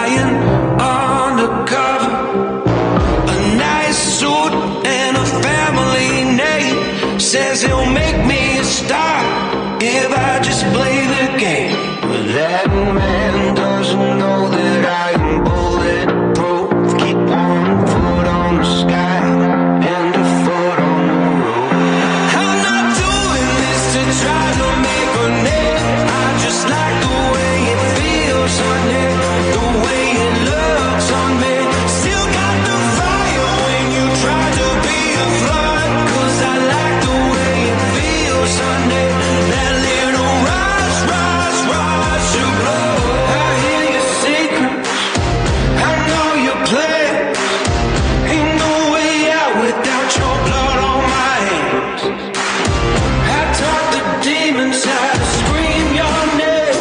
flying undercover. A nice suit and a family name. Says he'll make me a star if I just play the game. But that man doesn't know that I am bulletproof. Keep one foot on the sky and a foot on the road. I'm not doing this to try to make a name. I just like the way it feels on me, the way it looks on me. Still got the fire when you try to be a flood. Cause I like the way it feels on me. That little rush, rush, rush of blood. I hear your secrets, I know your plans. Ain't no way out without your blood on my hands. I taught the demons how to scream your name.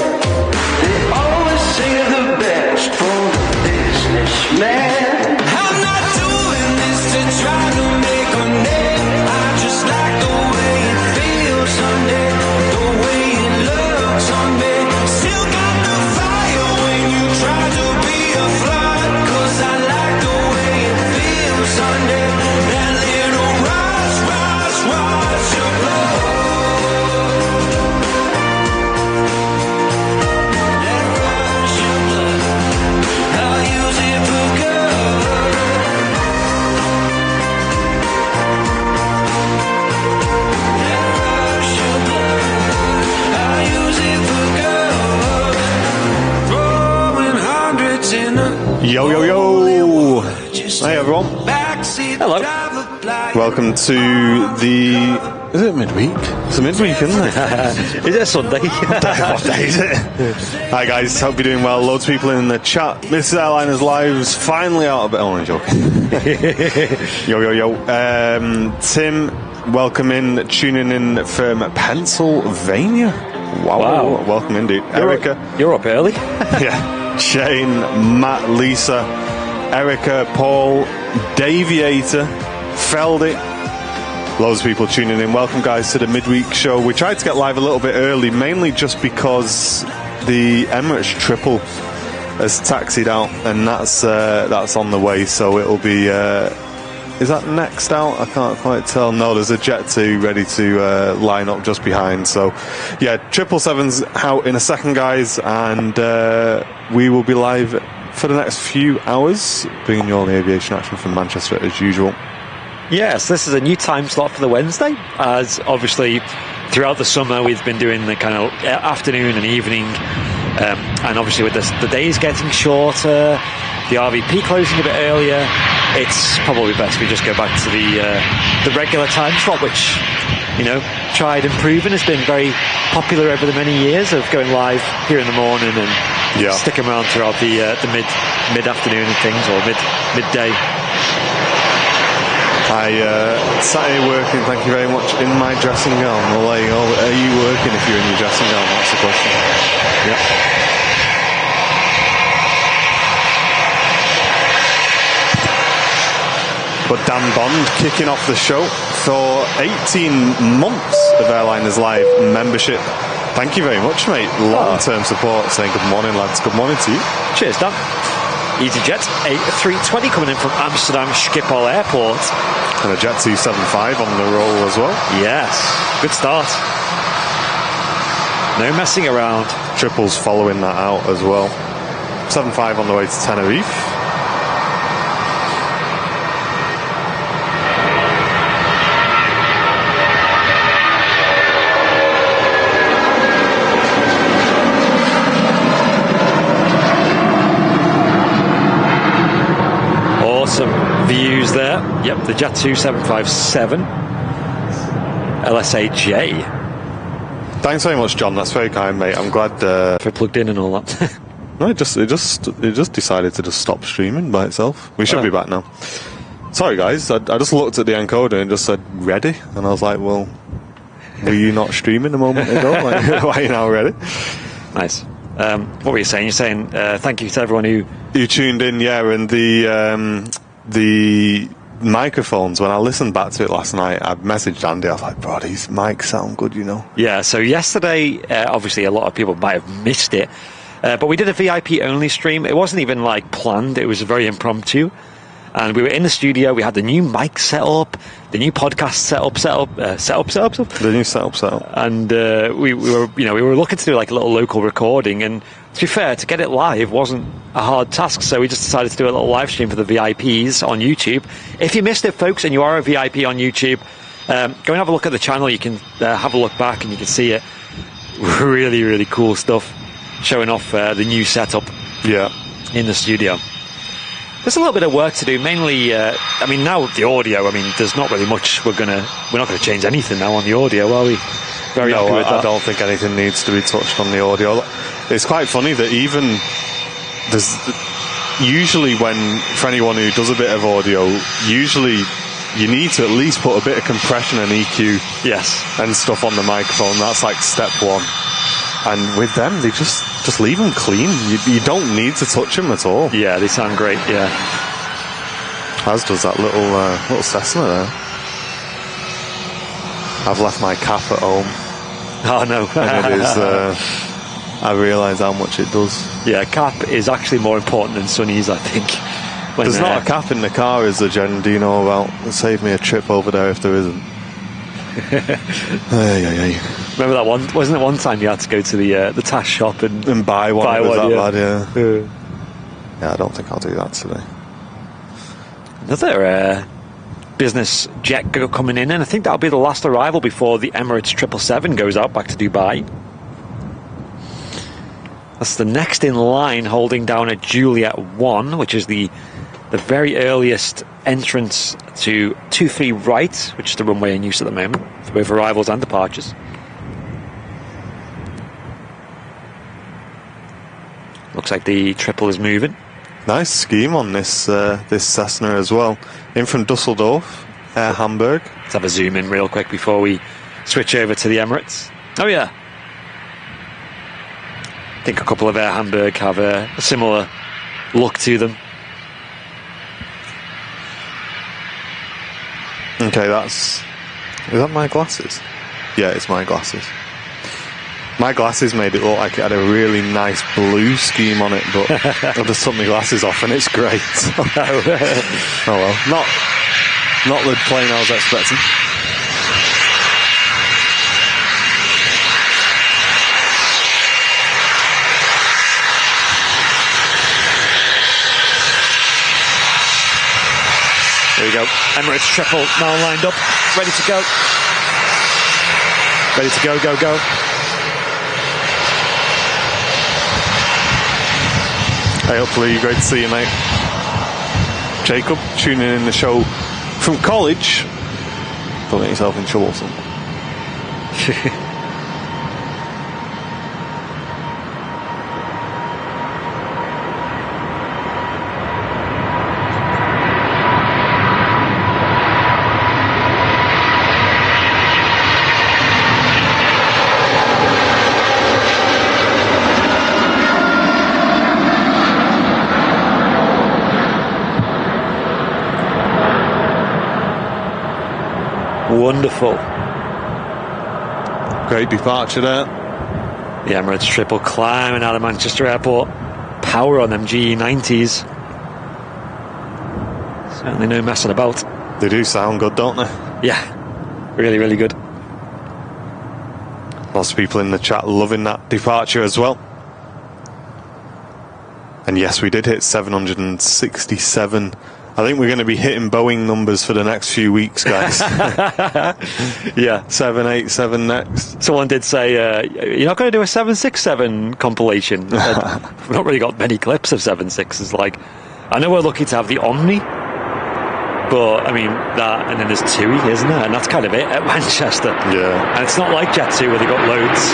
They always say the best for the businessman. I'm not doing this to try to make a name. I just like the way it feels on me, the way it looks on me. Still got the fire when you try to be a flood. Cause I like the way it feels on me. That little rush, rush, rush of blood. That rush of blood, I'll use it for good. That rush of blood, I'll use it for good. Throwing hundreds in a Yo, yo, yo. Hey, everyone. backseat Hello. driver blind. Welcome to the... Is it midweek? It's a midweek, isn't it? Is it a Sunday? What day is it? Hi, guys. Hope you're doing well. Loads of people in the chat. This is Airliners Live's finally out of it. Oh, I'm joking. Yo, yo, yo. Tim, welcome in. Tuning in from Pennsylvania. Wow. Welcome in, dude. Erica. You're up early. Yeah. Shane, Matt, Lisa, Erica, Paul, Daviator, Feldy. Loads of people tuning in. Welcome, guys, to the midweek show. We tried to get live a little bit early, mainly just because the Emirates triple has taxied out, and that's on the way. So it'll be. Is that next out? I can't quite tell. No, there's a Jet 2 ready to line up just behind. So, yeah, 777's out in a second, guys, and we will be live for the next few hours, bringing you all the aviation action from Manchester as usual. Yes, this is a new time slot for the Wednesday, as obviously throughout the summer we've been doing the kind of afternoon and evening, and obviously with the days getting shorter, the RVP closing a bit earlier, it's probably best we just go back to the regular time slot, which, you know, tried and proven, has been very popular over the many years of going live here in the morning and sticking around throughout the mid-afternoon and things, or midday. I sat here working, thank you very much, in my dressing gown. Well, there you go. Are you working if you're in your dressing gown? That's the question. Yep. But Dan Bond kicking off the show for 18 months of Airliners Live membership. Thank you very much, mate. Long-term support. Saying good morning, lads. Good morning to you. Cheers, Dan. EasyJet A320 coming in from Amsterdam Schiphol Airport. And a Jet 275 on the roll as well. Yes, good start. No messing around. Triples following that out as well. 75 on the way to Tenerife. Views there. Yep, the Jet 2757 LSAJ. Thanks very much, John. That's very kind, mate. I'm glad for plugged in and all that. No, it just decided to just stop streaming by itself. We should be back now. Sorry, guys. I just looked at the encoder and just said ready, and I was like, well, were you not streaming a moment ago? Like, why are you now ready? Nice. What were you saying? You're saying thank you to everyone who tuned in. Yeah, and the microphones, when I listened back to it last night, I messaged Andy. I was like, bro, these mics sound good, you know. Yeah, so yesterday, obviously a lot of people might have missed it, But we did a VIP only stream. It wasn't even like planned. It was very impromptu. And we were in the studio. We had the new mic set up, the new podcast set up. The new setup. And we were looking to do like a little local recording. And to be fair, to get it live wasn't a hard task. So we just decided to do a little live stream for the VIPs on YouTube. If you missed it, folks, and you are a VIP on YouTube, go and have a look at the channel. You can have a look back and you can see it. Really, really cool stuff. Showing off the new setup in the studio. There's a little bit of work to do, mainly, now the audio, there's not really much we're not going to change anything now on the audio, are we? Very happy with that. I don't think anything needs to be touched on the audio. It's quite funny that even there's usually for anyone who does a bit of audio, usually you need to at least put a bit of compression and EQ and stuff on the microphone. That's like step one. And with them, they just leave them clean. You don't need to touch them at all. Yeah, they sound great, yeah. As does that little Cessna there. I've left my cap at home. Oh, no. And it is... I realise how much it does. Yeah, cap is actually more important than sunnies, I think. There's not a cap in the car, is there, Jen? Do you know about? It'll save me a trip over there if there isn't. Remember that one? Wasn't it one time you had to go to the Tash shop and buy one? Bad, yeah. Yeah, I don't think I'll do that today. Another business jet coming in, and I think that'll be the last arrival before the Emirates 777 goes out back to Dubai. That's the next in line, holding down at Juliet 1, which is the very earliest entrance to 23 right, which is the runway in use at the moment for both arrivals and departures. Looks like the triple is moving. Nice scheme on this Cessna as well. In from Dusseldorf, Air Hamburg. Let's have a zoom in real quick before we switch over to the Emirates. Oh yeah. I think a couple of Air Hamburg have a similar look to them. Okay, is that my glasses? Yeah, it's my glasses. My glasses made it look like it had a really nice blue scheme on it, but I just took my glasses off and it's great. Oh well, not the plane I was expecting. There you go. Emirates triple now lined up, ready to go. Ready to go. Hey, hopefully, great to see you, mate. Jacob, tuning in the show from college. Don't get yourself in trouble, son. Wonderful. Great departure there. The Emirates triple climbing out of Manchester Airport. Power on them GE90s. Certainly no messing about. They do sound good, don't they? Yeah. Really, really good. Lots of people in the chat loving that departure as well. And yes, we did hit 767. I think we're going to be hitting Boeing numbers for the next few weeks, guys. Yeah. 787 next. Someone did say, you're not going to do a 767 compilation. We've not really got many clips of 76s. Like, I know we're lucky to have the Omni, but, that, and then there's TUI, isn't there? And that's kind of it at Manchester. Yeah. And it's not like Jet 2 where they got loads.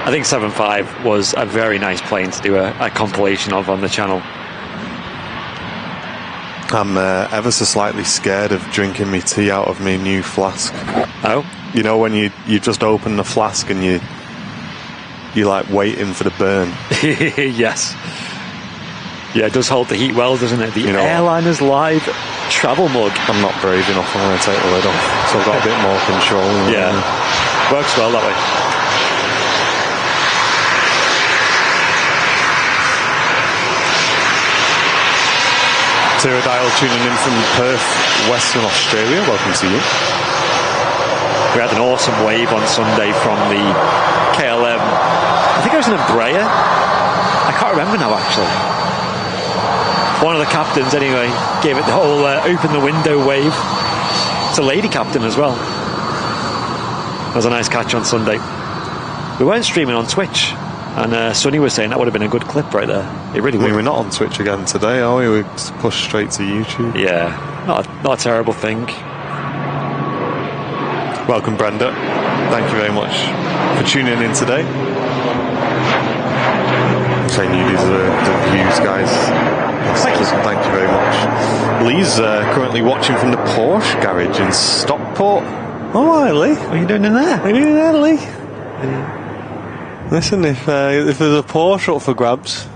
I think 7.5 was a very nice plane to do a compilation of on the channel. I'm ever so slightly scared of drinking my tea out of my new flask. Oh? You know when you just open the flask and you're like waiting for the burn. Yes. Yeah, it does hold the heat well, doesn't it? The You know, Airliners Live travel mug. I'm not brave enough. I'm going to take the lid off, so I've got a bit more control. Yeah, works well that way. Dial tuning in from Perth, Western Australia. Welcome to you. We had an awesome wave on Sunday from the KLM. I think it was an Embraer. I can't remember now, actually. One of the captains, anyway, gave it the whole open the window wave. It's a lady captain as well. That was a nice catch on Sunday. We weren't streaming on Twitch, and Sonny was saying that would have been a good clip right there. It really would. We're not on Twitch again today, are we? We pushed straight to YouTube. Yeah, not a terrible thing. Welcome, Brenda. Thank you very much for tuning in today. I'm saying you deserve the views, guys. Thank you. Thank you very much. Lee's currently watching from the Porsche garage in Stockport. Oh, hi, Lee. What are you doing in there? What are you doing there, Lee? Listen, if there's a Porsche up for grabs,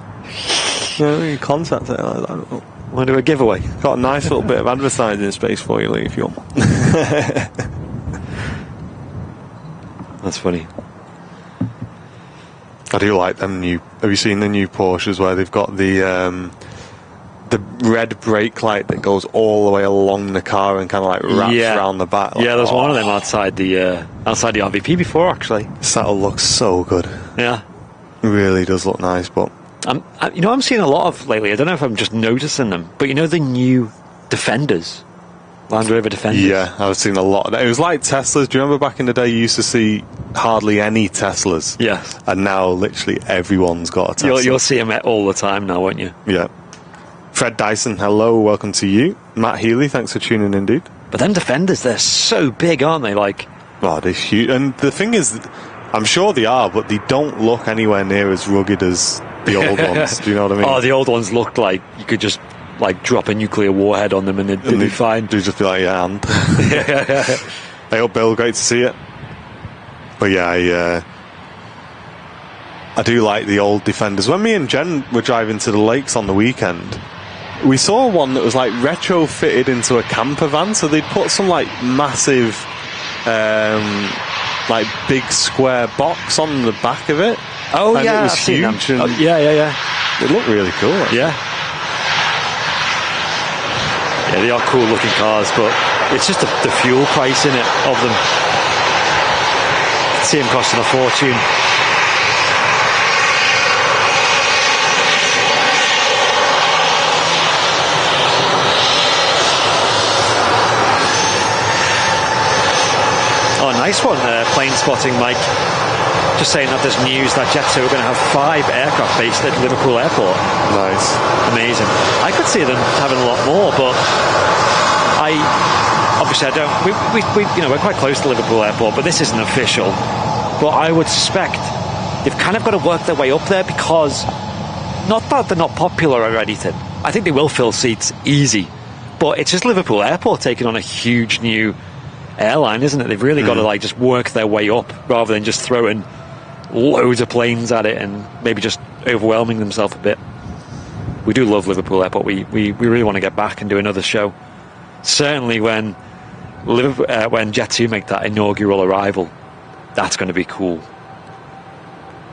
you contact it. Want to do a giveaway? Got a nice little bit of advertising space for you, Lee, if you want. That's funny. I do like them new. Have you seen the new Porsches where they've got the red brake light that goes all the way along the car and kind of like wraps around the back? Like, yeah, there's one of them outside the RVP before, actually. That'll look so good. Yeah, It really does look nice, but I'm seeing a lot of lately. I don't know if I'm just noticing them, but the new Defenders, Land Rover Defenders. yeah, I've seen a lot of that. It was like Teslas. Do you remember back in the day you used to see hardly any Teslas? Yes. And now literally everyone's got a Tesla. You'll see them all the time now, won't you? Yeah. Fred Dyson, hello, welcome to you. Matt Healy, thanks for tuning in, dude. But them Defenders, they're so big, aren't they? Like, Oh, they're huge. And the thing is, I'm sure they are, but they don't look anywhere near as rugged as the old ones. Do you know what I mean? Oh, the old ones looked like you could just drop a nuclear warhead on them and they'd be fine. They'd just be like, yeah, and. Hey up, Bill, great to see you. But yeah, I do like the old Defenders. When me and Jen were driving to the lakes on the weekend, we saw one that was like retrofitted into a camper van, so they'd put some like massive like big square box on the back of it. Oh, and yeah, it was I've seen them. huge. And Oh, yeah. it looked really cool. Actually. Yeah, they are cool looking cars, but it's just the fuel price in it of them. See them costing a fortune. Oh, nice one, plane spotting, Mike. Just saying that there's news that Jet2 are going to have 5 aircraft based at Liverpool Airport. Nice. Amazing. I could see them having a lot more, but I don't. We're quite close to Liverpool Airport, but this isn't official. But I would suspect they've kind of got to work their way up there, because not that they're not popular or anything. I think they will fill seats easy, but it's just Liverpool Airport taking on a huge new airline, isn't it? They've really got to just work their way up rather than just throwing loads of planes at it and maybe just overwhelming themselves a bit. We do love Liverpool Airport. We really want to get back and do another show. Certainly when Jet2 make that inaugural arrival, that's going to be cool.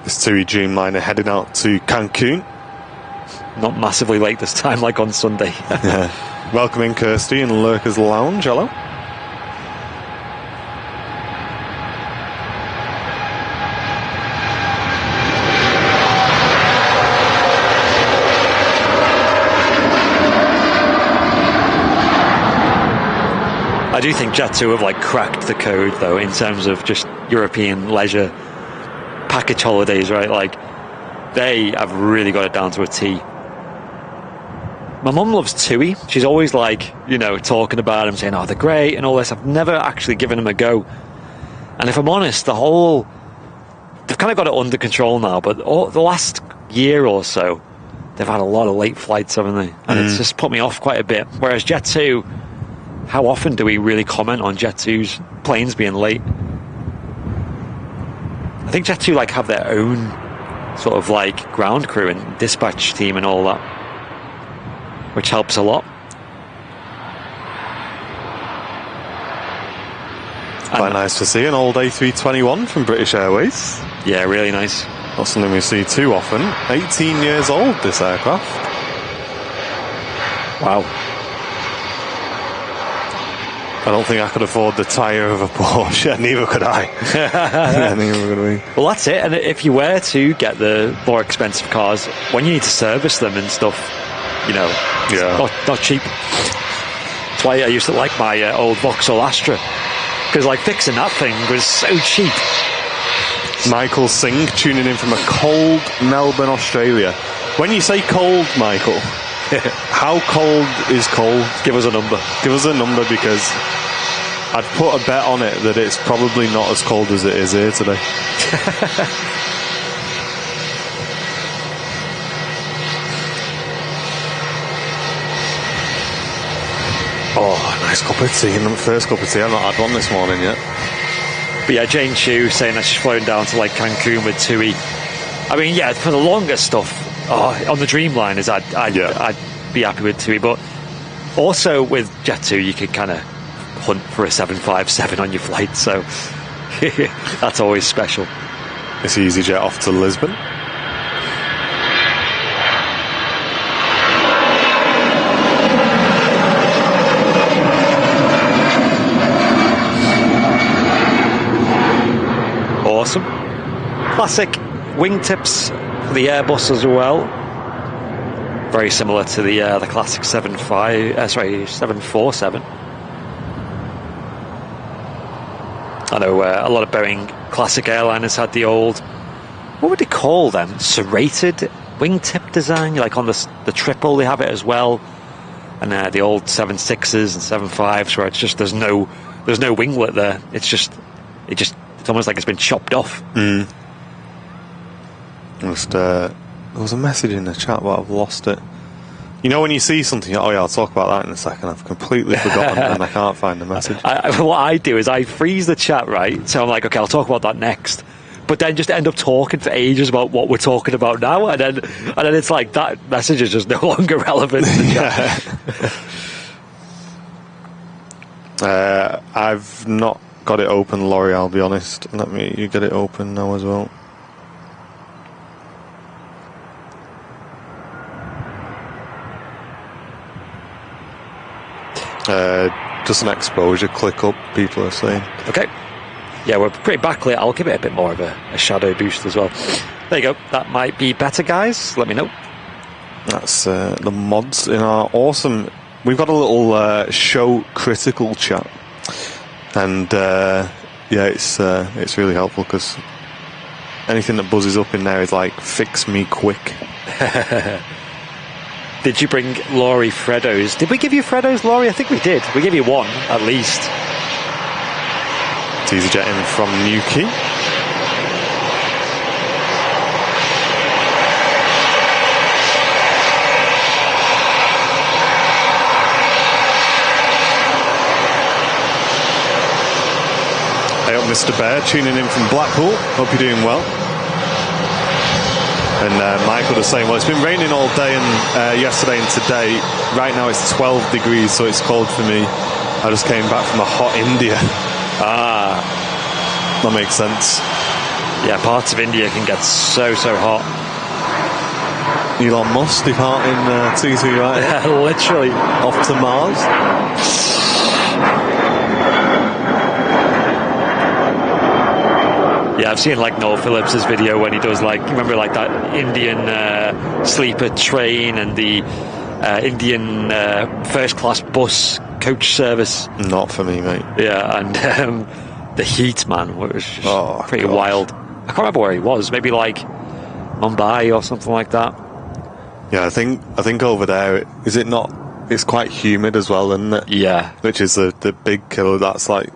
This TUI Dreamliner heading out to Cancun. Not massively late this time, like on Sunday. Yeah. Welcome in, Kirsty, in Lurker's Lounge. Hello. I do think Jet2 have cracked the code, though, in terms of just European leisure package holidays, right? They have really got it down to a T. My mum loves TUI. She's always talking about them, saying, oh, they're great and all this. I've never actually given them a go. And if I'm honest, they've kind of got it under control now, but the last year or so, they've had a lot of late flights, haven't they? And it's just put me off quite a bit. Whereas Jet2, how often do we really comment on Jet2's planes being late? I think Jet2 have their own sort of ground crew and dispatch team and all that. which helps a lot. Quite nice to see an old A321 from British Airways. Yeah, really nice. Not something we see too often. 18 years old, this aircraft. Wow. I don't think I could afford the tyre of a Porsche. Neither could I. Yeah, neither could we. Well, that's it. And if you were to get the more expensive cars, when you need to service them and stuff, you know, not cheap. That's why I used to like my old Vauxhall Astra. Because, like, fixing that thing was so cheap. Michael Singh tuning in from a cold Melbourne, Australia. When you say cold, Michael, how cold is cold? Give us a number. Give us a number, because I'd put a bet on it that it's probably not as cold as it is here today. Oh, nice cup of tea. First cup of tea. I've not had one this morning yet. But yeah, Jane Chu saying that she's flown down to like Cancun with TUI. I mean, yeah, for the longer stuff, on the Dreamliners, I'd be happy with TUI. But also with Jet2, you can kind of hunt for a 757 on your flight. So that's always special. It's EasyJet off to Lisbon. Awesome. Classic wingtips for the Airbus as well. Very similar to the classic 747. I know a lot of Boeing classic airliners had the old, what would they call them? Serrated wingtip design. Like on the triple, they have it as well. And the old 76s and 75s where it's just there's no winglet there. It's almost like it's been chopped off. There was a message in the chat, but I've lost it. You know when you see something, oh yeah, I'll talk about that in a second. I've completely forgotten and I can't find the message. What I do is I freeze the chat, right? So I'm like, okay, I'll talk about that next. But then just end up talking for ages about what we're talking about now, and then it's like that message is just no longer relevant to the chat. I've not got it open, Laurie, I'll be honest. You get it open now as well. Just an exposure click up, people are saying. Okay. Yeah, we're pretty backlit. I'll give it a bit more of a shadow boost as well. There you go. That might be better, guys. Let me know. That's the mods in our awesome... We've got a little show critical chat. And it's really helpful because anything that buzzes up in there is like, fix me quick. Did you bring Laurie Freddo's? Did we give you Freddo's, Laurie? I think we did. We gave you one, at least. It's EasyJet in from Newquay. Hey up, Mr. Bear, tuning in from Blackpool. Hope you're doing well. And Michael was saying, well, it's been raining all day and yesterday and today. Right now it's 12 degrees, so it's cold for me. I just came back from a hot India. That makes sense. Yeah, parts of India can get so hot. Elon Musk departing TT, right? Literally. Off to Mars. Yeah, I've seen like Noel Phillips's video when he does like, remember like that Indian sleeper train and the Indian first class bus coach service. Not for me, mate. Yeah, and the heat, man, was just pretty wild. I can't remember where he was. Maybe like Mumbai or something like that. Yeah, I think over there, is it not? It's quite humid as well, isn't it? Yeah, which is the big killer. That's like,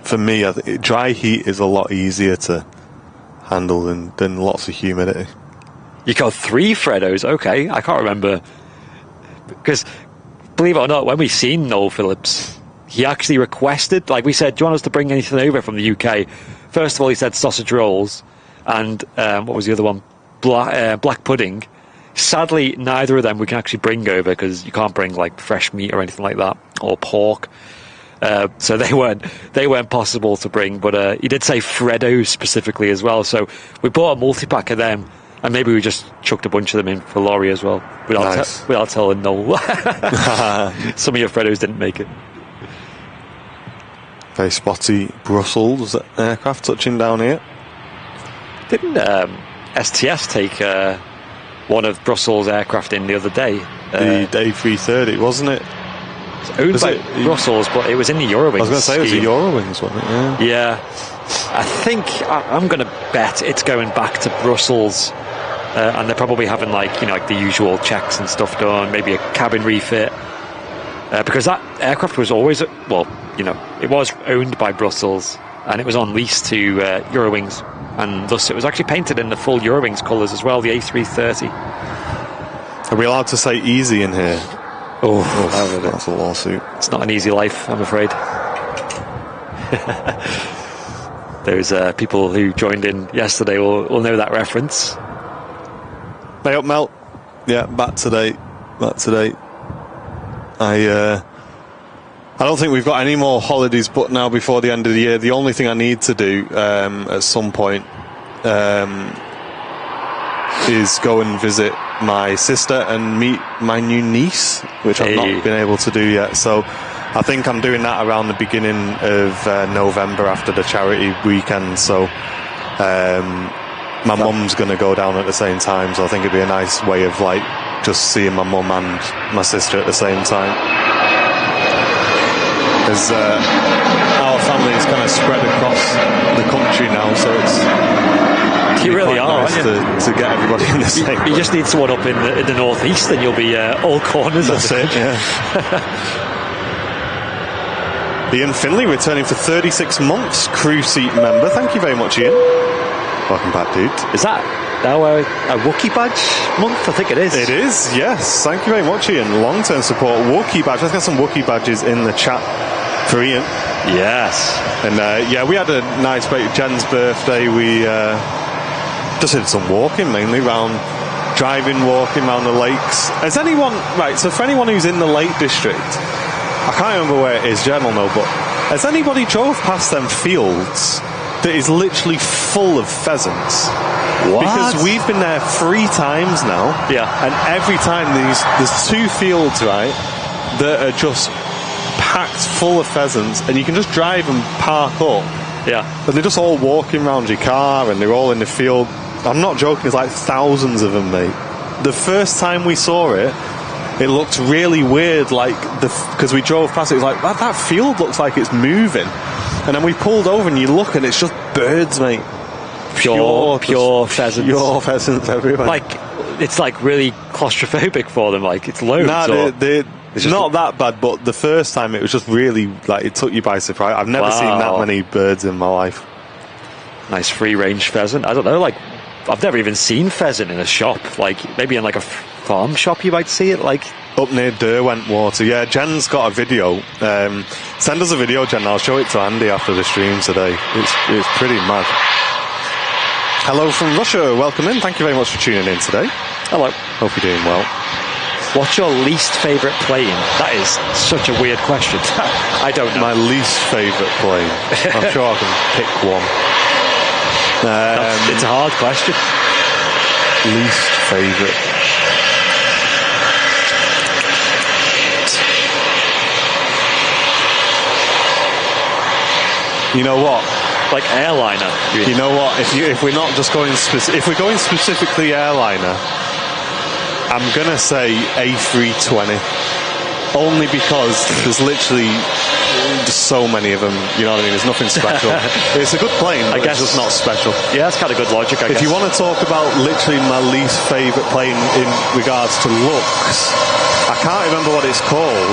for me, dry heat is a lot easier to handle than lots of humidity. You got 3 Freddos, okay. I can't remember. Because, believe it or not, when we seen Noel Phillips, he actually requested, like we said, do you want us to bring anything over from the UK? First of all, he said sausage rolls, and what was the other one? Black pudding. Sadly, neither of them we can actually bring over because you can't bring like fresh meat or anything like that, or pork. So they weren't possible to bring. But he did say Freddos specifically as well. So we bought a multi-pack of them, and maybe we just chucked a bunch of them in for Laurie as well. Without telling Noel. Some of your Freddos didn't make it. Very spotty Brussels aircraft touching down here. Didn't STS take one of Brussels' aircraft in the other day? The A330, wasn't it? It's owned by Brussels, but it was in the Eurowings. I was going to say it was the Eurowings, wasn't it? Yeah. I think I'm going to bet it's going back to Brussels, and they're probably having like the usual checks and stuff done, maybe a cabin refit, because that aircraft was always it was owned by Brussels, and it was on lease to Eurowings, and thus it was actually painted in the full Eurowings colours as well, the A330. Are we allowed to say easy in here? Oh, that's a lawsuit. It's not an easy life, I'm afraid. Those people who joined in yesterday will know that reference. Hey up, Mel. Yeah, back today. I don't think we've got any more holidays booked now before the end of the year. The only thing I need to do at some point is go and visit my sister and meet my new niece, which I've not been able to do yet. So I think I'm doing that around the beginning of November after the charity weekend. So my mum's going to go down at the same time. So I think it'd be a nice way of like just seeing my mum and my sister at the same time. Because our family is kind of spread across the country now, so it's you really are, nice to get everybody in the same You just need someone up in the northeast, and you'll be all corners. That's it, yeah. Ian Finley returning for 36 months, crew seat member. Thank you very much, Ian. Welcome back, dude. Is that now a Wookiee badge month? I think it is. It is, yes. Thank you very much, Ian. Long-term support, Wookiee badge. Let's get some Wookiee badges in the chat for Ian. Yes. And we had a nice break. Jen's birthday. We just did some walking, mainly walking around the lakes. Has anyone, right, so for anyone who's in the Lake District, I can't remember where it is, Jen will know, but has anybody drove past them fields that is literally full of pheasants? What? Because we've been there 3 times now. Yeah. And every time there's 2 fields, right, that are just packed full of pheasants, and you can just drive and park up. Yeah. And they're just all walking around your car, and they're all in the field. I'm not joking, there's like thousands of them, mate. The first time we saw it, it looked really weird, like because we drove past it, was like, that field looks like it's moving. And then we pulled over and you look and it's just birds, mate. Pure pheasants. Pure pheasants everywhere. Like, it's like really claustrophobic for them, like it's loads. Nah, it's not that bad, but the first time it was just really, like, it took you by surprise. I've never seen that many birds in my life. Nice free range pheasant. I don't know, like, I've never even seen pheasant in a shop. Like, maybe in like a farm shop you might see it, like up near Derwent Water. Yeah, Jen's got a video. Send us a video, Jen. I'll show it to Andy after the stream today. It's pretty mad. Hello from Russia. Welcome in. Thank you very much for tuning in today. Hello. Hope you're doing well. What's your least favourite plane? That is such a weird question. I don't know. My least favourite plane. I'm sure I can pick one. It's a hard question. Least favourite. You know what? Like airliner. You know what? If we're not just going if we're going specifically airliner, I'm gonna say A320. Only because there's literally just so many of them. You know what I mean? There's nothing special. It's a good plane, but it's just not special. Yeah, that's kind of good logic, I guess. If you want to talk about literally my least favourite plane in regards to looks, I can't remember what it's called,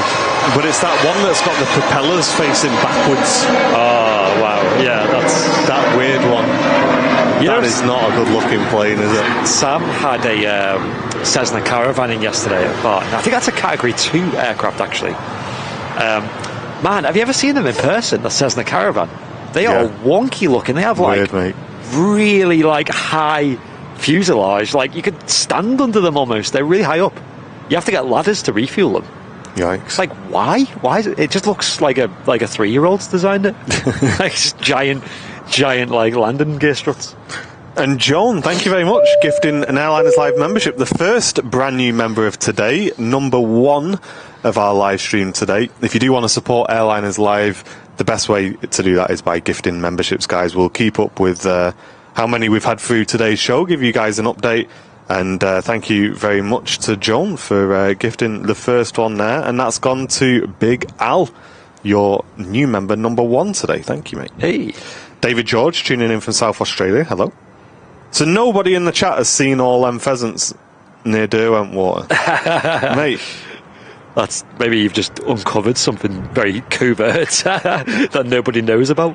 but it's that one that's got the propellers facing backwards. Oh, wow. Yeah, that's that weird one. That is not a good looking plane, is it? Sam had a Cessna Caravan in yesterday at Barton. I think that's a Category 2 aircraft, actually. Man, have you ever seen them in person, the Cessna Caravan? They are wonky looking. They have like weird, mate. really like high fuselage. Like, you could stand under them almost. They're really high up. You have to get ladders to refuel them. Yikes. Like, why? Why is it? It just looks like a 3-year-old's designed it. Like, just giant, like, landing gear struts. And John, thank you very much, gifting an Airliners Live membership, the first brand new member of today, number 1 of our live stream today. If you do want to support Airliners Live, the best way to do that is by gifting memberships, guys. We'll keep up with how many we've had through today's show, give you guys an update. And thank you very much to John for gifting the first one there. And that's gone to Big Al, your new member, number 1 today. Thank you, mate. Hey. David George, tuning in from South Australia. Hello. So nobody in the chat has seen all them pheasants near Derwent Water. Mate. That's, maybe you've just uncovered something very covert that nobody knows about.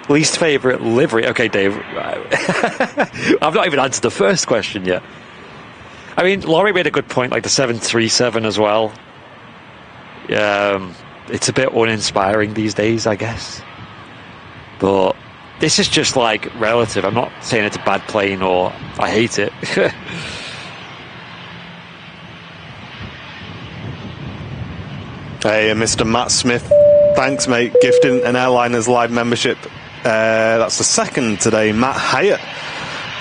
Least favourite livery? Okay, Dave. I've not even answered the first question yet. I mean, Laurie made a good point, like the 737 as well. It's a bit uninspiring these days, I guess. But this is just like relative. I'm not saying it's a bad plane or I hate it. Hey, Mr. Matt Smith. Thanks, mate. Gifting an Airliners Live membership. That's the second today. Matt Hyatt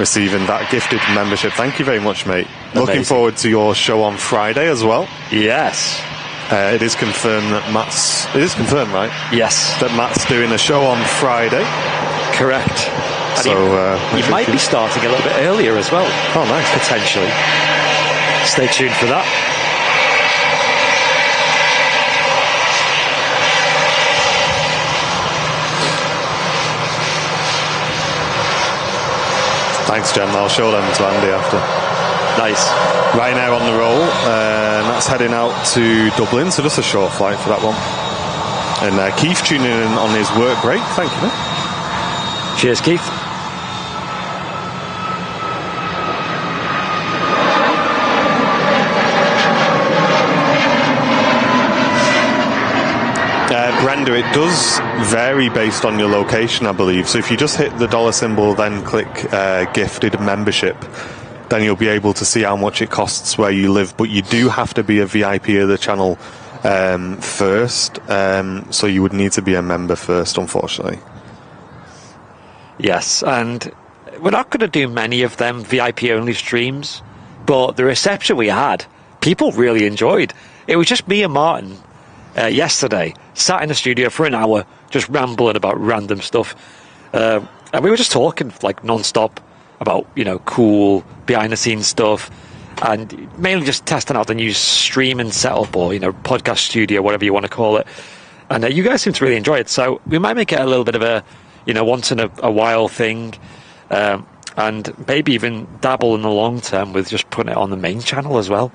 receiving that gifted membership. Thank you very much, mate. Amazing. Looking forward to your show on Friday as well. Yes. It is confirmed that It is confirmed, right? Yes. That Matt's doing a show on Friday. Correct. And So you might be starting a little bit earlier as well. Oh, nice. Potentially. Stay tuned for that. Thanks, Jen. I'll show them to Andy after. Nice. Right now on the roll, and that's heading out to Dublin, so just a short flight for that one. And Keith tuning in on his work break. Thank you, mate. Cheers, Keith. Brenda, it does vary based on your location, I believe. So if you just hit the dollar symbol, then click gifted membership, then you'll be able to see how much it costs where you live. But you do have to be a VIP of the channel first. So you would need to be a member first, unfortunately. Yes, and we're not going to do many of them VIP-only streams, but the reception we had, people really enjoyed. It was just me and Martin yesterday, sat in the studio for an hour, just rambling about random stuff. And we were just talking, like, non-stop about, you know, cool behind-the-scenes stuff, and mainly just testing out the new streaming setup or, you know, podcast studio, whatever you want to call it. And you guys seem to really enjoy it, so we might make it a little bit of a, you know, once in a while thing, and maybe even dabble in the long term with just putting it on the main channel as well.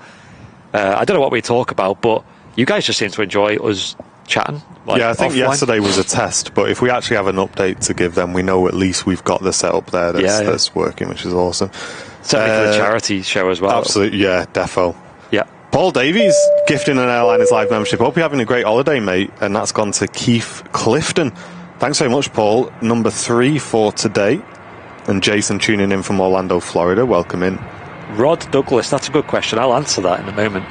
I don't know what we talk about, but you guys just seem to enjoy us chatting. Like, yeah, I think offline. yesterday was a test, but if we actually have an update to give them, we know at least we've got the setup there that's working, which is awesome. Certainly for the charity show as well. Absolutely, yeah, defo. Yeah. Paul Davies gifting an Airliners Live membership. Hope you're having a great holiday, mate. And that's gone to Keith Clifton. Thanks very much, Paul. Number 3 for today. And Jason tuning in from Orlando, Florida. Welcome in. Rod Douglas, that's a good question. I'll answer that in a moment.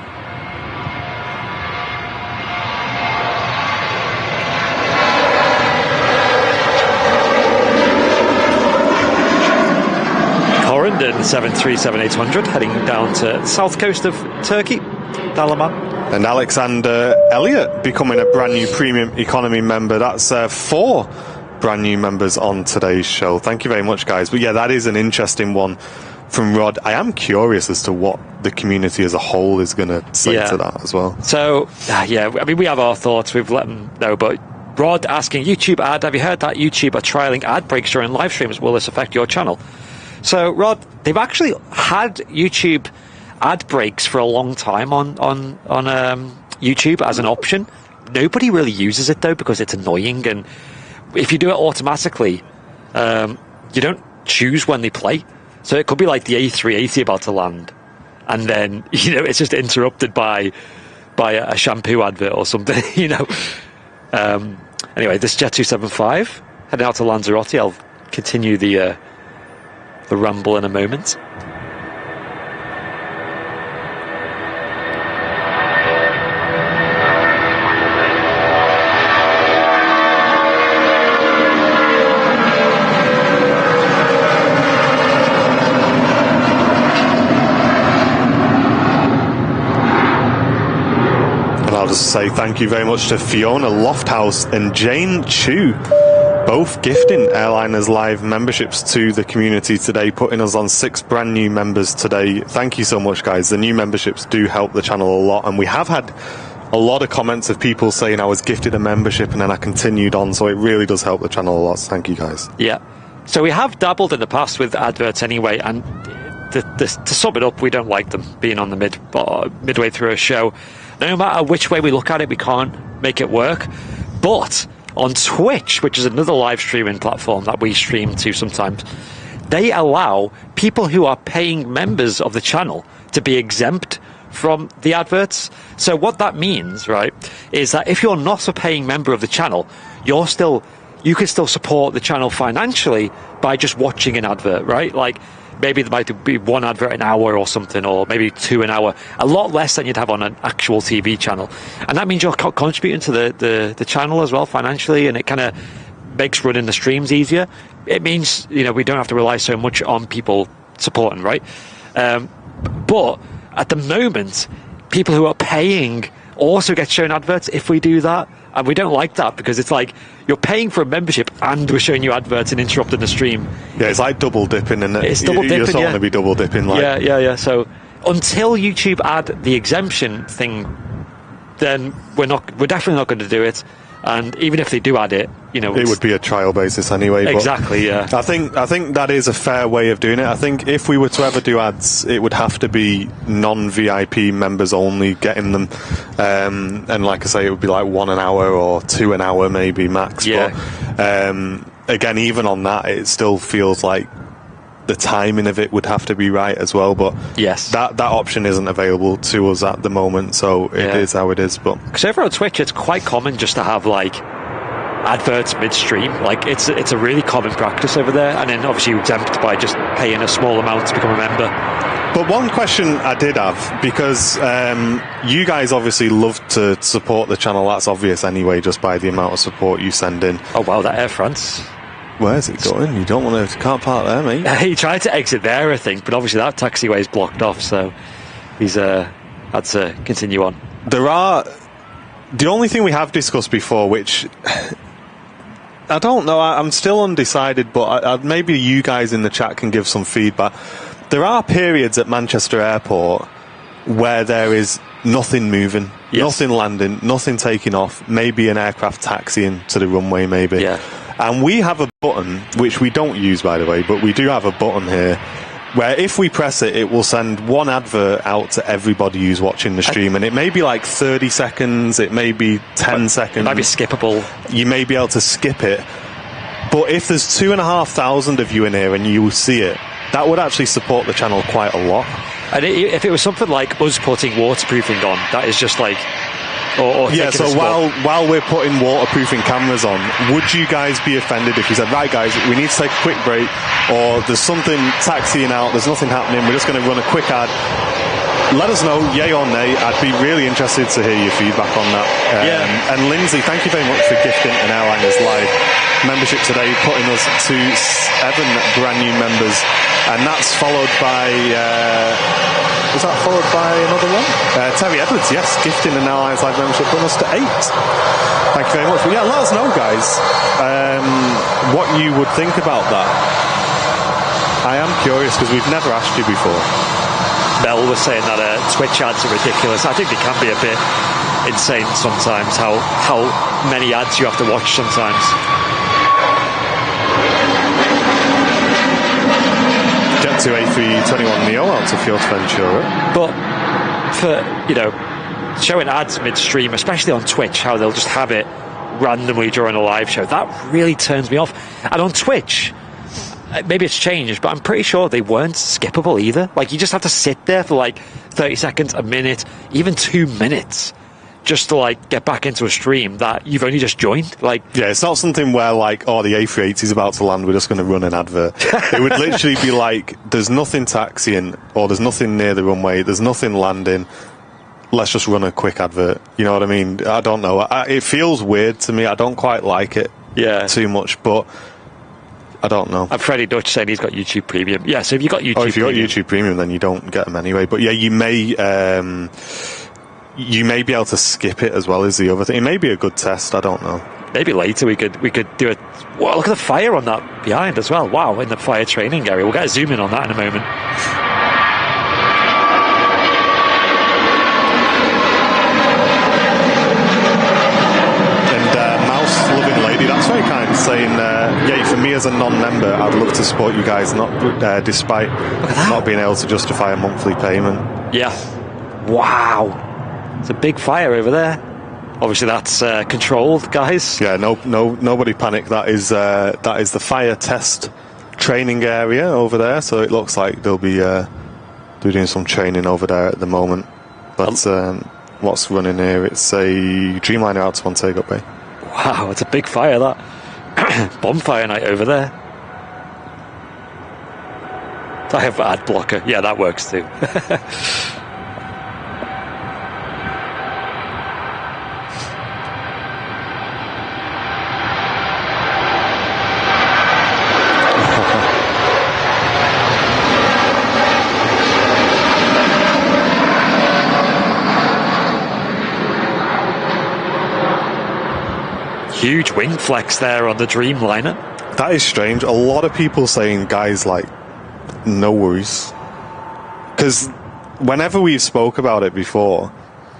Corendon 737-800 heading down to the south coast of Turkey, Dalaman. And Alexander Elliott becoming a brand new premium economy member. That's 4 brand new members on today's show. Thank you very much, guys. But yeah, that is an interesting one from Rod. I am curious as to what the community as a whole is going to say to that as well. So, yeah, I mean, we have our thoughts. We've let them know. But Rod asking, YouTube ad, have you heard that YouTube are trialling ad breaks during live streams? Will this affect your channel? So, Rod, they've actually had YouTube ad breaks for a long time on YouTube as an option. Nobody really uses it, though, because it's annoying. And if you do it automatically, you don't choose when they play. So it could be like the A380 about to land, and then, you know, it's just interrupted by a shampoo advert or something, you know. Anyway, this Jet 275 heading out to Lanzarote. I'll continue the the rumble in a moment. I'll just say thank you very much to Fiona Lofthouse and Jane Chu, both gifting Airliners Live memberships to the community today, putting us on 6 brand new members today. Thank you so much, guys. The new memberships do help the channel a lot, and we have had a lot of comments of people saying I was gifted a membership and then I continued on, so it really does help the channel a lot. So thank you, guys. Yeah. So we have dabbled in the past with adverts anyway, and to sum it up, we don't like them being on the midway through a show. No matter which way we look at it, we can't make it work. But on Twitch, which is another live streaming platform that we stream to sometimes, they allow people who are paying members of the channel to be exempt from the adverts. So what that means, right, is that if you're not a paying member of the channel, you can still support the channel financially by just watching an advert, right? Like, maybe there might be 1 advert an hour or something, or maybe 2 an hour, a lot less than you'd have on an actual TV channel. And that means you're contributing to the channel as well financially, and it kind of makes running the streams easier. It means, we don't have to rely so much on people supporting, right? But at the moment, people who are paying also get shown adverts if we do that. And we don't like that, because it's like you're paying for a membership and we're showing you adverts and interrupting the stream. Yeah, it's like double dipping, isn't it? It's double dipping. You're starting to be double dipping. Like. Yeah. So until YouTube add the exemption thing, then we're definitely not going to do it. And even if they do add it, it would be a trial basis anyway. Exactly. Yeah. I think that is a fair way of doing it. I think if we were to ever do ads, it would have to be non-VIP members only getting them, and like I say, it would be like 1 an hour or 2 an hour maybe max. Yeah. But again, even on that, it still feels like the timing of it would have to be right as well. But yes, that option isn't available to us at the moment, so it is how it is. But because over on Twitch, it's quite common just to have like adverts midstream. Like it's a really common practice over there, and then obviously you're exempt by just paying a small amount to become a member. But one question I did have, because you guys obviously love to support the channel, that's obvious anyway, just by the amount of support you send in. Oh wow, that Air France. Where's it going? You can't park there, mate. He tried to exit there, I think, but obviously that taxiway is blocked off, so he's had to continue on. The only thing we have discussed before, which I don't know, I'm still undecided, but maybe you guys in the chat can give some feedback. There are periods at Manchester Airport where there is nothing moving, nothing landing, nothing taking off, maybe an aircraft taxiing to the runway, maybe. Yeah. And we have a button, which we don't use, by the way, but we do have a button here where if we press it, it will send 1 advert out to everybody who's watching the stream. And it may be like 30 seconds, it may be 10 seconds. It might be skippable. You may be able to skip it. But if there's 2,500 of you in here and you will see it, that would actually support the channel quite a lot. And if it was something like us putting waterproofing on, that is just like... Yeah, so while we're putting waterproofing cameras on, would you guys be offended if you said, right guys, we need to take a quick break, or there's something taxiing out, there's nothing happening, we're just going to run a quick ad? Let us know, yay or nay. I'd be really interested to hear your feedback on that. And Lindsay, thank you very much for gifting an Airliners Live membership today, putting us to 7 brand new members, and that's followed by... was that followed by another one? Terry Edwards, yes, gifting an Airlines Live membership, putting us to 8. Thank you very much. But yeah, let us know, guys, what you would think about that. I am curious, because we've never asked you before. Mel was saying that Twitch ads are ridiculous. I think they can be a bit insane sometimes, how many ads you have to watch sometimes. To A321neo out to Fuerteventura. But for showing ads midstream, especially on Twitch, how they'll just have it randomly during a live show, that really turns me off. And on Twitch, maybe it's changed, but I'm pretty sure they weren't skippable either. Like, you just have to sit there for like 30 seconds, a minute, even 2 minutes, just to like get back into a stream that you've only just joined. Like, yeah, it's not something where like, oh, the A380 is about to land, we're just going to run an advert. It would literally be like, there's nothing taxiing, or there's nothing near the runway, there's nothing landing. Let's just run a quick advert. You know what I mean? I don't know. It feels weird to me. I don't quite like it too much, but I don't know. And Freddie Dutch saying he's got YouTube Premium. Yeah, so if you got YouTube if you got YouTube Premium, then you don't get them anyway. But yeah, you may be able to skip it as well, is the other thing. It may be a good test. I don't know. Maybe later we could do it. Well, look at the fire on that behind as well. Wow, in the fire training area. We'll get a zoom in on that in a moment. That's very kind, saying, yeah, for me as a non-member, I'd love to support you guys, despite not being able to justify a monthly payment. Yeah. Wow. It's a big fire over there. Obviously, that's controlled, guys. Yeah, nobody panic. That is the fire test training area over there. So it looks like they'll be doing some training over there at the moment. But what's running here? It's a Dreamliner out to Montego Bay. Wow, it's a big fire, that. Bonfire night over there. I have ad blocker. Yeah, that works too. Huge wing flex there on the Dreamliner. That is strange. A lot of people saying, guys, like, no worries. Because whenever we've spoke about it before,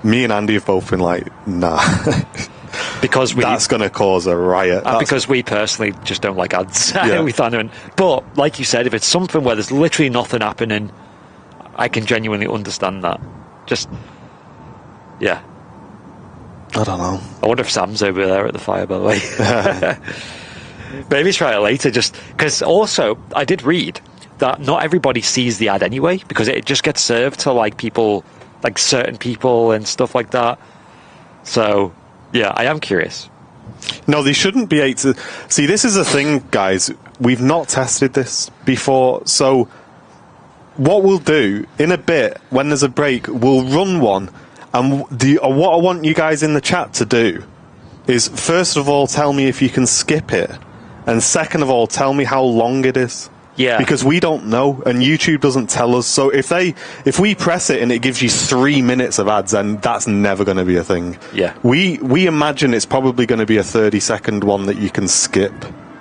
me and Andy have both been like, nah. Because that's going to cause a riot. Because we personally just don't like ads. Yeah. But, like you said, if it's something where there's literally nothing happening, I can genuinely understand that. Just, yeah. I don't know. I wonder if Sam's over there at the fire, by the way. Maybe try it later, just because also I did read that not everybody sees the ad anyway, because it just gets served to like people, like certain people and stuff like that. So yeah, I am curious. No, they shouldn't be able to see. This is a thing, guys. We've not tested this before, so what we'll do in a bit when there's a break, we'll run one. And what I want you guys in the chat to do is, first of all, tell me if you can skip it. And second of all, tell me how long it is. Yeah. Because we don't know, and YouTube doesn't tell us. So if we press it and it gives you 3 minutes of ads, then that's never going to be a thing. Yeah. We imagine it's probably going to be a 30-second one that you can skip.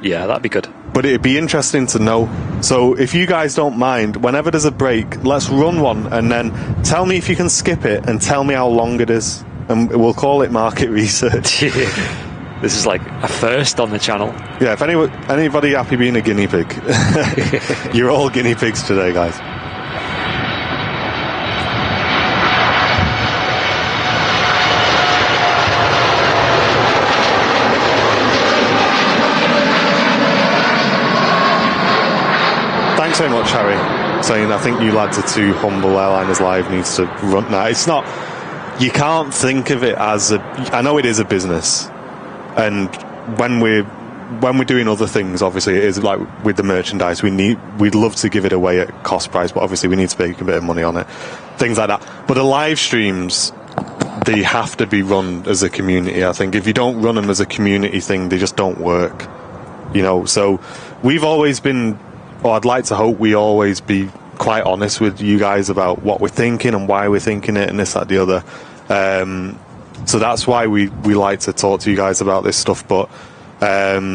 Yeah, that'd be good. But it'd be interesting to know. So if you guys don't mind, whenever there's a break, let's run one and then tell me if you can skip it and tell me how long it is. And we'll call it market research. This is like a first on the channel. Yeah, if anybody happy being a guinea pig, you're all guinea pigs today, guys. Thanks so much, Harry, saying I think you lads are too humble. Airliners Live needs to run. Now, it's not. You can't think of it as a. I know it is a business, and when we're doing other things, obviously it is like with the merchandise. We'd love to give it away at cost price, but obviously we need to make a bit of money on it, things like that. But the live streams, they have to be run as a community. I think if you don't run them as a community thing, they just don't work. You know, so we've always been. Or I'd like to hope we always be quite honest with you guys about what we're thinking and why we're thinking it and this, that, the other. So that's why we like to talk to you guys about this stuff. But yeah,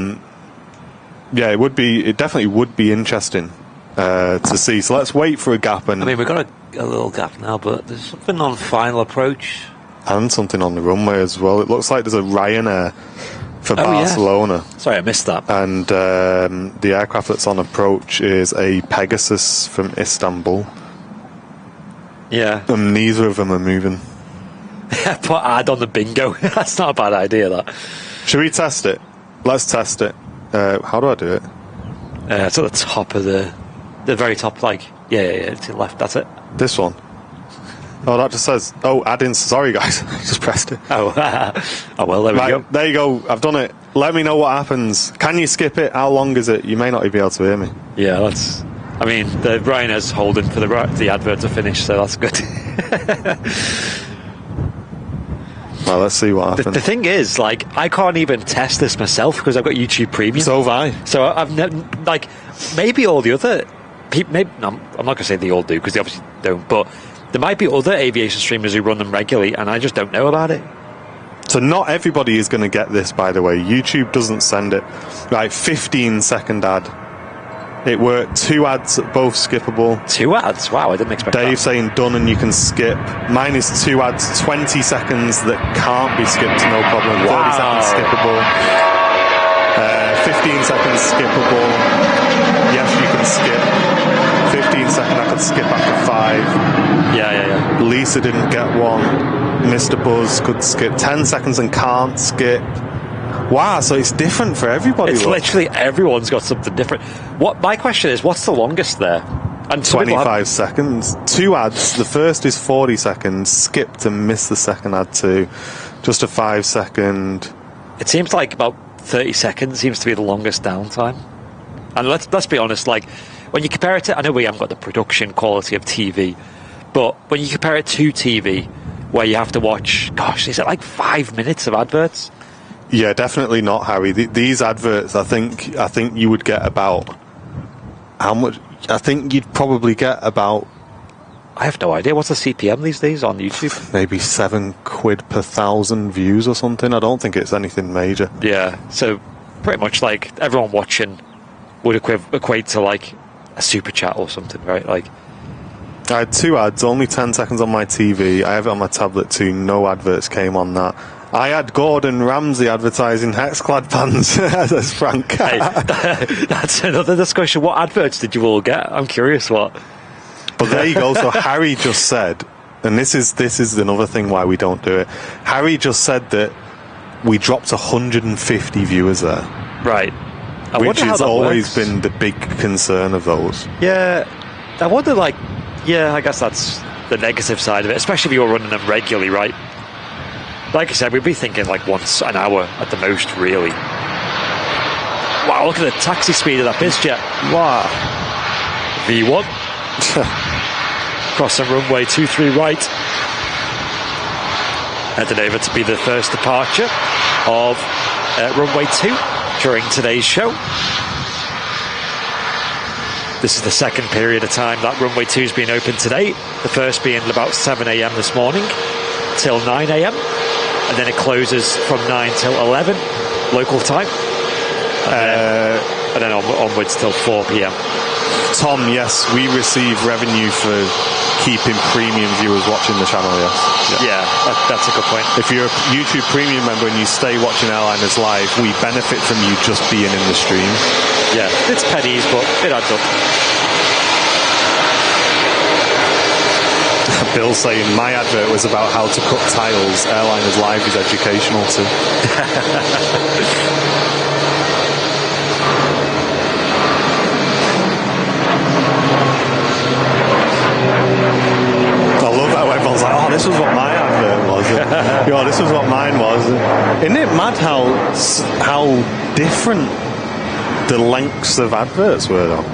it definitely would be interesting to see. So let's wait for a gap. And I mean, we've got a little gap now, but there's something on final approach. And something on the runway as well. It looks like there's a Ryanair for Barcelona. Yeah. Sorry, I missed that. And the aircraft that's on approach is a Pegasus from Istanbul. Yeah. And neither of them are moving. Put ad on the bingo. That's not a bad idea, that. Should we test it? Let's test it. How do I do it? It's at the top of the very top, like, yeah, to the left, that's it. This one? Oh, that just says, add-ins. Sorry, guys. Just pressed it. Oh, well, there we go. There you go. I've done it. Let me know what happens. Can you skip it? How long is it? You may not be able to hear me. Yeah, that's... I mean, the Ryanair's holding for the advert to finish, so that's good. Well, let's see what happens. The thing is, like, I can't even test this myself because I've got YouTube Premium. So have I. So I've like, maybe all the other people, I'm not going to say they all do because they obviously don't, but there might be other aviation streamers who run them regularly and I just don't know about it. So not everybody is going to get this, by the way. YouTube doesn't send it. Right, 15-second ad. It worked. 2 ads, both skippable. 2 ads? Wow, I didn't expect that. Dave saying done and you can skip. Mine is 2 ads, 20 seconds that can't be skipped, no problem. Wow. 30 seconds skippable. 15 seconds skippable. Yes, you can skip. 15 seconds I could skip after 5. Yeah. Lisa didn't get one. Mr. Buzz could skip 10 seconds and can't skip. Wow, so it's different for everybody. It's literally everyone's got something different. My question is, what's the longest there? And 25 seconds. 2 ads. The first is 40 seconds. Skipped and missed the second ad too. Just a 5-second. It seems like about 30 seconds seems to be the longest downtime. And let's be honest, like, when you compare it to, I know we haven't got the production quality of TV, but when you compare it to TV, where you have to watch, gosh, is it like 5 minutes of adverts? Yeah, definitely not, Harry. These adverts, I think you would get about how much? I think you'd probably get about. I have no idea. What's the CPM these days on YouTube? Maybe £7 per 1,000 views or something. I don't think it's anything major. Yeah, so pretty much like everyone watching would equate to like a super chat or something, right? Like, I had 2 ads, only 10 seconds on my TV. I have it on my tablet too. No adverts came on that. I had Gordon Ramsay advertising Hexclad pants as Frank. Hey, that's another discussion. What adverts did you all get? I'm curious what. But there you go. So Harry just said, and this is another thing why we don't do it. Harry just said that we dropped 150 viewers there. Right. Which has always been the big concern of those. Yeah. I wonder, like, yeah, I guess that's the negative side of it, especially if you're running them regularly, right? Like I said, we'd be thinking like once an hour at the most, really. Wow, look at the taxi speed of that BizJet. Wow. V1. Crossing runway 23 right. Headed over to be the first departure of runway 2 during today's show. This is the second period of time that runway 2's been open today. The first being about 7 a.m. this morning till 9 a.m. And then it closes from 9 till 11 local time. And then onwards till 4 p.m. Tom, yes, we receive revenue for keeping premium viewers watching the channel, yes. Yeah, that's a good point. If you're a YouTube premium member and you stay watching Airliners live, we benefit from you just being in the stream. Yeah, it's pennies, but it adds up. Bill saying my advert was about how to cut tiles. Airliners Live is educational too. I love how everyone's like, oh, this was what my advert was. Yo, this was what mine was. Isn't it mad how different the lengths of adverts were though?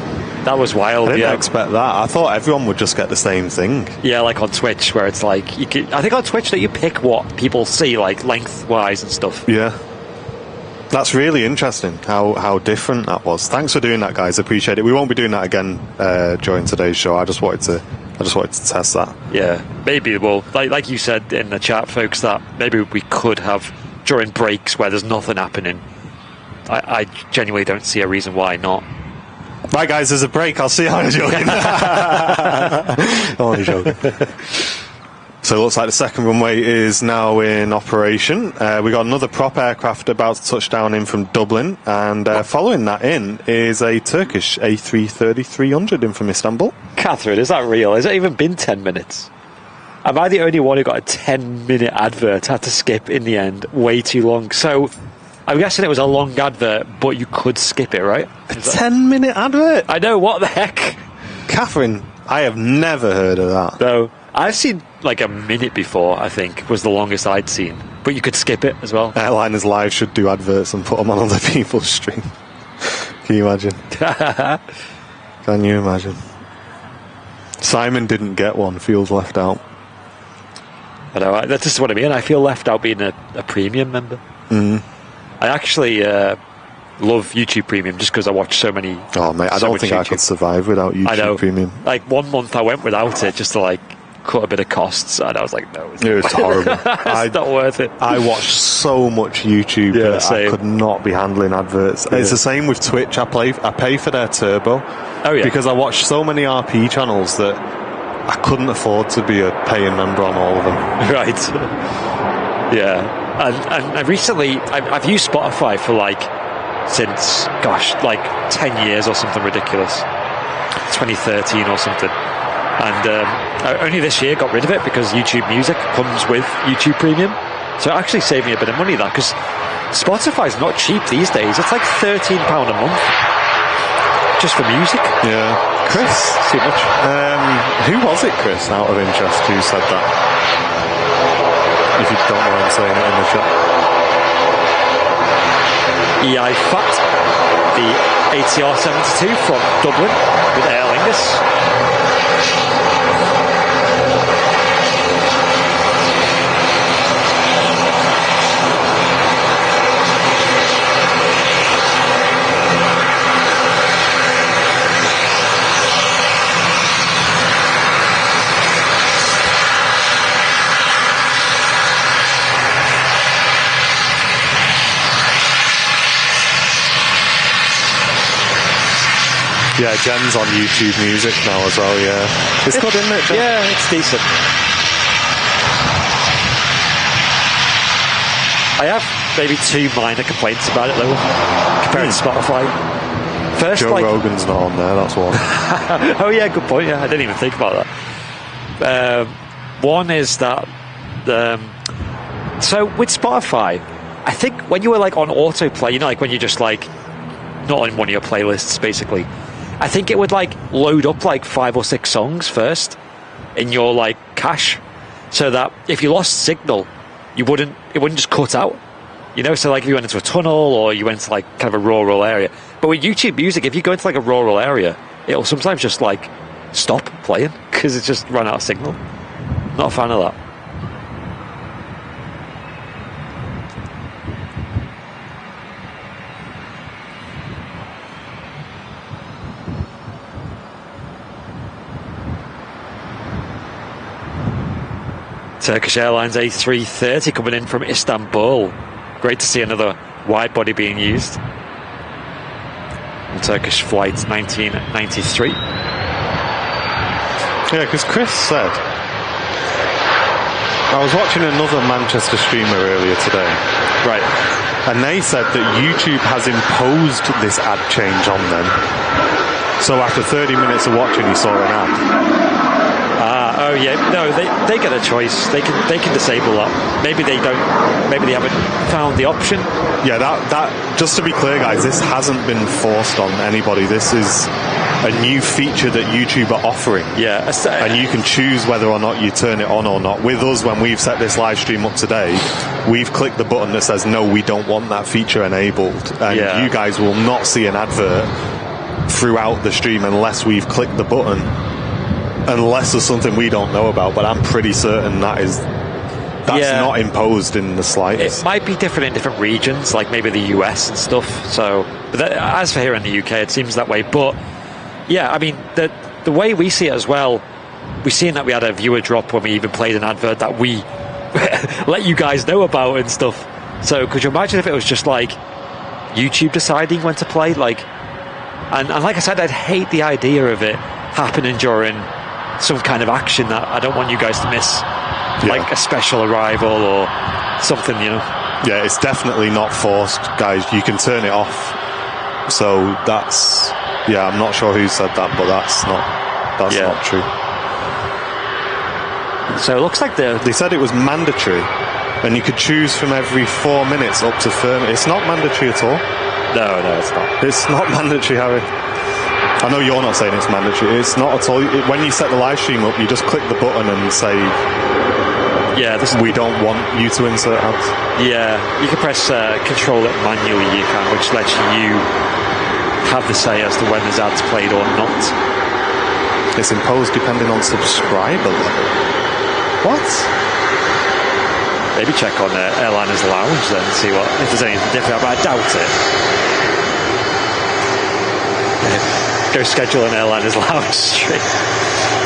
That was wild. I didn't expect that. I thought everyone would just get the same thing. Yeah, like on Twitch, where it's like I think on Twitch that you pick what people see, like lengthwise and stuff. Yeah, that's really interesting. How different that was. Thanks for doing that, guys. Appreciate it. We won't be doing that again during today's show. I just wanted to test that. Yeah, maybe we'll like you said in the chat, folks, that maybe we could have during breaks where there's nothing happening. I genuinely don't see a reason why not. Right, guys, there's a break. I'll see you. I'm joking. Only joking. So it looks like the second runway is now in operation. We got another prop aircraft about to touch down in from Dublin, and following that in is a Turkish A330-300 in from Istanbul. Catherine, is that real? Has it even been 10 minutes? Am I the only one who got a 10-minute advert, had to skip in the end? Way too long. So I'm guessing it was a long advert, but you could skip it, right? A 10-minute advert? I know, what the heck? Catherine, I have never heard of that. No. I've seen like a minute before, I think, was the longest I'd seen. But you could skip it as well. Airliners Live should do adverts and put them on other people's stream. Can you imagine? Can you imagine? Simon didn't get one, feels left out. I know, that's just what I mean. I feel left out being a premium member. I actually love YouTube Premium just because I watch so many. Oh, mate, I don't think I could survive without YouTube Premium. Like 1 month I went without it just to like cut a bit of costs, and I was like, no, it's horrible. It's not worth it. I watch so much YouTube that same. I could not be handling adverts. Yeah. It's the same with Twitch. I pay for their Turbo because I watch so many RP channels that I couldn't afford to be a paying member on all of them. Right. Yeah. And recently I've used Spotify for since 10 years or something ridiculous, 2013 or something. And only this year got rid of it because YouTube Music comes with YouTube Premium. So it actually saved me a bit of money, that, because Spotify's not cheap these days. It's like £13 a month just for music. Yeah. Chris? Too much. Who was it, Chris, out of interest, who said that? If you don't mind saying it in the chat. EI Fat, the ATR 72 from Dublin with Aer Lingus. Yeah, Jen's on YouTube Music now as well, yeah. It's good, isn't it, Jen? Yeah, it's decent. I have maybe 2 minor complaints about it, though, compared to Spotify. First, Joe Rogan's not on there, that's one. Oh, yeah, good point, yeah. I didn't even think about that. One is that... so, with Spotify, I think when you were, on autoplay, when you're just, not on one of your playlists, basically... I think it would load up 5 or 6 songs first in your cache, so that if you lost signal, it wouldn't just cut out. So if you went into a tunnel or you went to kind of a rural area. But with YouTube Music, if you go into a rural area, it'll sometimes just stop playing because it's just run out of signal. Not a fan of that. Turkish Airlines A330 coming in from Istanbul. Great to see another wide body being used. On Turkish flight 1993. Yeah, because Chris said... I was watching another Manchester streamer earlier today. Right. And they said that YouTube has imposed this ad change on them. So after 30 minutes of watching, he saw an ad. Oh yeah, no, they get a choice. They can disable that. Maybe they don't. Maybe they haven't found the option. Yeah, that just to be clear, guys, this hasn't been forced on anybody. This is a new feature that YouTube are offering. Yeah, and you can choose whether or not you turn it on or not. With us, when we've set this live stream up today, we've clicked the button that says no, we don't want that feature enabled, and you guys will not see an advert throughout the stream unless we've clicked the button. Unless there's something we don't know about, but I'm pretty certain that's not imposed in the slightest. It might be different in different regions, like maybe the US and stuff. So, as for here in the UK, it seems that way. But yeah, I mean, the way we see it as well, we've seen that we had a viewer drop when we even played an advert that we let you guys know about and stuff. So, could you imagine if it was just YouTube deciding when to play? And like I said, I'd hate the idea of it happening during some kind of action that I don't want you guys to miss, like a special arrival or something, Yeah, it's definitely not forced, guys. You can turn it off. So that's, I'm not sure who said that, but that's not true. So it looks like they said it was mandatory, and you could choose from every 4 minutes up to 30 minutes. It's not mandatory at all. No, it's not. It's not mandatory, Harry. I know you're not saying it's mandatory. It's not at all. When you set the live stream up, you just click the button and say, yeah, we don't want you to insert ads. Yeah, you can press control it manually, you can, which lets you have the say as to when there's ads played or not. It's imposed depending on subscriber level. What? Maybe check on Airliners Lounge then, see if there's anything different, but I doubt it. Go schedule an Airliners Lounge stream.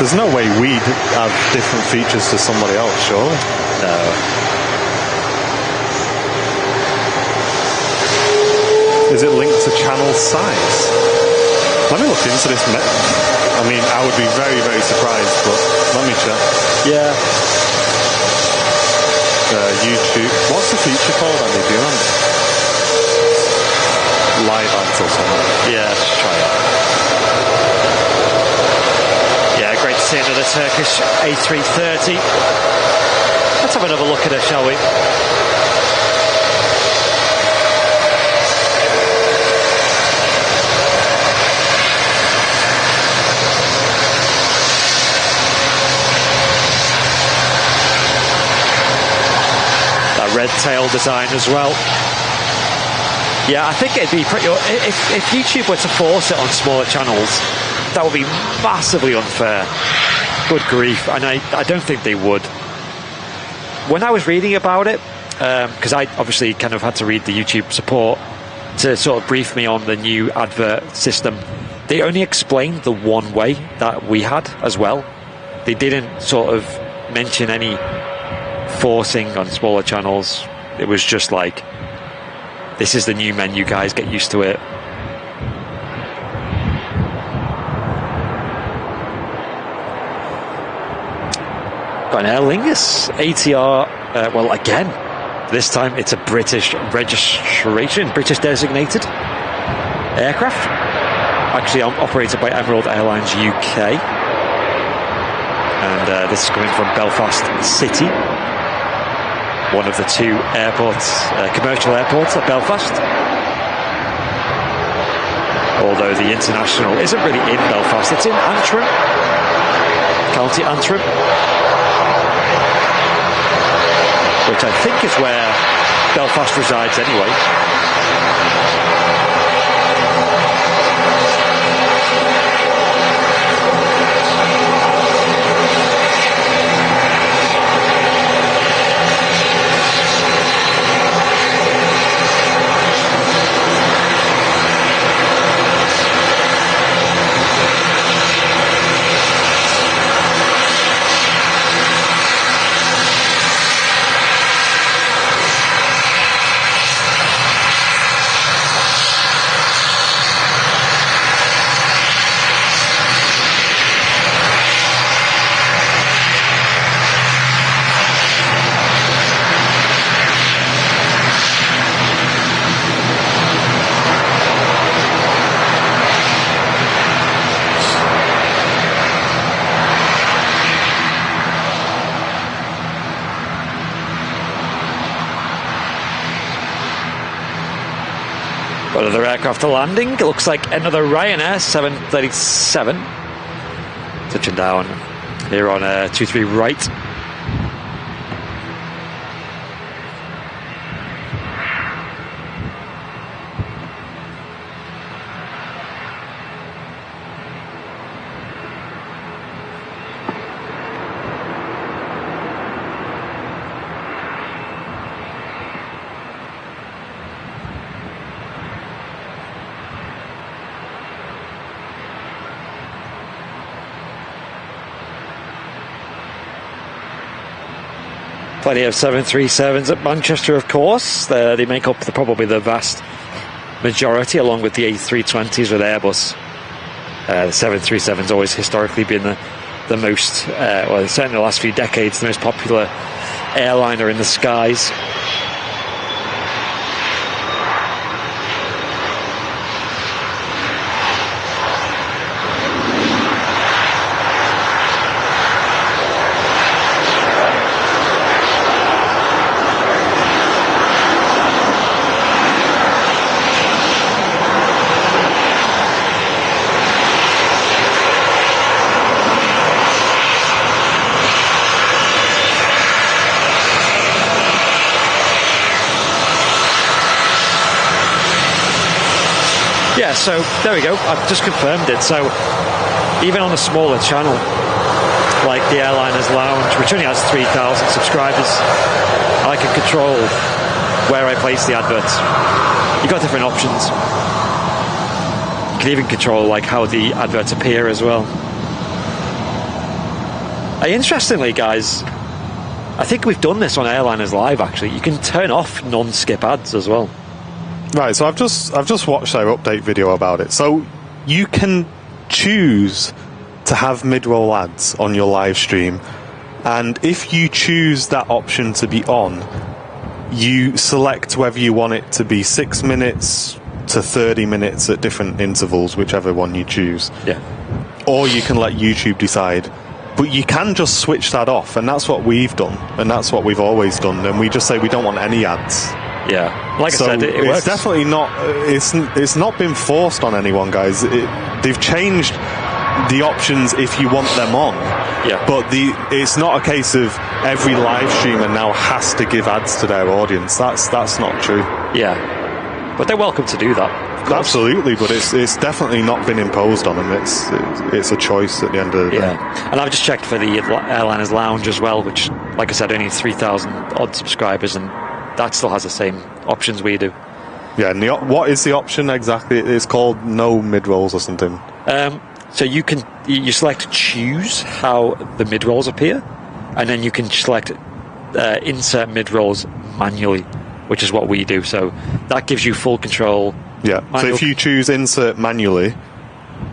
There's no way we'd have different features to somebody else, surely? No. Is it linked to channel size? Let me look into this. I mean, I would be very, very surprised, but let me check. Yeah. YouTube. What's the feature called, Andy? Do you remember? Live ads or something? Yeah, let's try it. Yeah, great to see another Turkish A330. Let's have another look at her, shall we? That red tail design as well. Yeah, I think it'd be pretty... If YouTube were to force it on smaller channels, that would be massively unfair. Good grief. And I don't think they would. When I was reading about it, because I obviously kind of had to read the YouTube support to sort of brief me on the new advert system, they only explained the one way that we had as well. They didn't sort of mention any forcing on smaller channels. It was just like, this is the new menu, guys, get used to it. Got an Aer Lingus ATR, well, again, this time it's a British registration, British designated aircraft. Actually, operated by Emerald Airlines UK. And this is coming from Belfast City, one of the two airports, commercial airports at Belfast. Although the international isn't really in Belfast, it's in Antrim, County Antrim, which I think is where Belfast resides anyway. Another aircraft landing. It looks like another Ryanair 737 touching down here on 23 right. Plenty of 737s at Manchester, of course. They make up probably the vast majority, along with the A320s with Airbus. The 737's always historically been the most, well, certainly the last few decades, the most popular airliner in the skies. Yeah, so there we go. I've just confirmed it. So even on a smaller channel, like the Airliners Lounge, which only has 3,000 subscribers, I can control where I place the adverts. You've got different options. You can even control like how the adverts appear as well. Interestingly, guys, I think we've done this on Airliners Live. Actually, you can turn off non-skip ads as well. Right. So I've just watched their update video about it. So you can choose to have mid-roll ads on your live stream, and if you choose that option to be on, you select whether you want it to be 6 minutes to 30 minutes at different intervals, whichever one you choose. Yeah. Or you can let YouTube decide. But you can just switch that off, and that's what we've done, and that's what we've always done, and we just say we don't want any ads. Yeah, like so I said, it it's works. Definitely not. It's not been forced on anyone, guys. They've changed the options if you want them on. Yeah. But it's not a case of every live streamer now has to give ads to their audience. That's not true. Yeah, but they're welcome to do that. Absolutely, but it's definitely not been imposed on them. It's a choice at the end of the day. Yeah, and I've just checked for the Airliners Lounge as well, which, like I said, only 3,000 odd subscribers, and that still has the same options we do. Yeah, and what is the option exactly? It's called no mid-rolls or something. So you select choose how the mid-rolls appear, and then you can select insert mid-rolls manually, which is what we do. So that gives you full control. Yeah, so if you choose insert manually,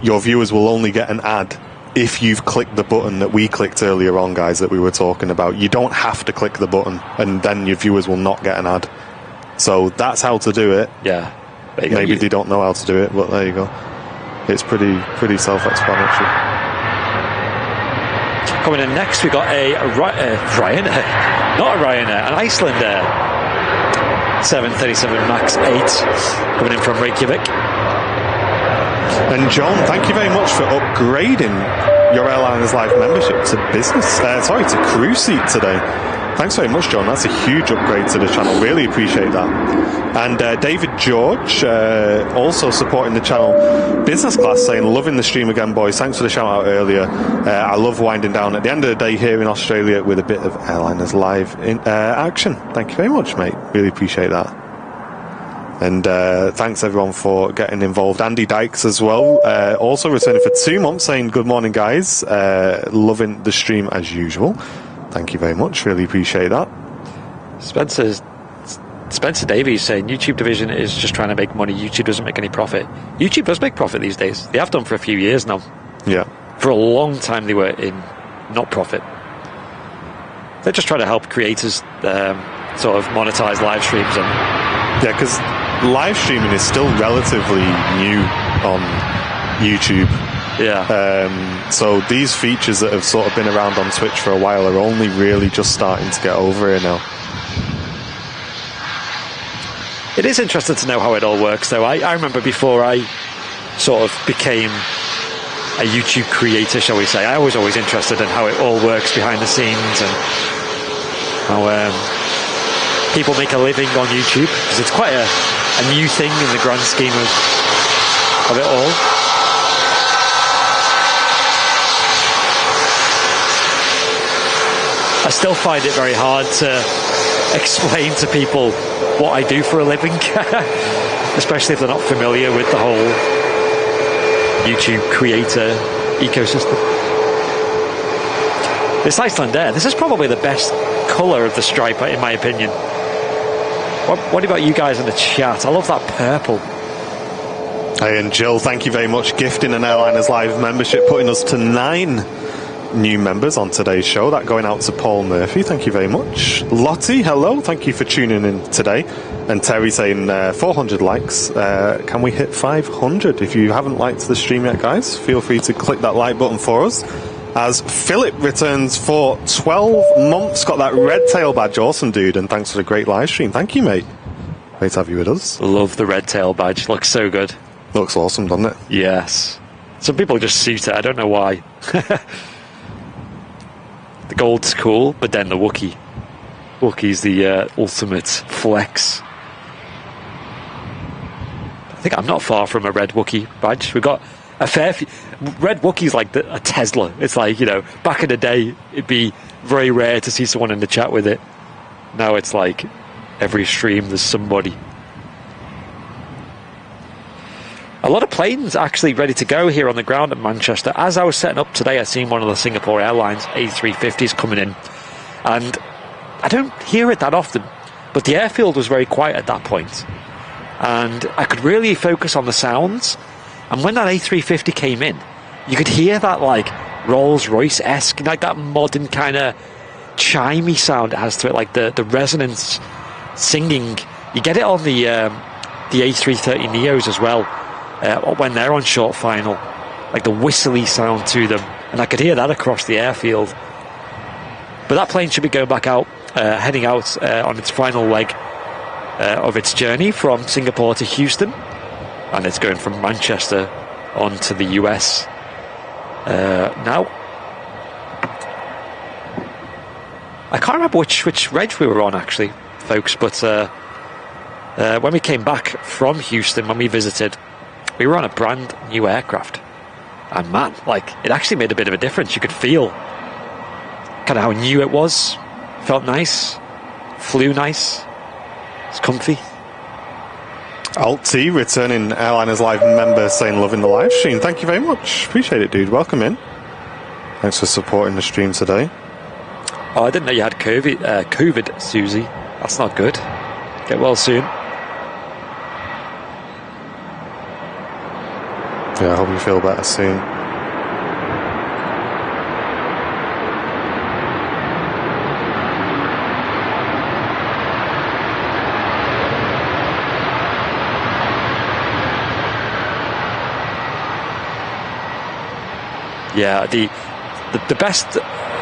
your viewers will only get an ad if you've clicked the button that we clicked earlier on, guys, that we were talking about. You don't have to click the button, and then your viewers will not get an ad. So that's how to do it. Yeah. Maybe they don't know how to do it, but there you go. It's pretty self-explanatory. Coming in next, we got an Icelander 737 MAX 8 coming in from Reykjavik. And John, thank you very much for upgrading your Airliners Live membership to business. To crew seat today. Thanks very much, John. That's a huge upgrade to the channel. Really appreciate that. And David George, also supporting the channel business class, saying, loving the stream again, boys. Thanks for the shout out earlier. I love winding down at the end of the day here in Australia with a bit of Airliners Live in action. Thank you very much, mate. Really appreciate that. And thanks everyone for getting involved. Andy Dykes as well, also returning for 2 months, saying good morning, guys. Loving the stream as usual. Thank you very much. Really appreciate that. Spencer Davies saying YouTube division is just trying to make money. YouTube doesn't make any profit. YouTube does make profit these days. They have done for a few years now. Yeah. For a long time they were in not profit. They're just trying to help creators sort of monetize live streams. And yeah, because live streaming is still relatively new on YouTube. Yeah. So these features that have sort of been around on Twitch for a while are only really just starting to get over here now. It is interesting to know how it all works, though. I remember before I sort of became a YouTube creator, shall we say, I was always interested in how it all works behind the scenes and how people make a living on YouTube, because it's quite a new thing in the grand scheme of it all. I still find it very hard to explain to people what I do for a living, especially if they're not familiar with the whole YouTube creator ecosystem. This Icelander, this is probably the best colour of the stripe, in my opinion. What about you guys in the chat? I love that purple. Hey, and Jill, thank you very much. Gifting an Airliners Live membership, putting us to 9 new members on today's show. That going out to Paul Murphy. Thank you very much. Lottie, hello. Thank you for tuning in today. And Terry saying 400 likes. Can we hit 500? If you haven't liked the stream yet, guys, feel free to click that like button for us. As Philip returns for 12 months, got that red tail badge. Awesome, dude. And thanks for the great live stream. Thank you, mate. Great to have you with us. Love the red tail badge. Looks so good. Looks awesome, doesn't it? Yes. Some people just suit it. I don't know why. The gold's cool, but then the Wookiee's the ultimate flex. I think I'm not far from a Red Wookiee badge. We've got a fair few. Red Wookiee's like a Tesla. It's like, back in the day, it'd be very rare to see someone in the chat with it. Now it's like every stream there's somebody. A lot of planes actually ready to go here on the ground at Manchester. As I was setting up today, I seen one of the Singapore Airlines A350s coming in. And I don't hear it that often, but the airfield was very quiet at that point. And I could really focus on the sounds. And when that A350 came in, you could hear that like Rolls-Royce-esque, like that modern kind of chimey sound it has to it, like the resonance singing. You get it on the A330 Neos as well, when they're on short final, like the whistly sound to them. And I could hear that across the airfield. But that plane should be going back out, heading out on its final leg of its journey from Singapore to Houston, and it's going from Manchester on to the US now. I can't remember which reg we were on actually, folks, but when we came back from Houston, when we visited, we were on a brand new aircraft, and man, like, it actually made a bit of a difference. You could feel kind of how new it was. Felt nice, flew nice. It's comfy. Alt T, returning Airliners Live member, saying loving the live stream. Thank you very much. Appreciate it, dude. Welcome in. Thanks for supporting the stream today. Oh, I didn't know you had COVID, Susie. That's not good. Get well soon. Yeah, I hope you feel better soon. Yeah, the best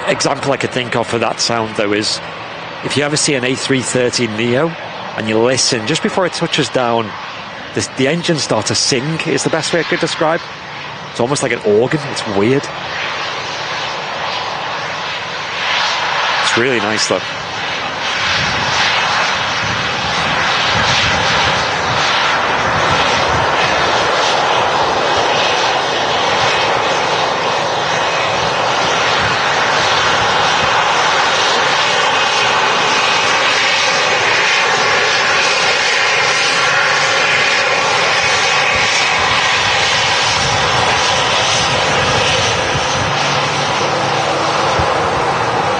example I could think of for that sound, though, is if you ever see an A330 Neo and you listen, just before it touches down, the engine starts to sing, is the best way I could describe. It's almost like an organ. It's weird. It's really nice, though.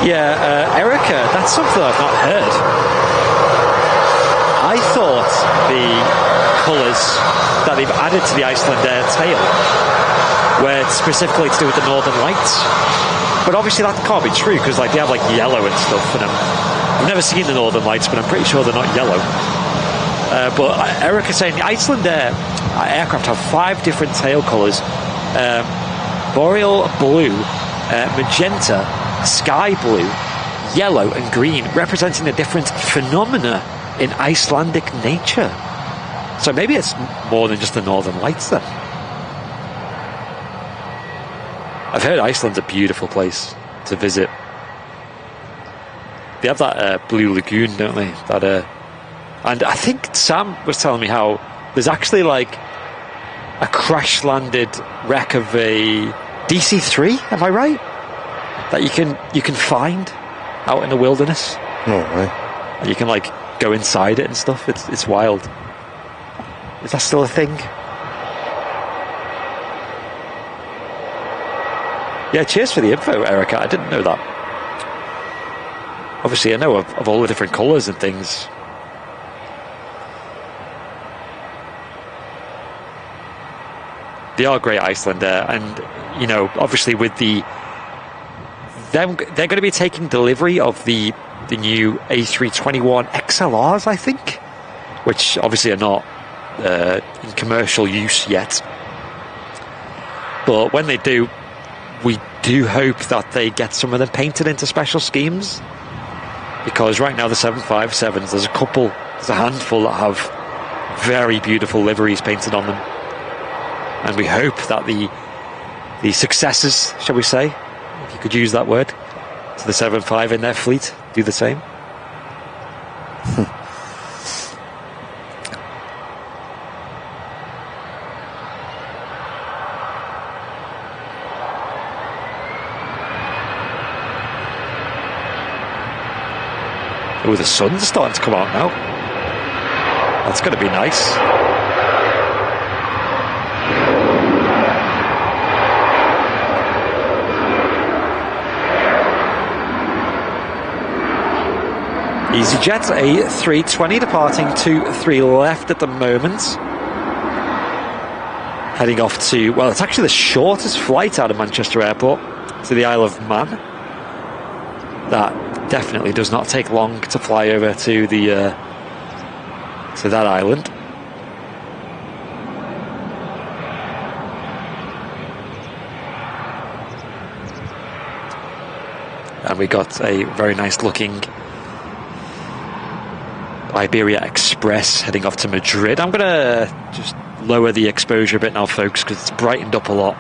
Yeah, Erica, that's something I've not heard. I thought the colours that they've added to the Icelandair tail were specifically to do with the Northern Lights, but obviously that can't be true because like they have like yellow and stuff, and I've never seen the Northern Lights, but I'm pretty sure they're not yellow. But Erica saying the Icelandair aircraft have 5 different tail colours: boreal blue, magenta, sky blue, yellow and green, representing the different phenomena in Icelandic nature. So maybe it's more than just the Northern Lights then. I've heard Iceland's a beautiful place to visit. They have that Blue Lagoon, don't they? And I think Sam was telling me how there's actually like a crash-landed wreck of a DC-3, am I right? That you can find out in the wilderness. No way. And you can like go inside it and stuff. It's wild. Is that still a thing? Yeah, cheers for the info, Erica. I didn't know that. Obviously, I know of all the different colours and things. They are great, Icelandair, and you know, obviously with they're going to be taking delivery of the new A321 XLRs, I think, which obviously are not in commercial use yet. But when they do, we do hope that they get some of them painted into special schemes, because right now the 757s, there's a handful that have very beautiful liveries painted on them, and we hope that the successors, shall we say, if you could use that word, to the 75 in their fleet do the same. Oh, the sun's starting to come out now. That's going to be nice. EasyJet A320 departing to 3 left at the moment. Heading off to, well, it's actually the shortest flight out of Manchester Airport to the Isle of Man. That definitely does not take long to fly over to the to that island. And we got a very nice looking Iberia Express heading off to Madrid. I'm going to just lower the exposure a bit now, folks, because it's brightened up a lot.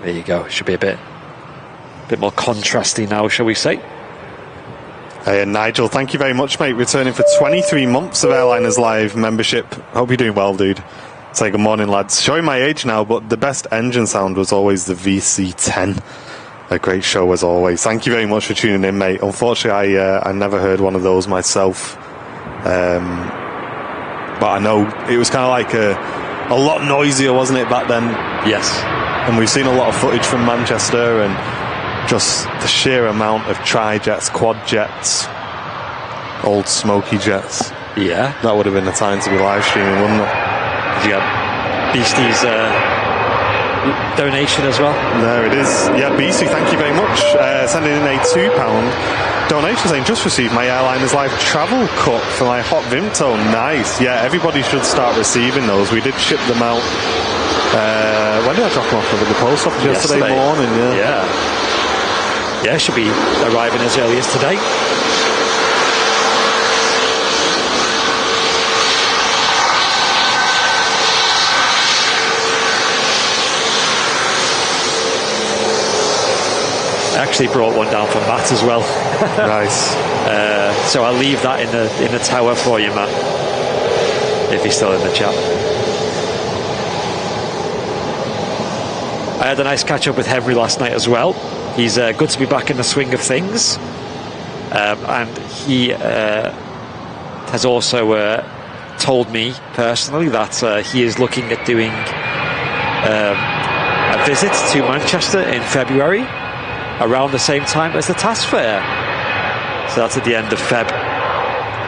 There you go. It should be a bit more contrasty now, shall we say. Hey, and Nigel, thank you very much, mate. Returning for 23 months of Airliners Live membership. Hope you're doing well, dude. Say good morning, lads. Showing my age now, but the best engine sound was always the VC10. A great show as always. Thank you very much for tuning in, mate. Unfortunately, I never heard one of those myself. But I know it was kind of like a lot noisier, wasn't it, back then? Yes. And we've seen a lot of footage from Manchester and just the sheer amount of tri-jets, quad-jets, old smoky jets. Yeah. That would have been the time to be live streaming, wouldn't it? Did you get Beastie's donation as well? There it is. Yeah, Beastie, thank you very much. Sending in a £2 donation saying, just received my Airliners Live travel cut for my hot Vimto. Nice. Yeah, everybody should start receiving those. We did ship them out. When did I drop them off? At the post office yesterday morning. Yeah, should be arriving as early as today. I actually brought one down for Matt as well. Nice. So I'll leave that in the tower for you, Matt, if he's still in the chat. I had a nice catch up with Henry last night as well. He's good to be back in the swing of things, and he has also told me personally that he is looking at doing a visit to Manchester in February, around the same time as the task fair. So that's at the end of Feb.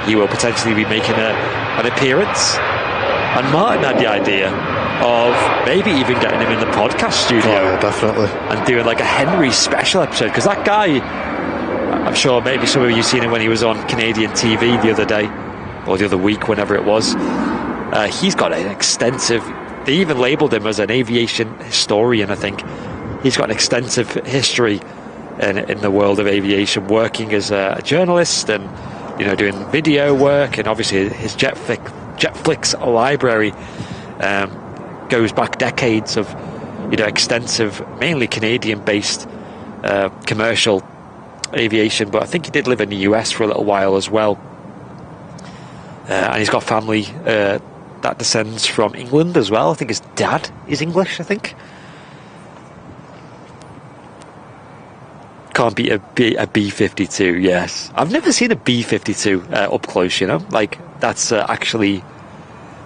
He will potentially be making an appearance. And Martin had the idea of maybe even getting him in the podcast studio. Oh, yeah, definitely. And doing like a Henry special episode. Because that guy, I'm sure maybe some of you seen him when he was on Canadian TV the other day, or the other week, whenever it was. He's got an extensive, they even labelled him as an aviation historian, I think. He's got an extensive history in the world of aviation, working as a journalist and, you know, doing video work, and obviously his Jetflix library goes back decades of, you know, extensive, mainly Canadian-based commercial aviation. But I think he did live in the US for a little while as well, and he's got family that descends from England as well. I think his dad is English, I think. Can't beat a B-52, yes. I've never seen a B-52 up close, you know, like that's actually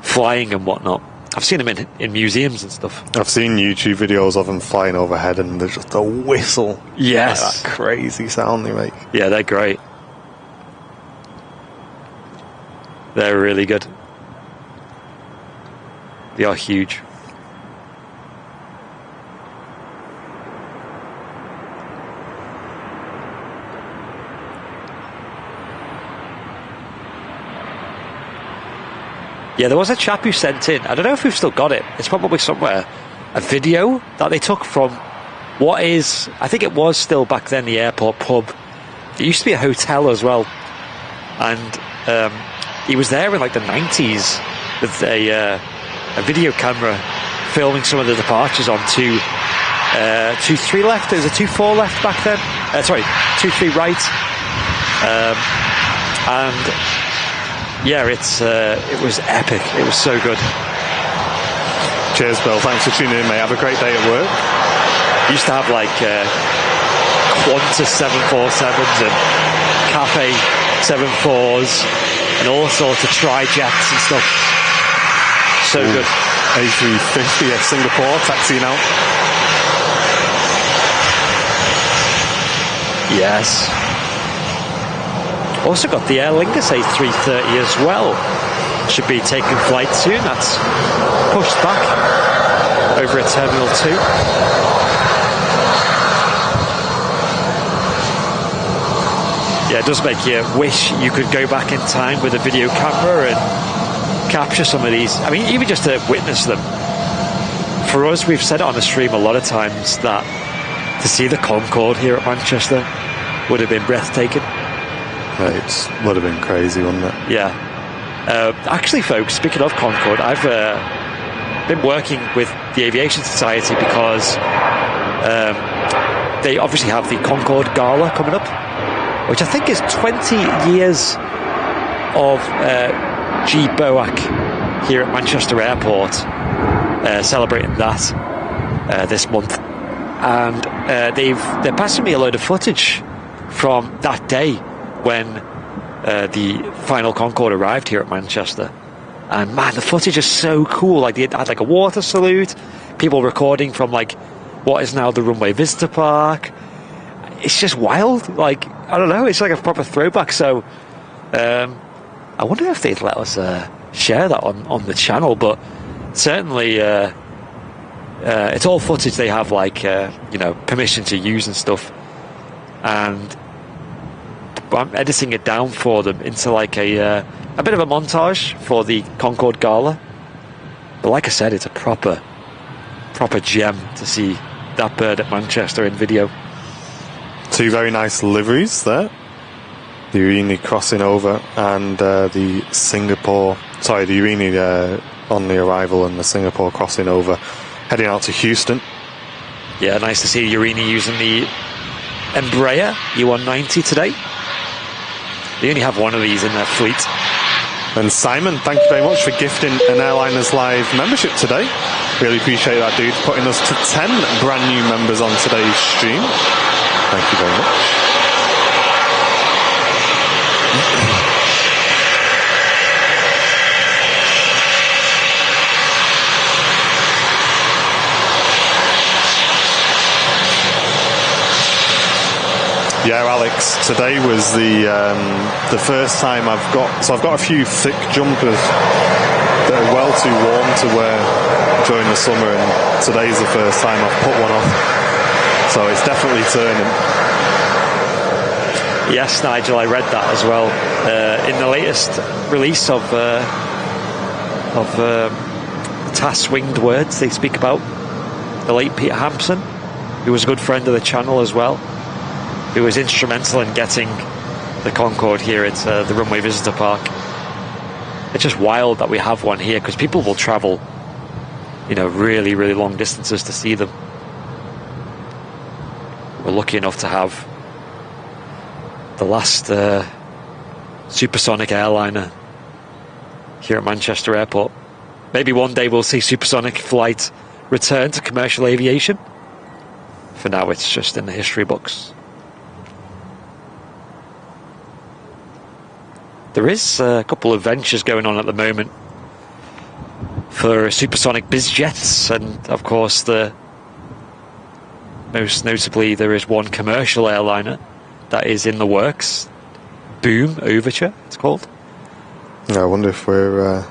flying and whatnot. I've seen them in museums and stuff. I've seen YouTube videos of them flying overhead, and there's just a whistle. Yes. Like that crazy sound they make. Yeah, they're great. They're really good. They are huge. Yeah, there was a chap who sent in, I don't know if we've still got it, it's probably somewhere, a video that they took from what is, I think it was still back then the airport pub. It used to be a hotel as well. And he was there in like the 90s with a video camera filming some of the departures on 2-3 left. There was a 2-4 left back then. 2-3 right. And yeah, it was epic. It was so good. Cheers, Bill. Thanks for tuning in, mate. Have a great day at work. Used to have like Qantas 747s and Cathay 74s and all sorts of tri-jets and stuff. So good. A350 at Singapore, taxiing out. Yes. Also got the Aer Lingus A330 as well. Should be taking flight soon. That's pushed back over at Terminal 2. Yeah, it does make you wish you could go back in time with a video camera and capture some of these. I mean, even just to witness them. For us, we've said it on the stream a lot of times that to see the Concorde here at Manchester would have been breathtaking. It would have been crazy, wouldn't it? Yeah. Actually, folks, speaking of Concorde, I've been working with the Aviation Society because they obviously have the Concorde Gala coming up, which I think is 20 years of GBOAC here at Manchester Airport, celebrating that this month. And they're passing me a load of footage from that day when the final Concorde arrived here at Manchester. And man, the footage is so cool. Like, they had like a water salute, people recording from like what is now the runway visitor park. It's just wild. Like, I don't know, it's like a proper throwback. So I wonder if they'd let us share that on the channel, but certainly it's all footage they have, like permission to use and stuff, and I'm editing it down for them into like a bit of a montage for the Concorde Gala. But like I said, it's a proper gem to see that bird at Manchester in video. Two very nice liveries there. The Urini crossing over and the Urini on the arrival and the Singapore crossing over, heading out to Houston. Yeah, nice to see Urini using the Embraer E190 today. They only have one of these in their fleet. And Simon, thank you very much for gifting an Airliners Live membership today. Really appreciate that, dude. Putting us to 10 brand new members on today's stream. Thank you very much. Yeah, Alex, today was the first time I've got a few thick jumpers that are well too warm to wear during the summer, and today's the first time I've put one on. So it's definitely turning. Yes, Nigel, I read that as well. In the latest release of TAS Winged Words, they speak about the late Peter Hampson, who was a good friend of the channel as well, who was instrumental in getting the Concorde here at the runway visitor park. It's just wild that we have one here, because people will travel, really, really long distances to see them. We're lucky enough to have the last supersonic airliner here at Manchester Airport. Maybe one day we'll see supersonic flight return to commercial aviation. For now, it's just in the history books. There is a couple of ventures going on at the moment for supersonic biz jets, and of course most notably there is one commercial airliner that is in the works. Boom Overture, it's called. Yeah, I wonder if we're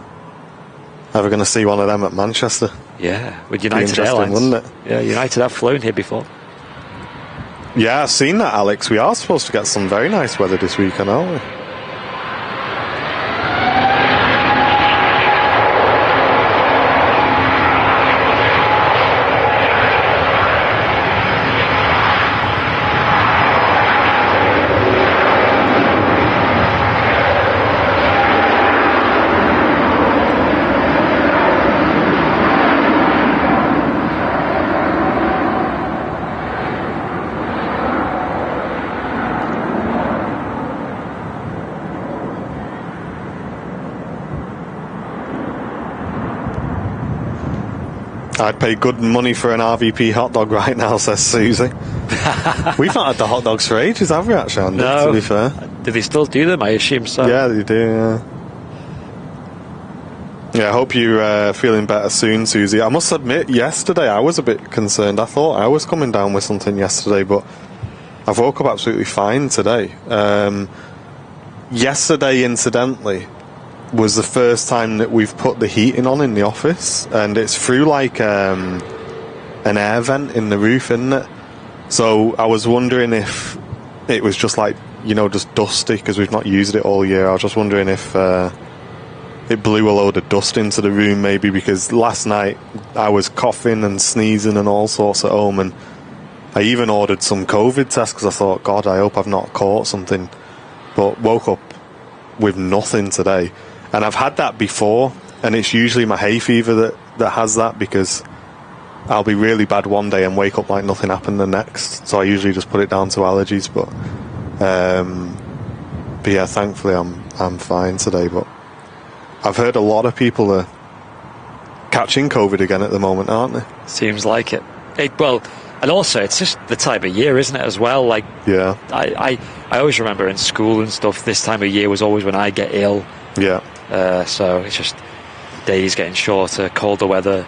ever going to see one of them at Manchester. Yeah, with United Airlines, wouldn't it? Yeah, United have flown here before. Yeah, I've seen that, Alex. We are supposed to get some very nice weather this weekend, aren't we? I'd pay good money for an RVP hot dog right now, says Susie. We've not had the hot dogs for ages, have we, actually, Andy, no, to be fair? Do they still do them? I assume so. Yeah, they do, yeah. Yeah, I hope you're feeling better soon, Susie. I must admit, yesterday I was a bit concerned. I thought I was coming down with something yesterday, but I've woke up absolutely fine today. Yesterday, incidentally, was the first time that we've put the heating on in the office, and it's through like an air vent in the roof, isn't it? So I was wondering if it was just like, you know, just dusty because we've not used it all year. I was just wondering if it blew a load of dust into the room, maybe, because last night I was coughing and sneezing and all sorts at home, and I even ordered some COVID tests because I thought, God, I hope I've not caught something. But woke up with nothing today. And I've had that before, and it's usually my hay fever that has that, because I'll be really bad one day and wake up like nothing happened the next. So I usually just put it down to allergies. But yeah, thankfully I'm fine today. But I've heard a lot of people are catching COVID again at the moment, aren't they? Seems like it. Well, and also it's just the time of year, isn't it, as well? Like, Yeah. I always remember in school and stuff, this time of year was always when I get ill. Yeah. So it's just days getting shorter, colder weather.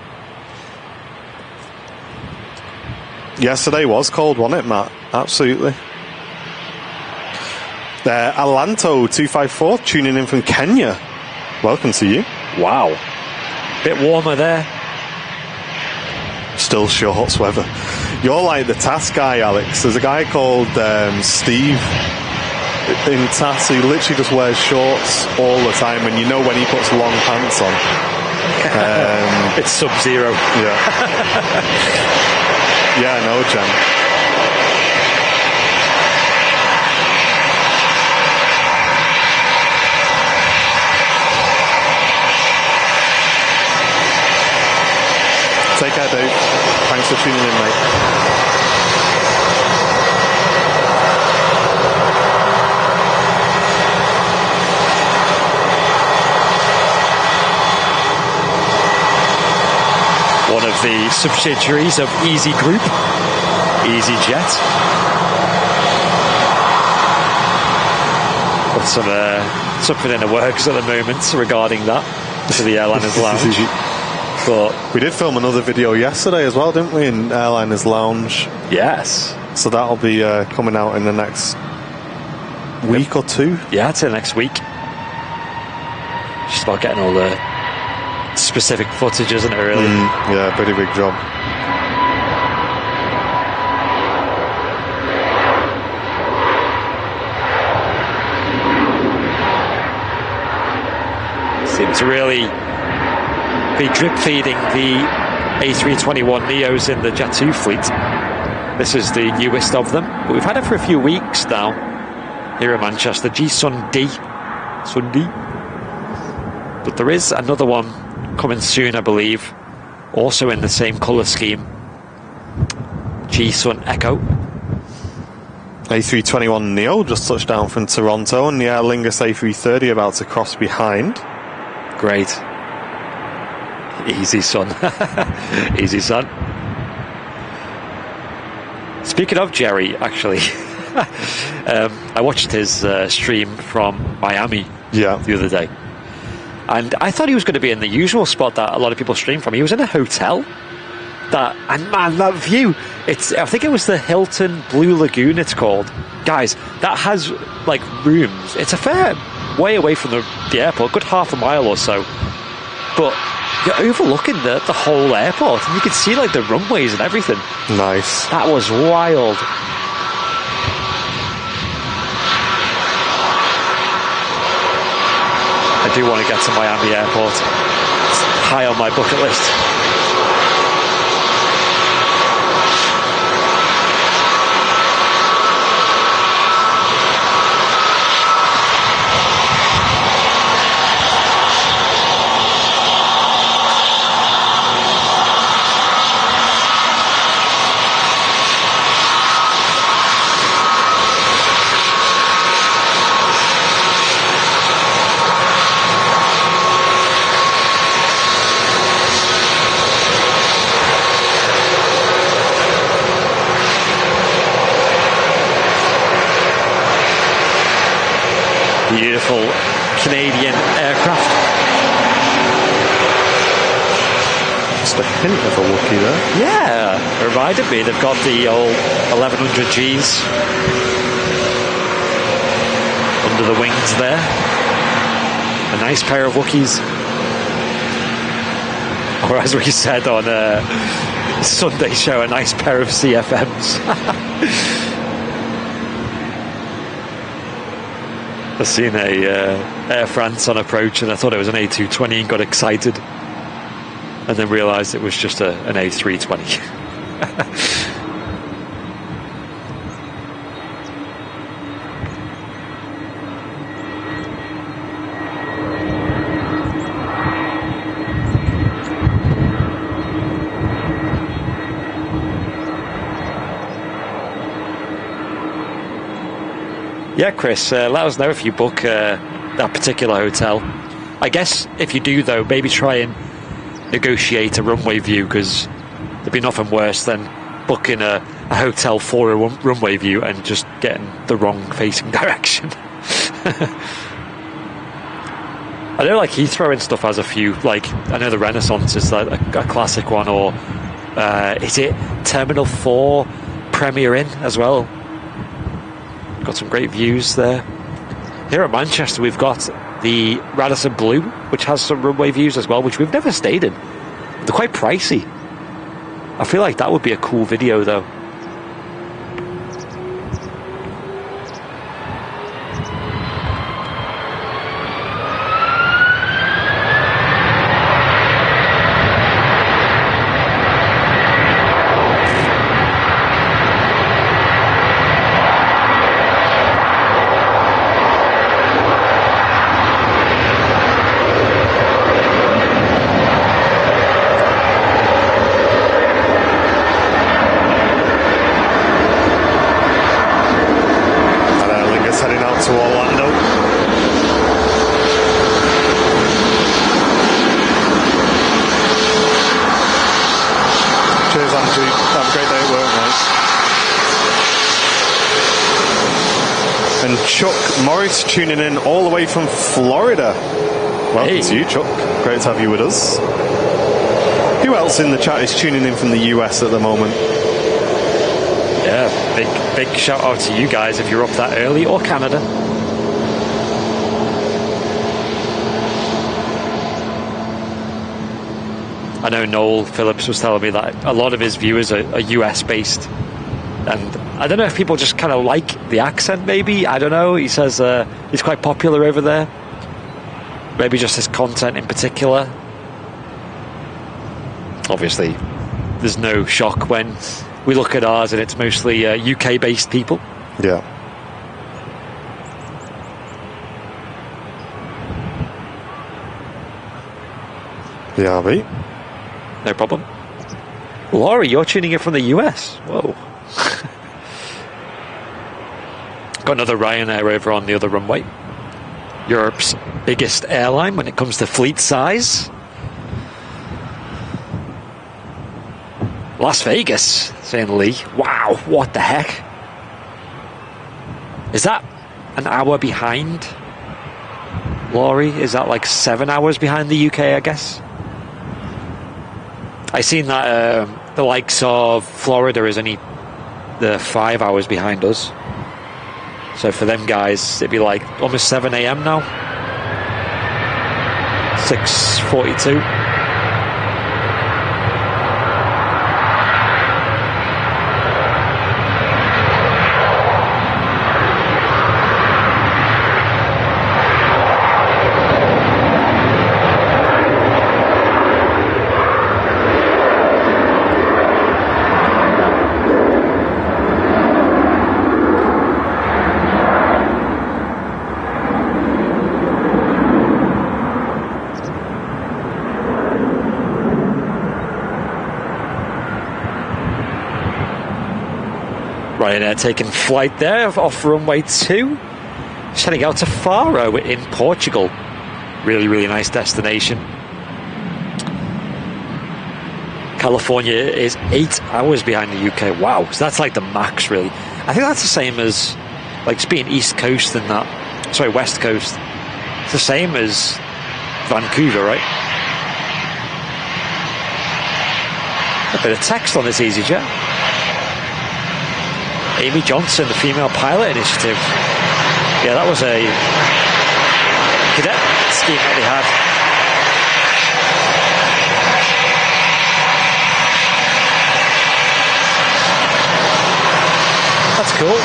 Yesterday was cold, wasn't it, Matt? Absolutely. Alanto254 tuning in from Kenya. Welcome to you. Wow. Bit warmer there. Still shorts weather. You're like the TAS guy, Alex. There's a guy called Steve in TAS. He literally just wears shorts all the time, and you know when he puts long pants on. It's Sub-Zero. Yeah. Yeah, I know, Jen. Take care, Dave. Thanks for tuning in, mate. One of the subsidiaries of Easy Group, EasyJet. Got something in the works at the moment regarding that for the Airliners Lounge. But we did film another video yesterday as well, didn't we, in Airliners Lounge? Yes. So that'll be coming out in the next week or two. Yeah, it's the next week. Just about getting all the specific footage, isn't it, really? Yeah, pretty big job. Seems to really be drip feeding the A321neos in the Jet2 fleet. This is the newest of them, but we've had it for a few weeks now here in Manchester. Sunday. But there is another one coming soon, I believe, also in the same colour scheme. G-Sun Echo. A321neo just touched down from Toronto, and the Aer Lingus A330 about to cross behind. Great. Easy, son. Easy, son. Speaking of Jerry, actually, I watched his stream from Miami the other day. And I thought he was going to be in the usual spot that a lot of people stream from. He was in a hotel. And man, that view. I think it was the Hilton Blue Lagoon, it's called. Guys, that has, like, rooms. It's a fair way away from the airport, a good half a mile or so. But you're overlooking the whole airport, and you can see, like, the runways and everything. Nice. That was wild. I do want to get to Miami Airport. It's high on my bucket list. beautiful Canadian aircraft. Just a hint of a Wookiee there. Yeah, it reminded me. They've got the old 1100 Gs under the wings there. A nice pair of Wookiees. Or as we said on Sunday show, a nice pair of CFMs. I've seen a Air France on approach and I thought it was an A220 and got excited and then realised it was just an A320. Yeah, Chris, let us know if you book that particular hotel. I guess if you do, though, maybe try and negotiate a runway view, because there'd be nothing worse than booking a hotel for a runway view and just getting the wrong facing direction. I know, like, Heathrow and stuff has a few. Like, I know the Renaissance is like a classic one, or is it Terminal 4 Premier Inn as well? Got some great views there. Here at Manchester, we've got the Radisson Blu, which has some runway views as well, which we've never stayed in. They're quite pricey. I feel like that would be a cool video, though. Chuck Morris tuning in all the way from Florida. Welcome to you, Chuck. Great to have you with us. Who else in the chat is tuning in from the US at the moment? Yeah, big shout out to you guys if you're up that early, or Canada. I know Noel Phillips was telling me that a lot of his viewers are US based. And I don't know if people just kind of like the accent, maybe. I don't know. He says he's quite popular over there. Maybe just his content in particular. Obviously, there's no shock when we look at ours and it's mostly UK-based people. Yeah. Yeah, mate. No problem. Laurie, you're tuning in from the US. Whoa. Got another Ryanair over on the other runway. Europe's biggest airline when it comes to fleet size. Las Vegas, saying Lee. Wow, what the heck? Is that an hour behind, Laurie? Is that like 7 hours behind the UK, I guess? I seen that the likes of Florida is only 5 hours behind us. So for them guys, it'd be like almost 7 a.m. now. 6:42. Ryanair taking flight there off runway 2. Just heading out to Faro in Portugal. Really, really nice destination. California is 8 hours behind the UK. Wow, so that's like the max, really. I think that's the same as like just being East Coast and that. sorry, West Coast. It's the same as Vancouver, right? A bit of text on this EasyJet. Amy Johnson, the female pilot initiative. Yeah, that was a cadet scheme that they had. That's cool.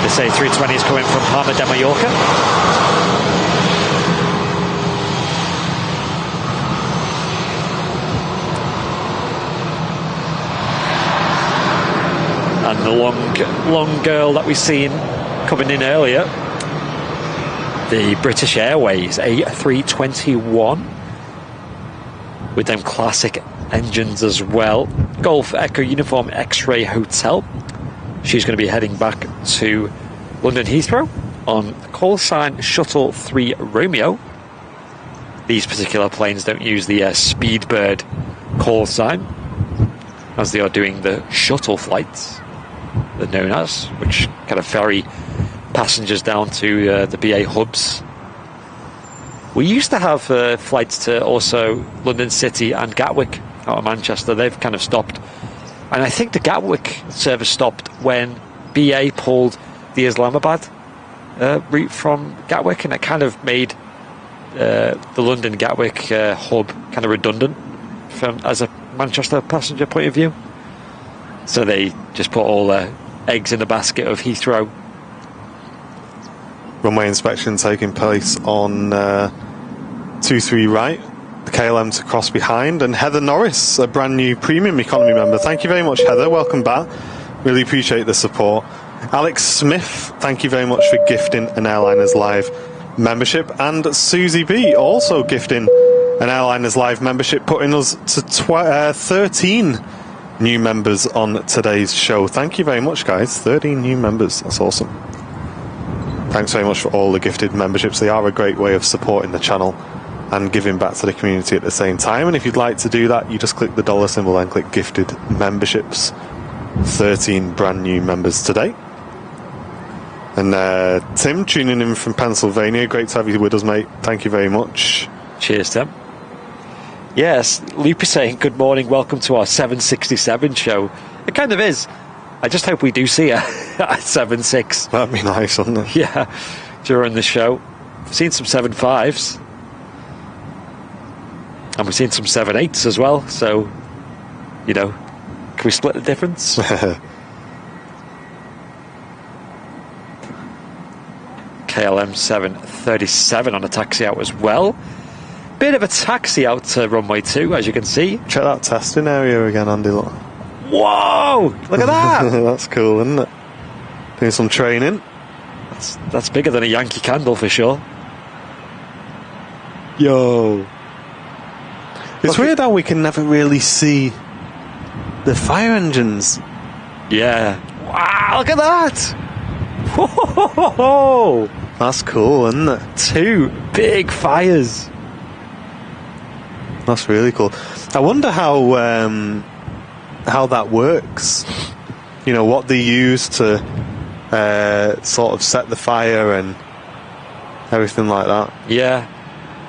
This A320 is coming from Palma de Mallorca. And the long girl that we've seen coming in earlier, the British Airways A321 with them classic engines as well. Golf Echo Uniform X-Ray Hotel. She's going to be heading back to London Heathrow on call sign Shuttle 3 Romeo. These particular planes don't use the Speedbird call sign, as they are doing the shuttle flights, they're known as, which kind of ferry passengers down to the BA hubs. We used to have flights to also London City and Gatwick out of Manchester. They've kind of stopped. And I think the Gatwick service stopped when BA pulled the Islamabad route from Gatwick, and it kind of made the London Gatwick hub kind of redundant as a Manchester passenger point of view. So they just put all their eggs in the basket of Heathrow. Runway inspection taking place on 23 right. The KLM to cross behind, and Heather Norris, a brand new premium economy member. Thank you very much, Heather. Welcome back. Really appreciate the support. Alex Smith, thank you very much for gifting an Airliners Live membership, and Susie B also gifting an Airliners Live membership, putting us to 13 new members on today's show. Thank you very much, guys. 13 new members. That's awesome. Thanks very much for all the gifted memberships. They are a great way of supporting the channel and giving back to the community at the same time. And if you'd like to do that, you just click the dollar symbol and click gifted memberships. 13 brand new members today. And Tim tuning in from Pennsylvania. Great to have you with us, mate. Thank you very much. Cheers, Tim. Yes, Loopy saying good morning, welcome to our 767 show. It kind of is. I just hope we do see her at 7.6. That'd be nice, wouldn't it? Yeah, during the show. I've seen some 7.5s. And we've seen some 7.8s as well. So, you know, can we split the difference? KLM 737 on a taxi out as well. Bit of a taxi out to runway 2, as you can see. Check that testing area again, Andy. Look. Whoa! Look at that! That's cool, isn't it? Doing some training. That's bigger than a Yankee Candle for sure. Yo. It's weird how we can never really see the fire engines. Yeah. Wow, look at that! Whoa! That's cool, isn't it? 2 big fires. That's really cool. I wonder how that works. You know, what they use to sort of set the fire and everything like that. Yeah.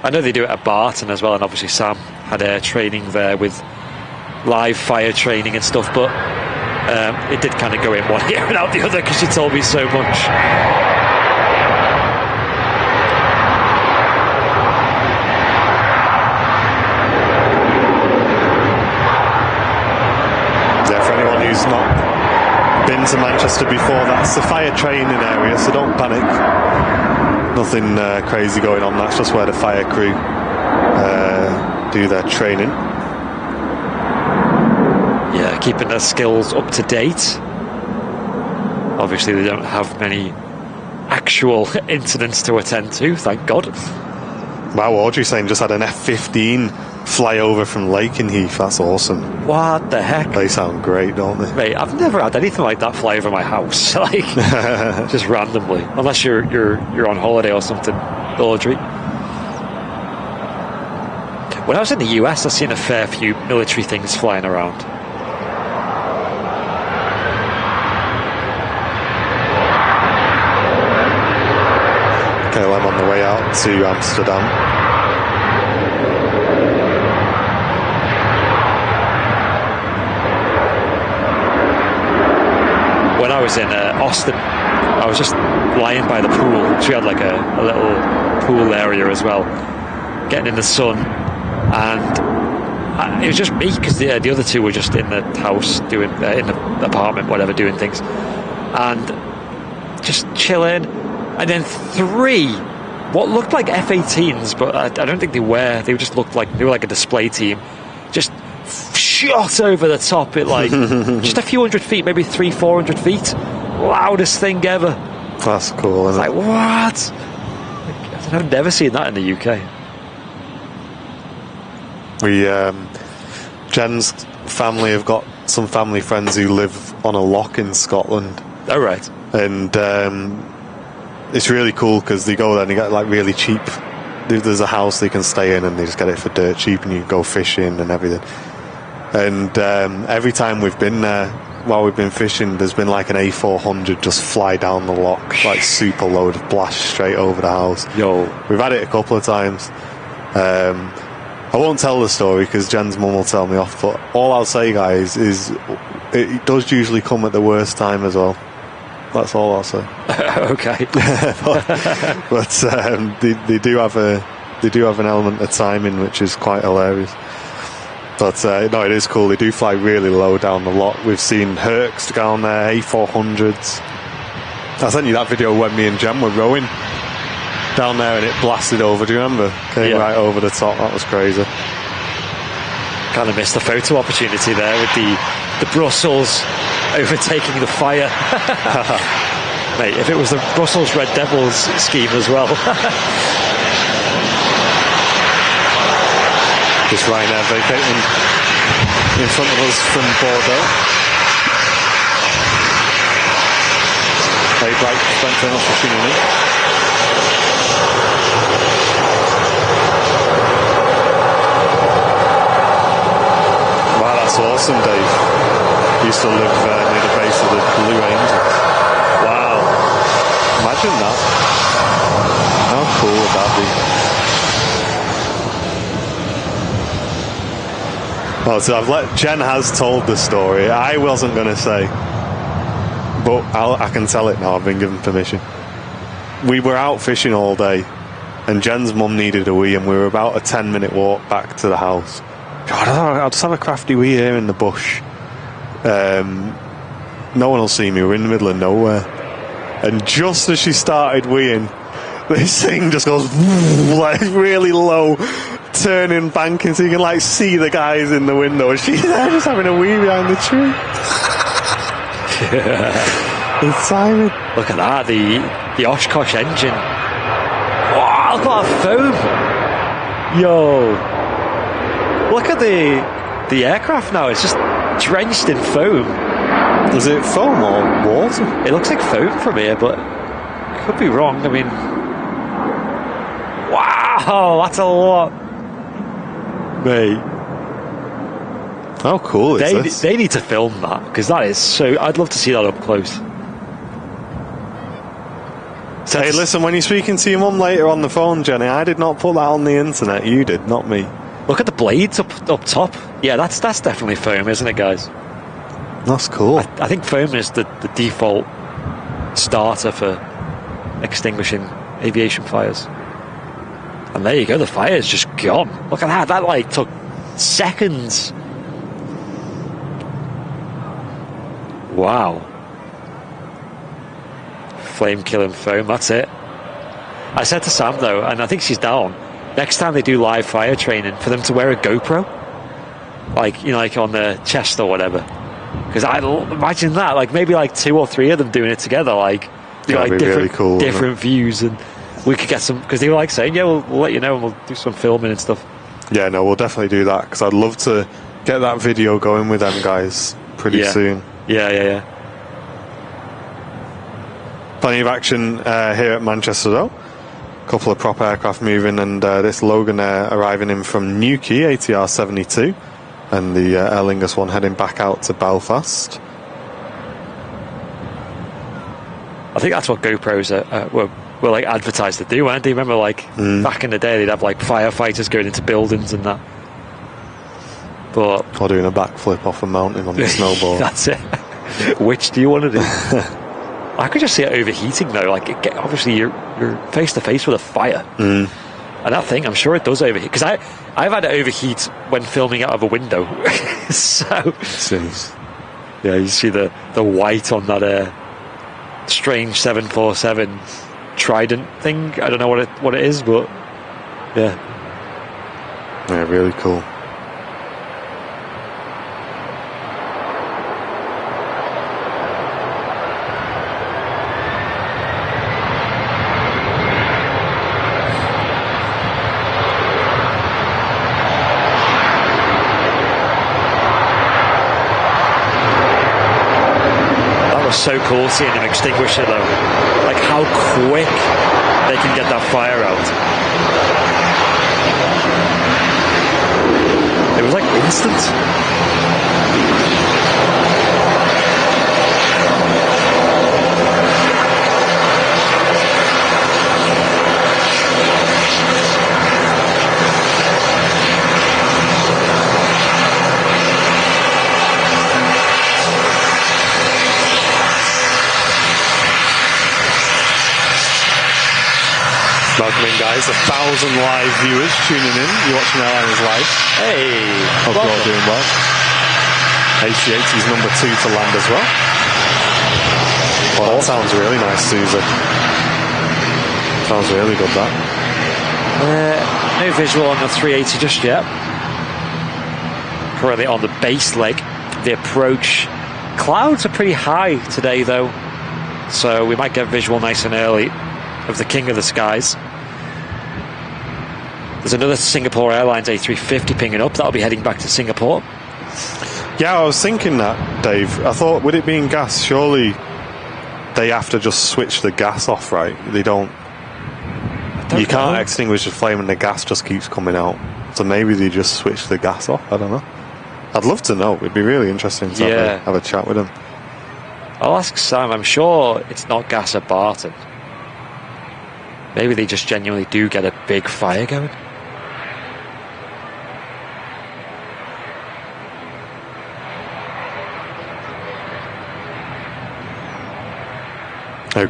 I know they do it at Barton as well, and obviously Sam had air training there with live fire training and stuff, but it did kind of go in one ear and out the other because she told me so much. Who's not been to Manchester before, that's the fire training area, so don't panic. Nothing crazy going on. That's just where the fire crew do their training. Yeah, keeping their skills up to date. Obviously they don't have many actual incidents to attend to, thank God. Wow, Audrey saying just had an F-15 fly over from Lakenheath. That's awesome. What the heck? They sound great, don't they? Mate, I've never had anything like that fly over my house, like just randomly, unless you're on holiday or something, Audrey. When I was in the US, I've seen a fair few military things flying around. Okay, well, I'm on the way out to Amsterdam. When I was in Austin, I was just lying by the pool. So we had like a little pool area as well, getting in the sun, and it was just me because the other two were just in the house doing in the apartment, whatever, doing things, and just chilling. And then 3 what looked like F-18s, but I don't think they were. They just looked like they were like a display team, just shot over the top at like just a few hundred feet, maybe 300-400 feet. Loudest thing ever. That's cool, isn't it? Like, what? I've never seen that in the UK. We, Jen's family have got some family friends who live on a loch in Scotland. Oh, right. And it's really cool because they go there and they get like really cheap. There's a house they can stay in and they just get it for dirt cheap, and you can go fishing and everything. And every time we've been there, while we've been fishing, there's been like an A400 just fly down the loch, like super low, just blast straight over the house. Yo, we've had it a couple of times. I won't tell the story because Jen's mum will tell me off, but all I'll say, guys, is it does usually come at the worst time as well. That's all I'll say. Okay. but they do have an element of timing which is quite hilarious. But no, it is cool. They do fly really low down the lot. We've seen Hercs down there, A400s. I sent you that video when me and Jen were rowing down there and it blasted over. Do you remember? Came right over the top. That was crazy. Kind of missed the photo opportunity there with the Brussels overtaking the fire. Mate, if it was the Brussels Red Devils scheme as well. Just Ryanair vacating in front of us from Bordeaux. Hey, right, thanks very much for tuning in. Wow, that's awesome, Dave. Used to live near the base of the Blue Angels. Wow. Imagine that. How cool would that be? Oh, so Jen has told the story. I wasn't going to say, but I can tell it now. I've been given permission. We were out fishing all day, and Jen's mum needed a wee, and we were about a 10-minute walk back to the house. God, I'll just have a crafty wee here in the bush. No one will see me. We're in the middle of nowhere. And just as she started weeing, this thing just goes like really low, turning, banking, so you can like see the guys in the window, and she's there just having a wee behind the tree. It's Simon. Look at that, the Oshkosh engine. Wow, look at that foam. Yo, look at the aircraft now. It's just drenched in foam. Is it foam or water? It looks like foam from here, but I could be wrong. I mean, wow, that's a lot. Mate, how cool is this? They need to film that, because that is so. I'd love to see that up close. So hey, listen, when you're speaking to your mum later on the phone, Jenny, I did not put that on the internet. You did, not me. Look at the blades up top. Yeah, that's definitely foam, isn't it, guys? That's cool. I think foam is the default starter for extinguishing aviation fires. And there you go, the fire's just gone. Look at that, that like took seconds. Wow. Flame killing foam, that's it. I said to Sam though, and I think she's down, next time they do live fire training, for them to wear a GoPro. Like, you know, like on the chest or whatever. Because I imagine that, like maybe like 2 or 3 of them doing it together, like, you know, like different, really cool, different views, and we could get some, because they were like saying, yeah, we'll let you know and we'll do some filming and stuff. Yeah, no, we'll definitely do that, because I'd love to get that video going with them guys pretty soon. Yeah. Plenty of action here at Manchester though. Couple of prop aircraft moving, and this Logan Air arriving in from Newquay, ATR 72, and the Aer Lingus one heading back out to Belfast. I think that's what GoPros were like advertised to do, weren't they? Remember, like back in the day, they'd have like firefighters going into buildings and that. But Or doing a backflip off a mountain on the snowboard. That's it. Which do you want to do? I could just see it overheating though. Like, obviously, you're face to face with a fire, and that thing, I'm sure it does overheat. Because I've had it overheat when filming out of a window. So, yeah, you see the white on that strange 747 Trident thing. I don't know what it is, but yeah, really cool. So cool seeing him extinguish it though. Like how quick they can get that fire out. It was like instant. Welcome in, guys. 1,000 live viewers tuning in. You're watching Airliners Live. Hey, hope you're all doing well. AC-80 is number 2 to land as well. Oh, that sounds really nice, Susie. Sounds really good, that. No visual on the 380 just yet. Currently on the base leg. The approach. Clouds are pretty high today, though. So we might get visual nice and early of the king of the skies. There's another Singapore Airlines A350 pinging up. That'll be heading back to Singapore. Yeah, I was thinking that, Dave. I thought, with it being gas, surely they have to just switch the gas off, right? They don't. You can't extinguish the flame and the gas just keeps coming out. So maybe they just switch the gas off. I don't know. I'd love to know. It'd be really interesting to have a chat with them. I'll ask Sam. I'm sure it's not gas at Barton. Maybe they just genuinely do get a big fire going.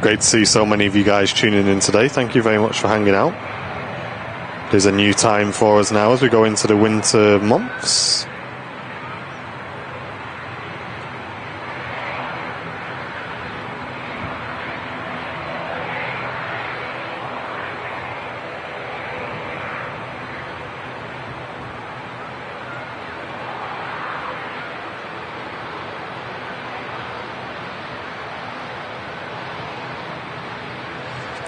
Great to see so many of you guys tuning in today. Thank you very much for hanging out. There's a new time for us now as we go into the winter months.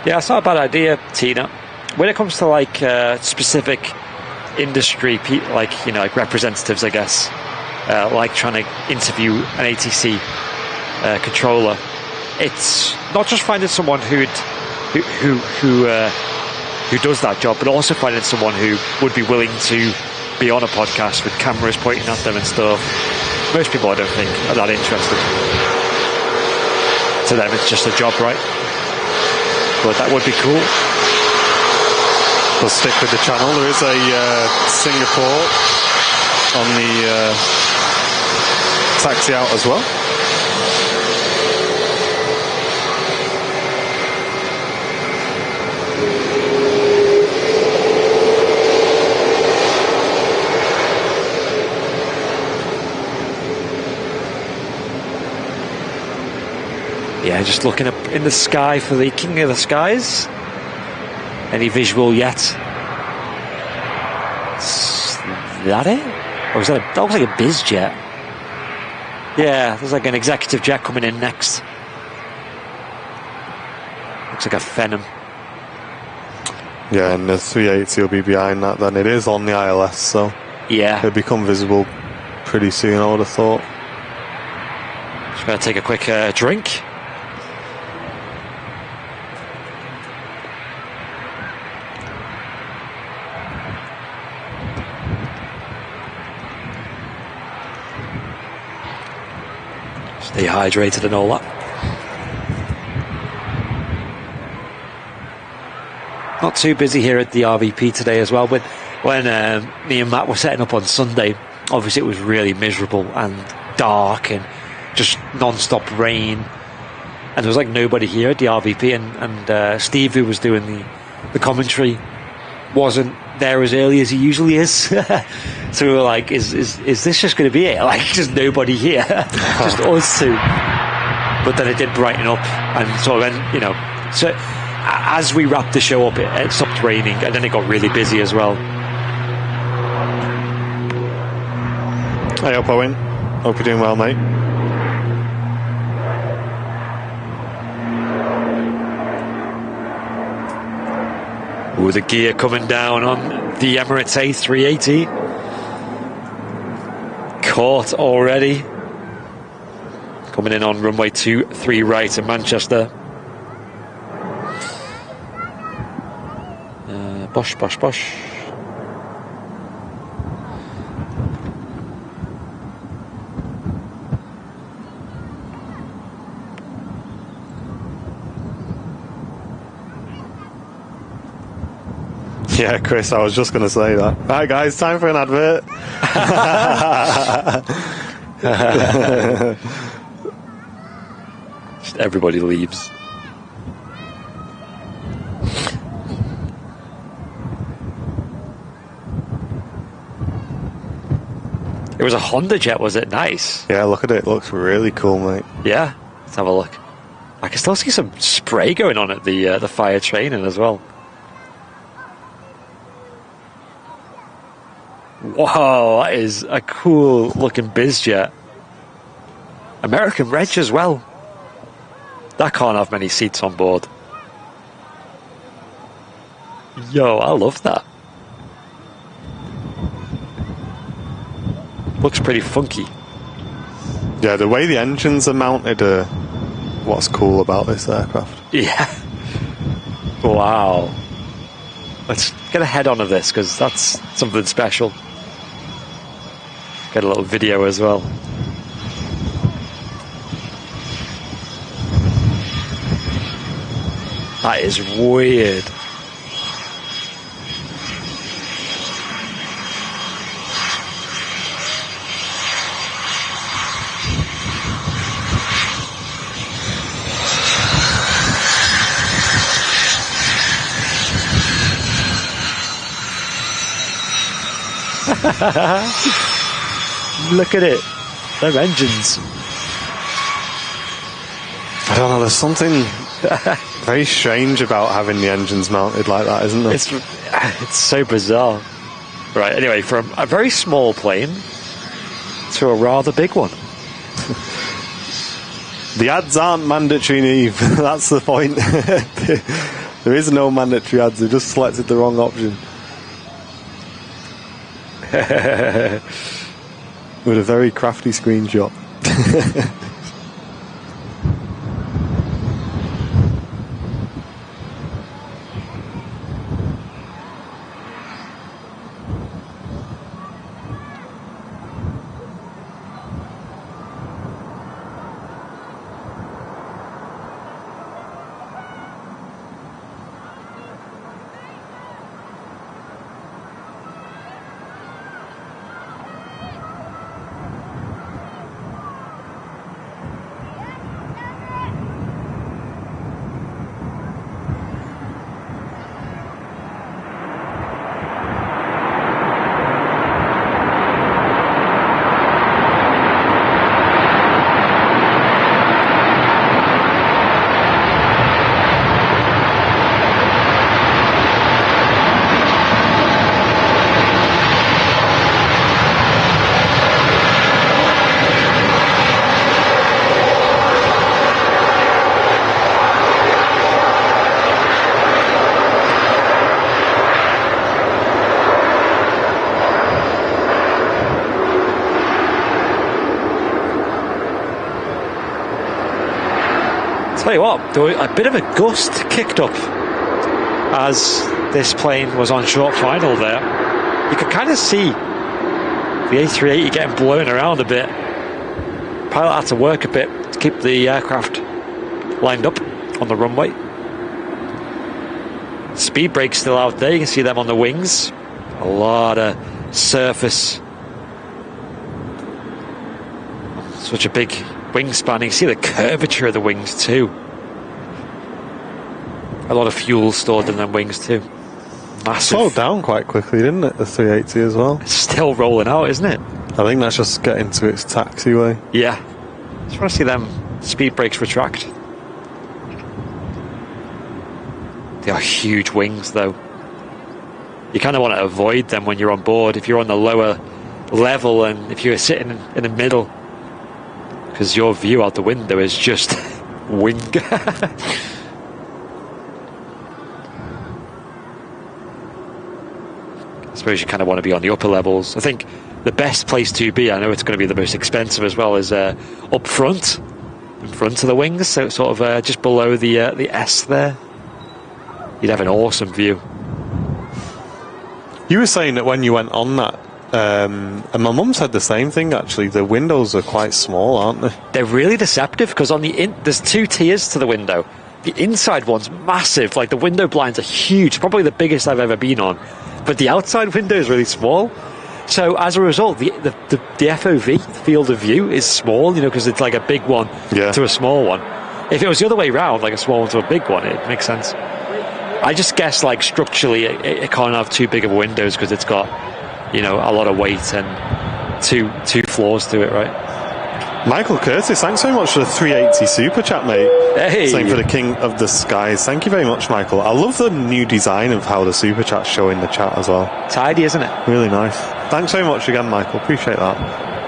Yeah, it's not a bad idea, Tina. When it comes to like specific industry, like like representatives, I guess, like trying to interview an ATC controller, it's not just finding someone who does that job, but also finding someone who would be willing to be on a podcast with cameras pointing at them and stuff. Most people, I don't think, are that interested. To them, it's just a job, right? But that would be cool. We'll stick with the channel. There is a Singapore on the taxi out as well. Yeah, just looking up in the sky for the king of the skies. Any visual yet? Is that it? Or is that looks like a biz jet? Yeah, there's like an executive jet coming in next. Looks like a Phenom. Yeah, and the 380 will be behind that then. It is on the ILS, so yeah, it'll become visible pretty soon, I would have thought. Just going to take a quick drink. dehydrated and all that. Not too busy here at the RVP today as well. When me and Matt were setting up on Sunday, obviously it was really miserable and dark and just non-stop rain. And there was like nobody here at the RVP, and Steve, who was doing the commentary, wasn't there as early as he usually is. So we were like, is this just going to be it? Like, just nobody here, just us two. But then it did brighten up, and so then, so as we wrapped the show up, it stopped raining, and then it got really busy as well. Hey up, Owen. Hope you're doing well, mate. Ooh, the gear coming down on the Emirates A380. Caught already. Coming in on runway 23 right in Manchester. Bosh, bosh, bosh. Yeah, Chris, I was just going to say that. Right, guys, time for an advert. Just everybody leaves. It was a Honda jet, was it? Nice. Yeah, look at it. It looks really cool, mate. Yeah, let's have a look. I can still see some spray going on at the fire training as well. Whoa, that is a cool looking biz jet. American reg as well. That can't have many seats on board. Yo, I love that. Looks pretty funky. Yeah, the way the engines are mounted are what's cool about this aircraft. Yeah. Wow. Let's get a head on of this, because that's something special. Get a little video as well. That is weird. Look at it. Them engines. I don't know, there's something very strange about having the engines mounted like that, isn't there? It's so bizarre. Right, anyway, from a very small plane to a rather big one. The ads aren't mandatory, Neve. That's the point. There is no mandatory ads. They just selected the wrong option. With a very crafty screenshot. Tell you what, a bit of a gust kicked up as this plane was on short final there. You could kind of see the A380 getting blown around a bit. Pilot had to work a bit keep the aircraft lined up on the runway. Speed brakes still out there. You can see them on the wings. A lot of surface. Such a big wingspan. You can see the curvature of the wings too. A lot of fuel stored in them wings too. Massive. Slowed down quite quickly, didn't it? The 380 as well. It's still rolling out, isn't it? I think that's just getting to its taxiway. Yeah. Just want to see them speed brakes retract. They are huge wings, though. You kind of want to avoid them when you're on board if you're on the lower level and if you're sitting in the middle, because your view out the window is just wing. I suppose you kind of want to be on the upper levels. I think the best place to be, I know it's going to be the most expensive as well, is up front, in front of the wings, so sort of just below the S there. You'd have an awesome view. You were saying that when you went on that, and my mum said the same thing actually, the windows are quite small, aren't they? They're really deceptive because on there's two tiers to the window. The inside one's massive, like the window blinds are huge, probably the biggest I've ever been on. But the outside window is really small. So as a result, the FOV, field of view, is small, you know, because it's like a big one to a small one. If it was the other way around, like a small one to a big one, it makes sense. I just guess, like, structurally, it can't have too big of windows because it's got, you know, a lot of weight and two floors to it, right? Michael Curtis, thanks so much for the 380 super chat, mate. Hey. Same for the King of the Skies. Thank you very much, Michael. I love the new design of how the super chat's showing the chat as well. Tidy, isn't it? Really nice. Thanks so much again, Michael. Appreciate that.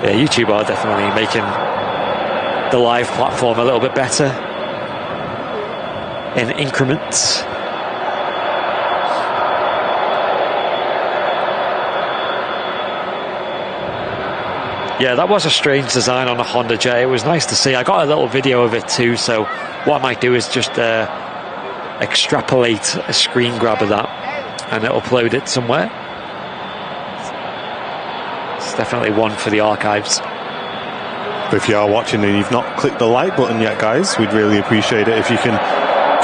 Yeah, YouTube are definitely making the live platform a little bit better in increments. Yeah, that was a strange design on a Honda J. It was nice to see. I got a little video of it too, so what I might do is just extrapolate a screen grab of that and upload it somewhere. It's definitely one for the archives. But if you are watching and you've not clicked the like button yet, guys, we'd really appreciate it if you can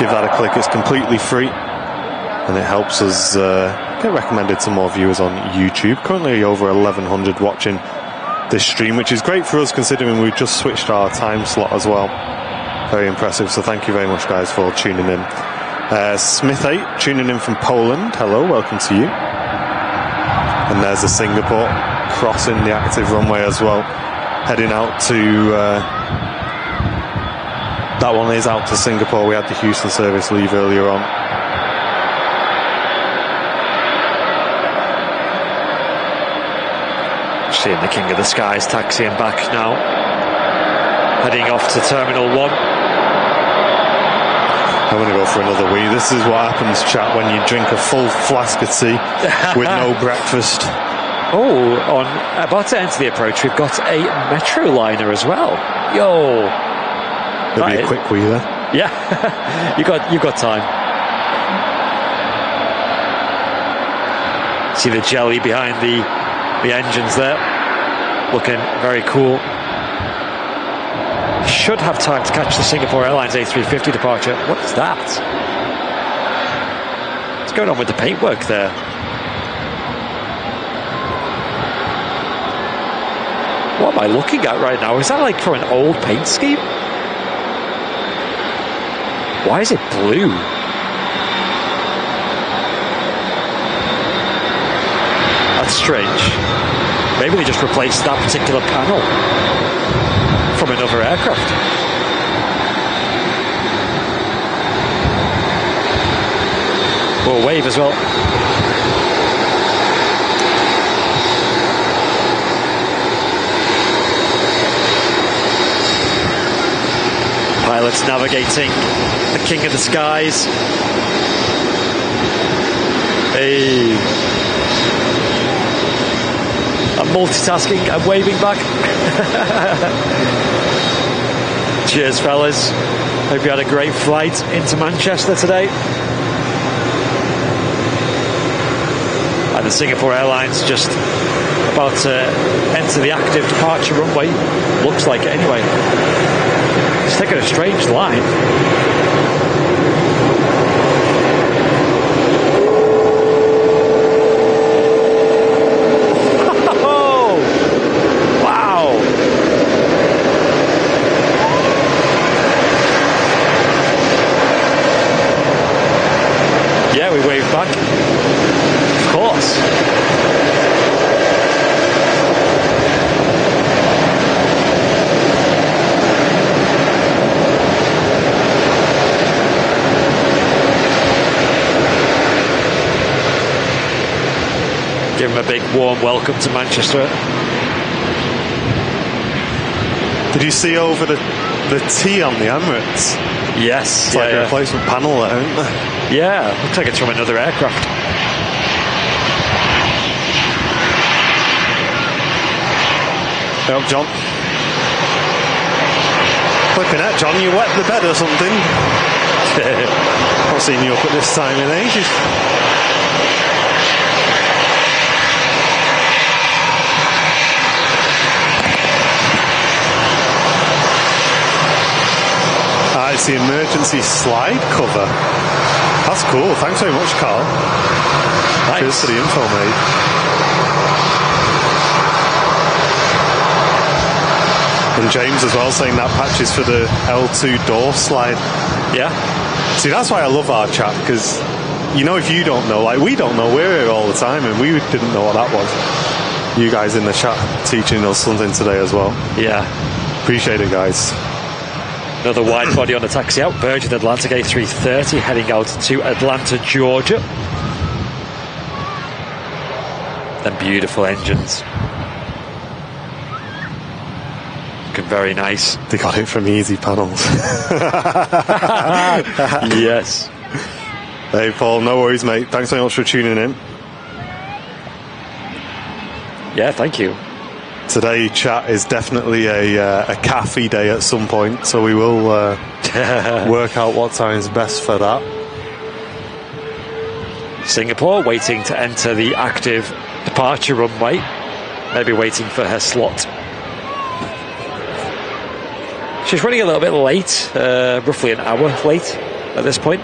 give that a click. It's completely free and it helps us get recommended to more viewers on YouTube. Currently over 1,100 watching this stream, which is great for us considering we've just switched our time slot as well. Very impressive, so thank you very much, guys, for tuning in. Smith8 tuning in from Poland. Hello, welcome to you. And there's the Singapore crossing the active runway as well, heading out to that one is out to Singapore. We had the Houston service leave earlier on. Seeing the King of the Skies taxiing back now, heading off to Terminal 1. I'm going to go for another wee. This is what happens, chat, when you drink a full flask of tea with no breakfast. Oh, about to enter the approach, we've got a Metro liner as well. Yo, There'll be a quick wee there. Yeah, you've got time. See the jelly behind the engines there, looking very cool. Should have time to catch the Singapore Airlines A350 departure. What is that? What's going on with the paintwork there? What am I looking at right now? Is that like from an old paint scheme? Why is it blue? That's strange. Maybe they just replaced that particular panel from another aircraft. Oh, wave as well. Pilots navigating the King of the Skies. Hey. I'm multitasking, I'm waving back. Cheers, fellas. Hope you had a great flight into Manchester today. And the Singapore Airlines just about to enter the active departure runway. Looks like it anyway. It's taking a strange line. Oh! Wow! Yeah, we waved back. Of course. Give him a big warm welcome to Manchester. Did you see over the T on the Emirates? Yes. It's like a replacement panel there, isn't there? Yeah, looks like it's from another aircraft. Help, John. Flipping out, John, you wet the bed or something? Not seen you up at this time in ages. It's the emergency slide cover. That's cool. Thanks very much, Carl. Nice. Cheers for the info, mate. And James as well saying that patch is for the L2 door slide. Yeah. See, that's why I love our chat, because, you know, if you don't know, like we don't know, we're here all the time and we didn't know what that was. You guys in the chat teaching us something today as well. Yeah. Appreciate it, guys. Another wide body on the taxi out, Virgin Atlantic A330 heading out to Atlanta, Georgia. Them beautiful engines. Looking very nice. They got it from Easy Panels. Yes. Hey, Paul, no worries, mate. Thanks very much for tuning in. Yeah, thank you. Today, chat is definitely a cafe day at some point, so we will work out what time is best for that. Singapore waiting to enter the active departure runway. Maybe waiting for her slot. She's running a little bit late, roughly an hour late at this point,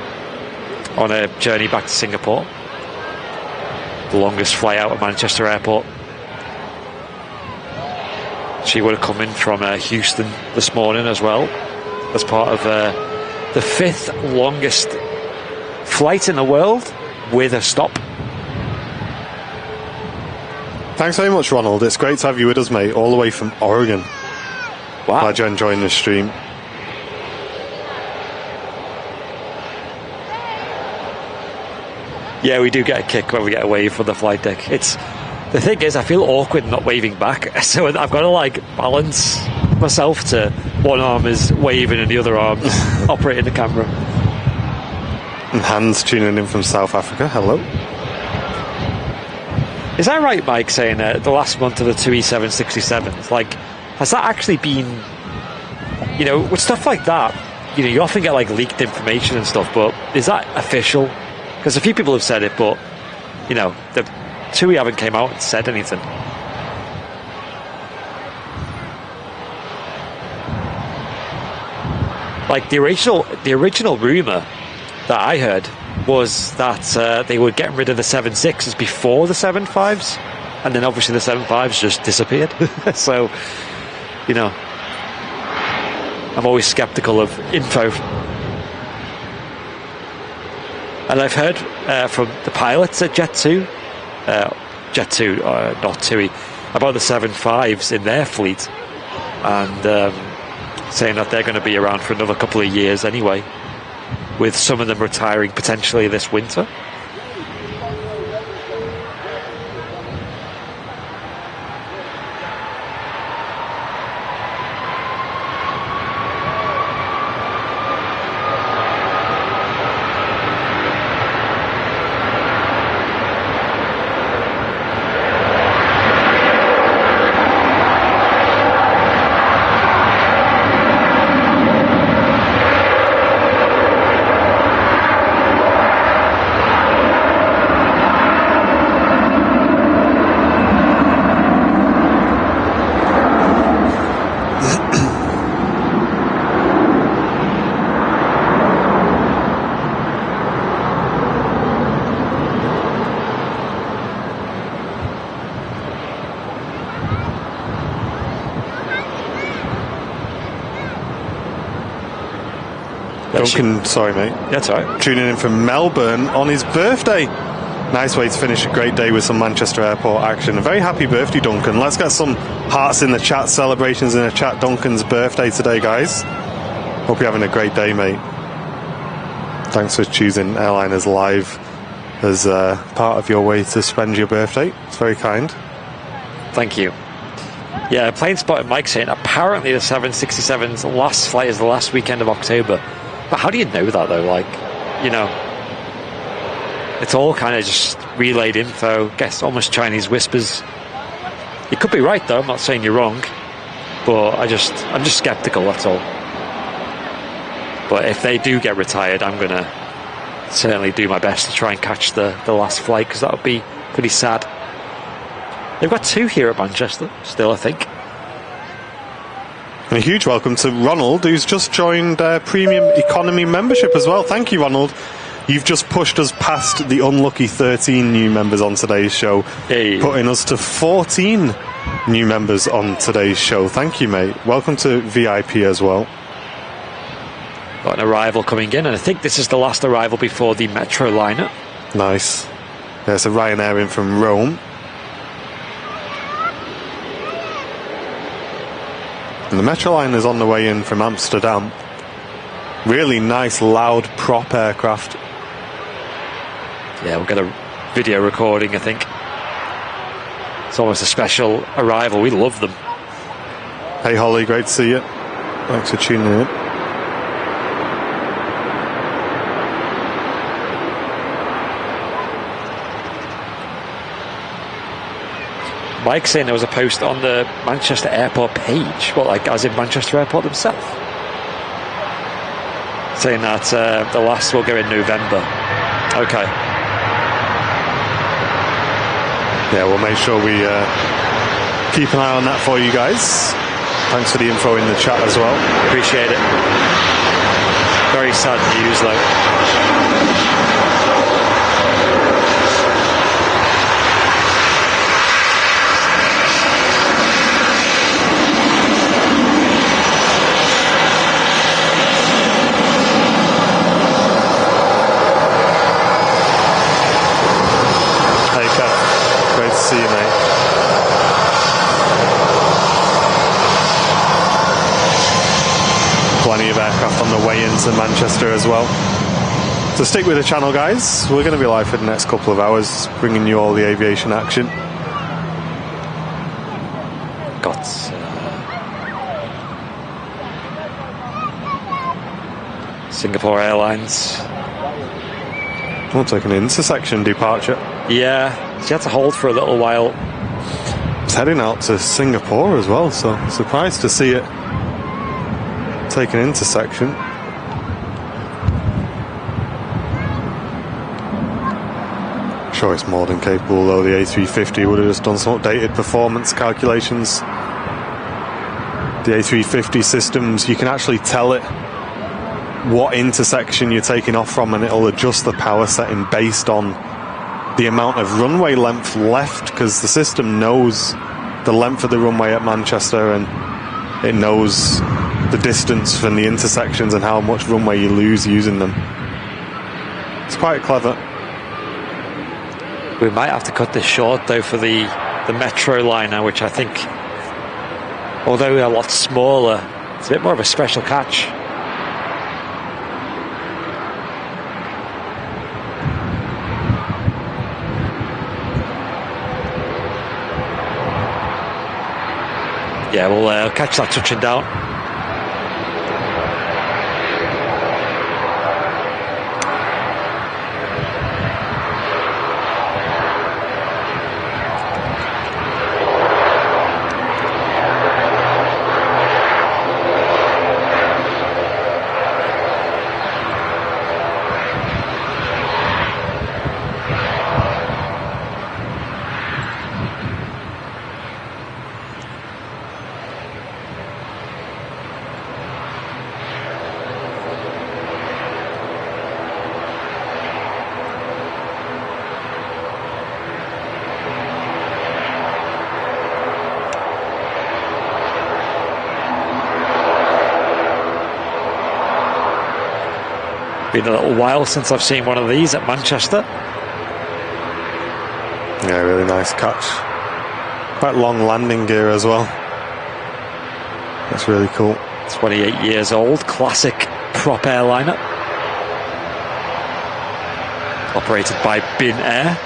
on a journey back to Singapore. The longest flight out of Manchester Airport. She would have come in from Houston this morning as well, as part of the 5th longest flight in the world with a stop. Thanks very much, Ronald. It's great to have you with us, mate, all the way from Oregon. Wow. Glad you're enjoying the stream. Yeah, we do get a kick when we get a wave from the flight deck. The thing is, I feel awkward not waving back, so I've got to like balance myself to one arm is waving and the other arm operating the camera. And Hans tuning in from South Africa. Hello. Is that right, Mike, saying the last month of the 2E767s, like, has that actually been, you know, with stuff like that, you know, you often get like leaked information and stuff, but is that official? Because a few people have said it, but, you know, the TUI haven't came out and said anything. Like the original rumour that I heard was that they were getting rid of the 7.6s before the 7.5s, and then obviously the 7.5s just disappeared. So, you know, I'm always sceptical of info. And I've heard from the pilots at Jet2, not TUI, about the 7.5s in their fleet, and saying that they're going to be around for another couple of years anyway, with some of them retiring potentially this winter. Duncan, sorry mate. That's all right. Tuning in from Melbourne on his birthday. Nice way to finish a great day with some Manchester Airport action. A very happy birthday, Duncan. Let's get some hearts in the chat, celebrations in the chat. Duncan's birthday today, guys. Hope you're having a great day, mate. Thanks for choosing Airliners Live as part of your way to spend your birthday. It's very kind. Thank you. Yeah, plane spotted Mike saying apparently the 767's last flight is the last weekend of October. But how do you know that though? Like, you know, it's all kind of just relayed info. Guess almost Chinese whispers. You could be right though. I'm not saying you're wrong, but I'm just skeptical. That's all. But if they do get retired, I'm gonna certainly do my best to try and catch the last flight, because that would be pretty sad. They've got 2 here at Manchester still, I think. And a huge welcome to Ronald, who's just joined Premium Economy membership as well. Thank you, Ronald. You've just pushed us past the unlucky 13 new members on today's show, putting us to 14 new members on today's show. Thank you, mate. Welcome to VIP as well. Got an arrival coming in, and I think this is the last arrival before the Metro liner. Nice. There's a Ryanair in from Rome. And the Metro liner is on the way in from Amsterdam. Really nice, loud prop aircraft. Yeah, we'll get a video recording, I think. It's almost a special arrival. We love them. Hey, Holly, great to see you. Thanks for tuning in. Mike saying there was a post on the Manchester Airport page, well, like as in Manchester Airport themselves, saying that the last will go in November. Okay. Yeah, we'll make sure we keep an eye on that for you guys. Thanks for the info in the chat as well. Appreciate it. Very sad news though. See you, mate. Plenty of aircraft on the way into Manchester as well. So stick with the channel, guys. We're going to be live for the next couple of hours, bringing you all the aviation action. Got Singapore Airlines. Looks like an intersection departure. Yeah, she had to hold for a little while. It's heading out to Singapore as well, so surprised to see it take an intersection. I'm sure it's more than capable, though. The A350 would have just done some updated performance calculations. The A350 systems, you can actually tell it what intersection you're taking off from, and it'll adjust the power setting based on the amount of runway length left, because the system knows the length of the runway at Manchester, and it knows the distance from the intersections and how much runway you lose using them. It's quite clever. We might have to cut this short though for the Metro liner, which I think, although a lot smaller, it's a bit more of a special catch. Yeah, we'll catch that touching down. Been a little while since I've seen one of these at Manchester. Yeah, really nice catch. Quite long landing gear as well. That's really cool. 28 years old, classic prop airliner. Operated by Bin Air.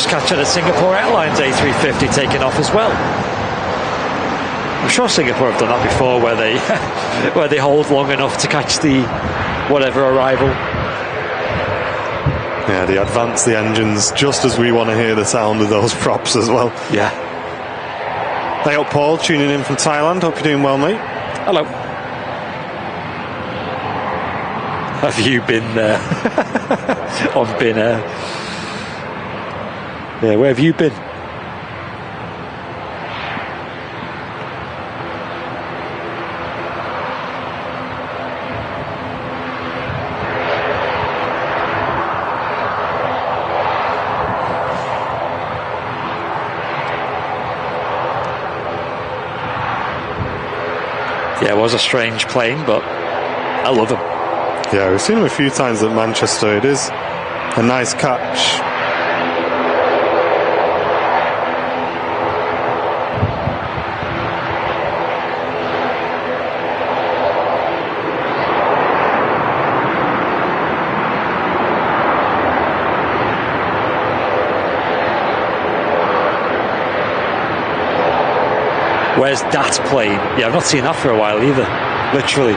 Catching a Singapore Airlines A350 taking off as well. I'm sure Singapore have done that before, where they where they hold long enough to catch the whatever arrival. Yeah, they advance the engines just as we want to hear the sound of those props as well. Yeah. Hey up, Paul, tuning in from Thailand. Hope you're doing well, mate. Hello. Have you been there on Bin Air? Yeah, where have you been? Yeah, it was a strange plane, but I love him. Yeah, we've seen him a few times at Manchester. It is a nice catch. Where's that plane? Yeah, I've not seen that for a while either. Literally.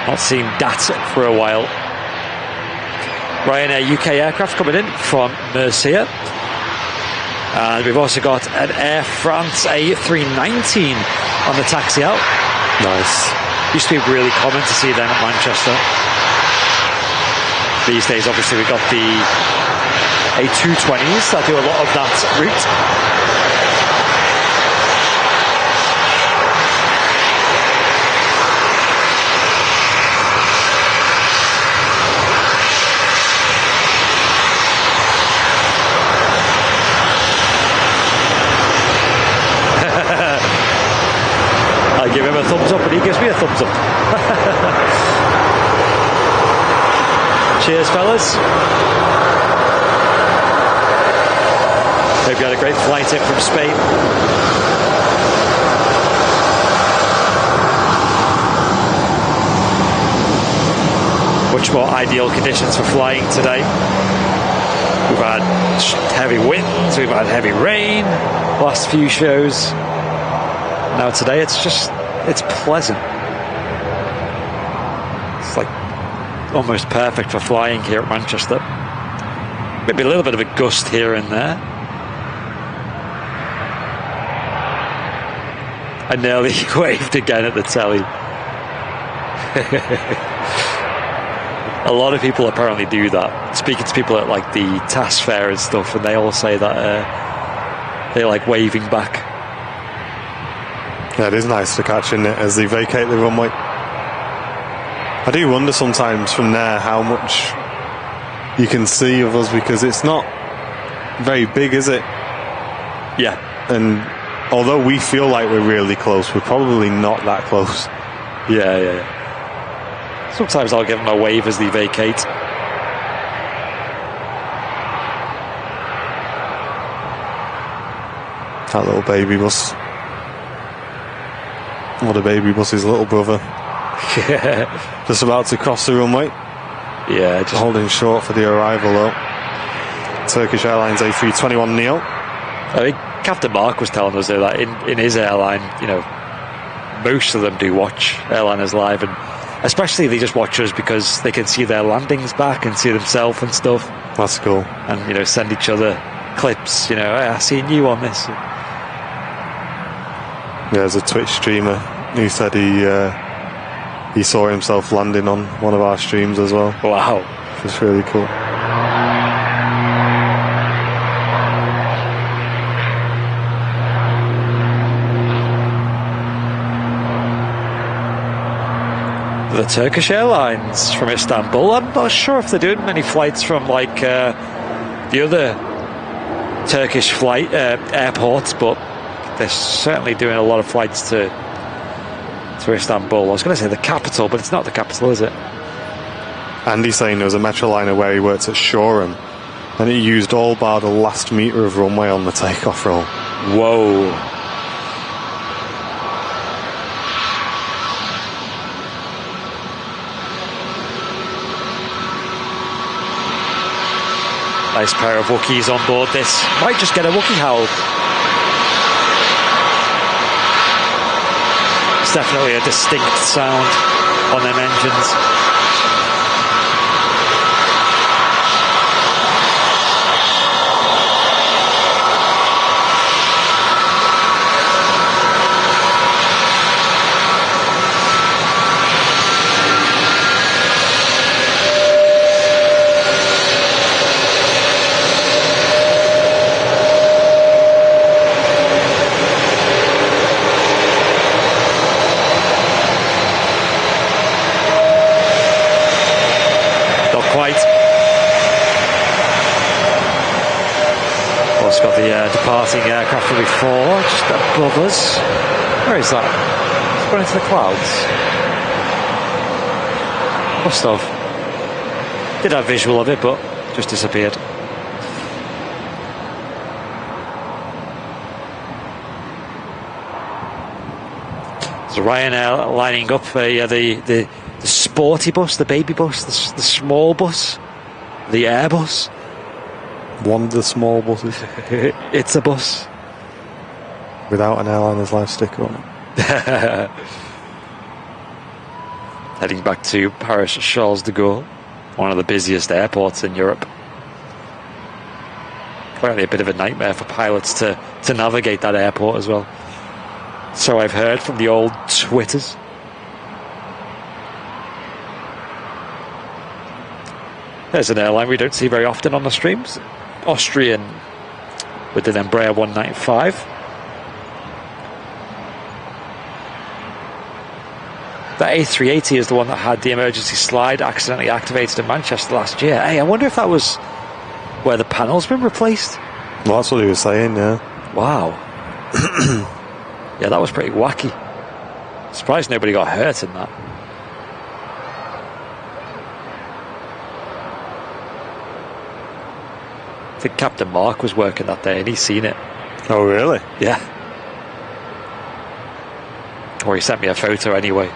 Not seen that for a while. Ryanair UK aircraft coming in from Murcia. And we've also got an Air France A319 on the taxi out. Nice. Used to be really common to see them at Manchester. These days, obviously, we've got the A220s that do a lot of that route. I give him a thumbs up and he gives me a thumbs up. Cheers, fellas. Hope you had a great flight in from Spain. Much more ideal conditions for flying today. We've had heavy winds, we've had heavy rain last few shows. Now today it's pleasant. It's like almost perfect for flying here at Manchester. Maybe a little bit of a gust here and there. I nearly waved again at the telly. A lot of people apparently do that. Speaking to people at like the TAS fair and stuff, and they all say that they like waving back. Yeah, it is nice to catch, isn't it, as they vacate the runway. I do wonder sometimes from there how much you can see of us, because it's not very big, is it? Yeah. And although we feel like we're really close, we're probably not that close. Yeah. Sometimes I'll give them a wave as they vacate. That little baby bus. What a baby bus, his little brother. Just about to cross the runway. Yeah, just holding short for the arrival though. Turkish Airlines A321neo. I think Captain Mark was telling us though, that in his airline, most of them do watch airliners live, and especially they just watch us because they can see their landings back and see themselves and stuff. That's cool. And send each other clips. Hey, I seen you on this. Yeah, there's a Twitch streamer who said he saw himself landing on one of our streams as well. Wow, which is really cool. The Turkish Airlines from Istanbul. I'm not sure if they're doing many flights from the other Turkish airports, but they're certainly doing a lot of flights to Istanbul. I was going to say the capital, but it's not the capital, is it? Andy's saying there was a Metroliner where he worked at Shoreham, and he used all bar the last metre of runway on the takeoff roll. Whoa. Nice pair of Wookiees on board this. Might just get a Wookiee howl. It's definitely a distinct sound on them engines. Got the departing aircraft from before, just above us. Where is that? It's gone into the clouds. Must have. Did have visual of it, but just disappeared. So Ryanair lining up the sporty bus, the baby bus, the small bus, the Airbus. One of the small buses. It's a bus. Without an airliner's live sticker on it. Heading back to Paris Charles de Gaulle, one of the busiest airports in Europe. Apparently a bit of a nightmare for pilots to navigate that airport as well. So I've heard from the old Twitters. There's an airline we don't see very often on the streams. Austrian with an Embraer 195. That A380 is the one that had the emergency slide accidentally activated in Manchester last year. Hey, I wonder if that was where the panel's been replaced. Well, that's what he was saying, yeah. Wow. Yeah, that was pretty wacky. Surprised nobody got hurt in that. I think Captain Mark was working that day and he's seen it. Oh, really? Yeah. Or he sent me a photo anyway.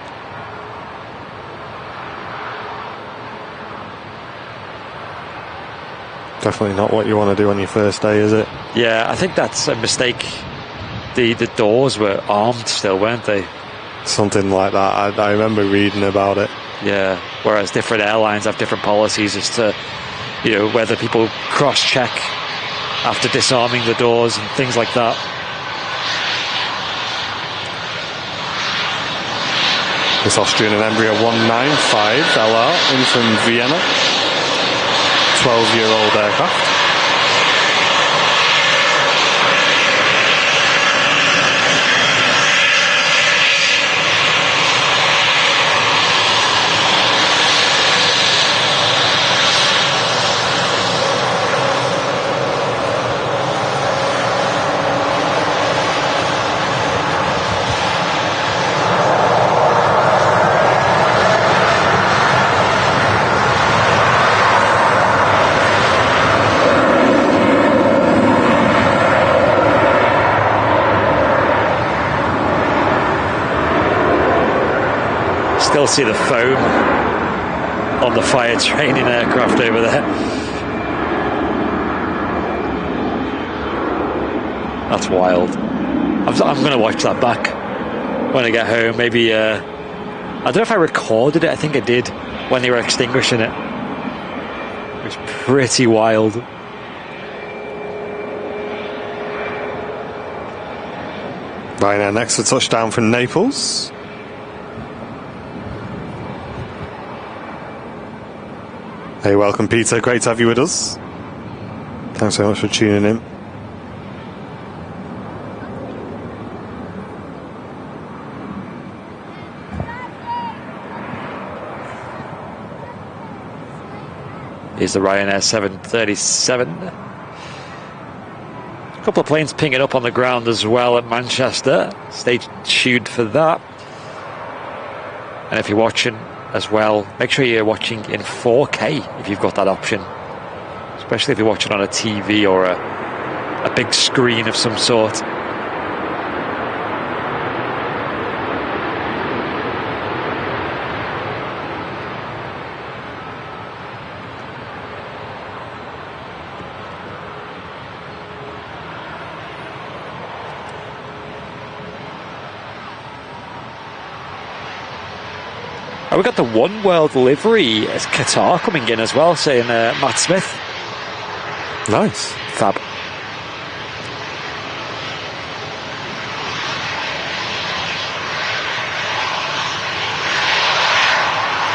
Definitely not what you want to do on your first day, is it? Yeah, I think that's a mistake. The doors were armed still, weren't they? Something like that. I remember reading about it. Yeah, whereas different airlines have different policies as to whether people cross-check after disarming the doors and things like that. This Austrian and Embraer 195 LR in from Vienna. 12-year-old aircraft. Still see the foam on the fire training aircraft over there. That's wild. I'm going to watch that back when I get home. Maybe, I don't know if I recorded it. I think I did when they were extinguishing it. It was pretty wild. Right now, next a touchdown from Naples. Hey, welcome, Peter. Great to have you with us. Thanks so much for tuning in. Here's the Ryanair 737. A couple of planes pinging up on the ground as well at Manchester. Stay tuned for that. And if you're watching as well, make sure you're watching in 4K if you've got that option. Especially if you're watching on a TV or a big screen of some sort. We got the One World livery as Qatar coming in as well, saying Matt Smith. Nice. Fab.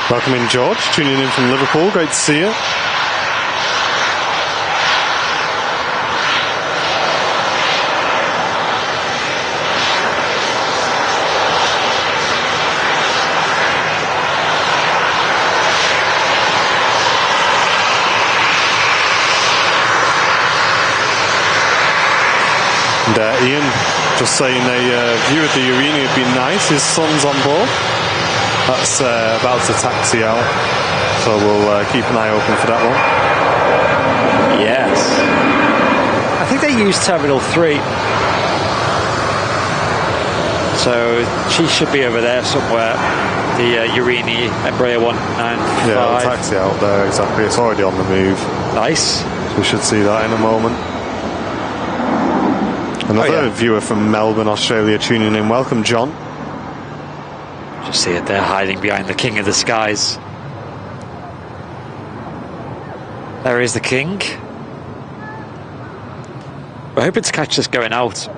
Welcome in, George. Tuning in from Liverpool. Great to see you. Ian just saying a view of the arena would be nice. His son's on board. That's about to taxi out, so we'll keep an eye open for that one. Yes. I think they use Terminal 3. So she should be over there somewhere. The Urini Embraer 195. Yeah, it'll taxi out there, exactly. It's already on the move. Nice. So we should see that in a moment. Another viewer from Melbourne, Australia, tuning in. Welcome, John. Just see it there, hiding behind the King of the Skies. There is the King. We're hoping to catch this going out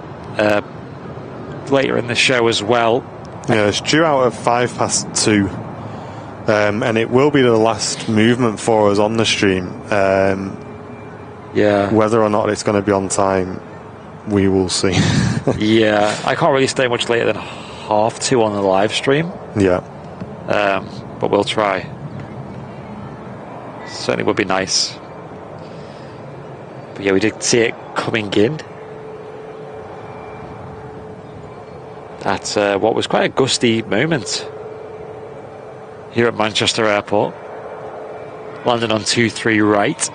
later in the show as well. Yeah, it's due out at 2:05, and it will be the last movement for us on the stream. Yeah. Whether or not it's going to be on time, we will see. Yeah, I can't really stay much later than 2:30 on the live stream. Yeah. But we'll try. Certainly would be nice. But yeah, we did see it coming in. At what was quite a gusty moment here at Manchester Airport. Landing on 2-3 right,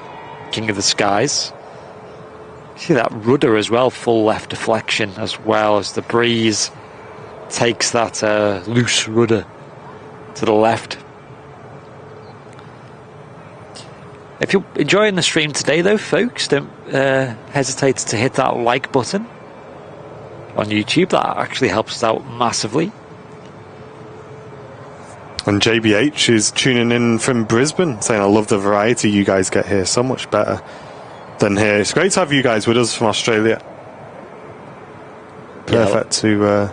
King of the Skies. See that rudder as well, full left deflection, as well as the breeze takes that loose rudder to the left. If you're enjoying the stream today though, folks, don't hesitate to hit that like button on YouTube. That actually helps us out massively. And JBH is tuning in from Brisbane, saying, I love the variety you guys get here, so much better than here. It's great to have you guys with us from Australia. Perfect to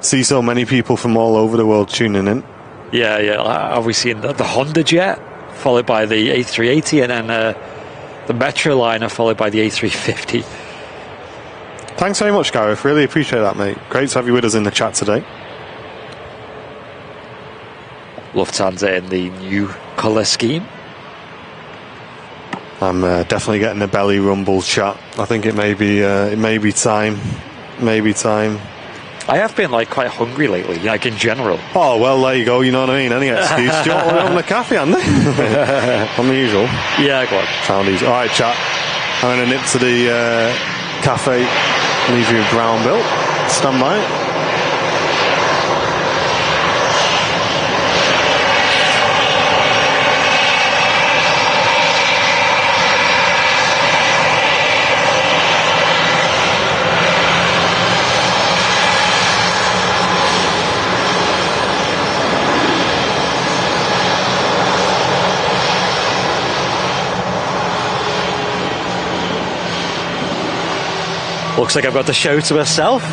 see so many people from all over the world tuning in. Yeah. Have we seen the Honda jet, followed by the A380, and then the Metroliner, followed by the A350. Thanks very much, Gareth. Really appreciate that, mate. Great to have you with us in the chat today. Lufthansa in the new colour scheme. I'm definitely getting a belly rumble chat. I think it may be time. Maybe time. I have been quite hungry lately, in general. Oh, well, there you go. You know what I mean? Any excuse. Do you want to open a cafe, Andy? On the usual. Yeah, go on. Sound easy. All right, chat. I'm going to nip to the cafe. Leave you a brown bill. Stand by. Looks like I've got the show to myself.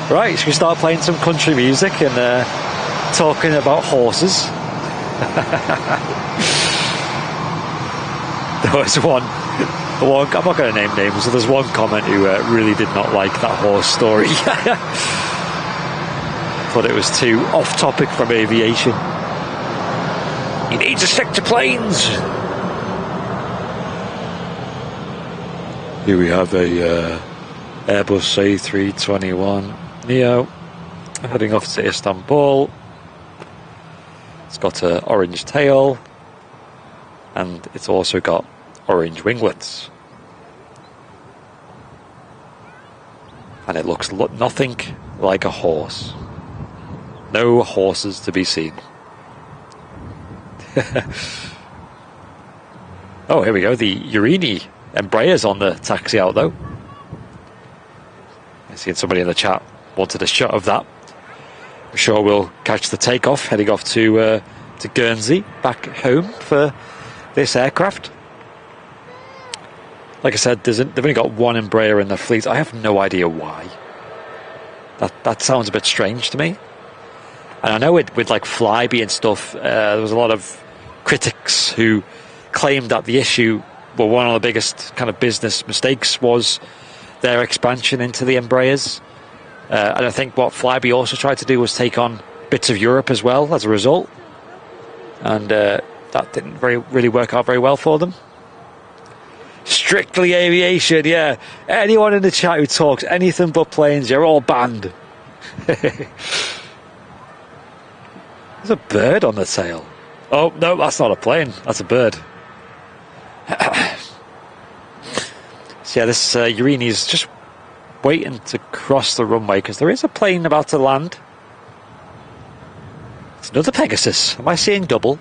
Right, should we start playing some country music and talking about horses? There was one, I'm not going to name names, so there's one comment who really did not like that horse story. Thought it was too off topic from aviation. You need to stick to planes. Here we have a Airbus A321 Neo heading off to Istanbul. It's got an orange tail and it's also got orange winglets. And it looks nothing like a horse. No horses to be seen. Oh, here we go. The Urini Embraer's on the taxi out though. I see somebody in the chat wanted a shot of that. I'm sure we'll catch the takeoff heading off to Guernsey, back home for this aircraft. Like I said, they've only got one Embraer in their fleet. I have no idea why. That sounds a bit strange to me. And I know with like Flybe and stuff, there was a lot of critics who claimed that the issue, well, one of the biggest kind of business mistakes was their expansion into the Embraers. And I think what Flybe also tried to do was take on bits of Europe as well as a result. And that didn't really work out very well for them. Strictly aviation, yeah. Anyone in the chat who talks anything but planes, you're all banned. There's a bird on the tail. Oh, no, that's not a plane. That's a bird. So yeah, this Urini is just waiting to cross the runway because there is a plane about to land. It's another Pegasus. Am I seeing double?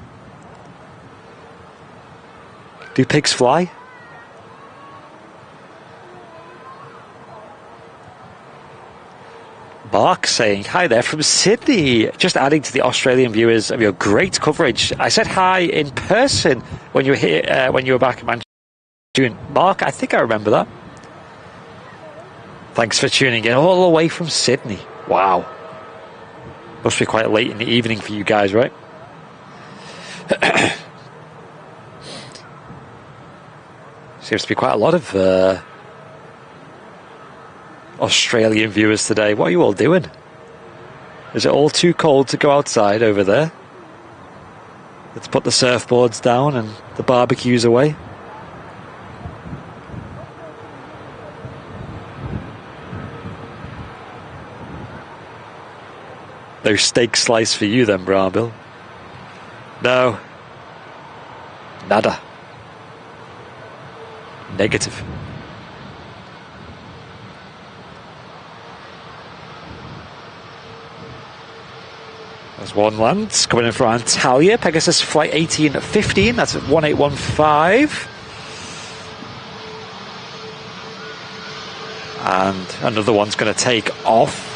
Do pigs fly? Mark saying, hi there from Sydney. Just adding to the Australian viewers of your great coverage. I said hi in person when you were here, when you were back in Manchester. Mark, I think I remember that. Thanks for tuning in all the way from Sydney. Wow. Must be quite late in the evening for you guys, right? Seems to be quite a lot of Australian viewers today. What are you all doing? Is it all too cold to go outside over there? Let's put the surfboards down and the barbecues away. No steak slice for you then, Brabil. No. Nada. Negative. There's one lands coming in from Antalya. Pegasus flight 1815. That's at 1815. And another one's going to take off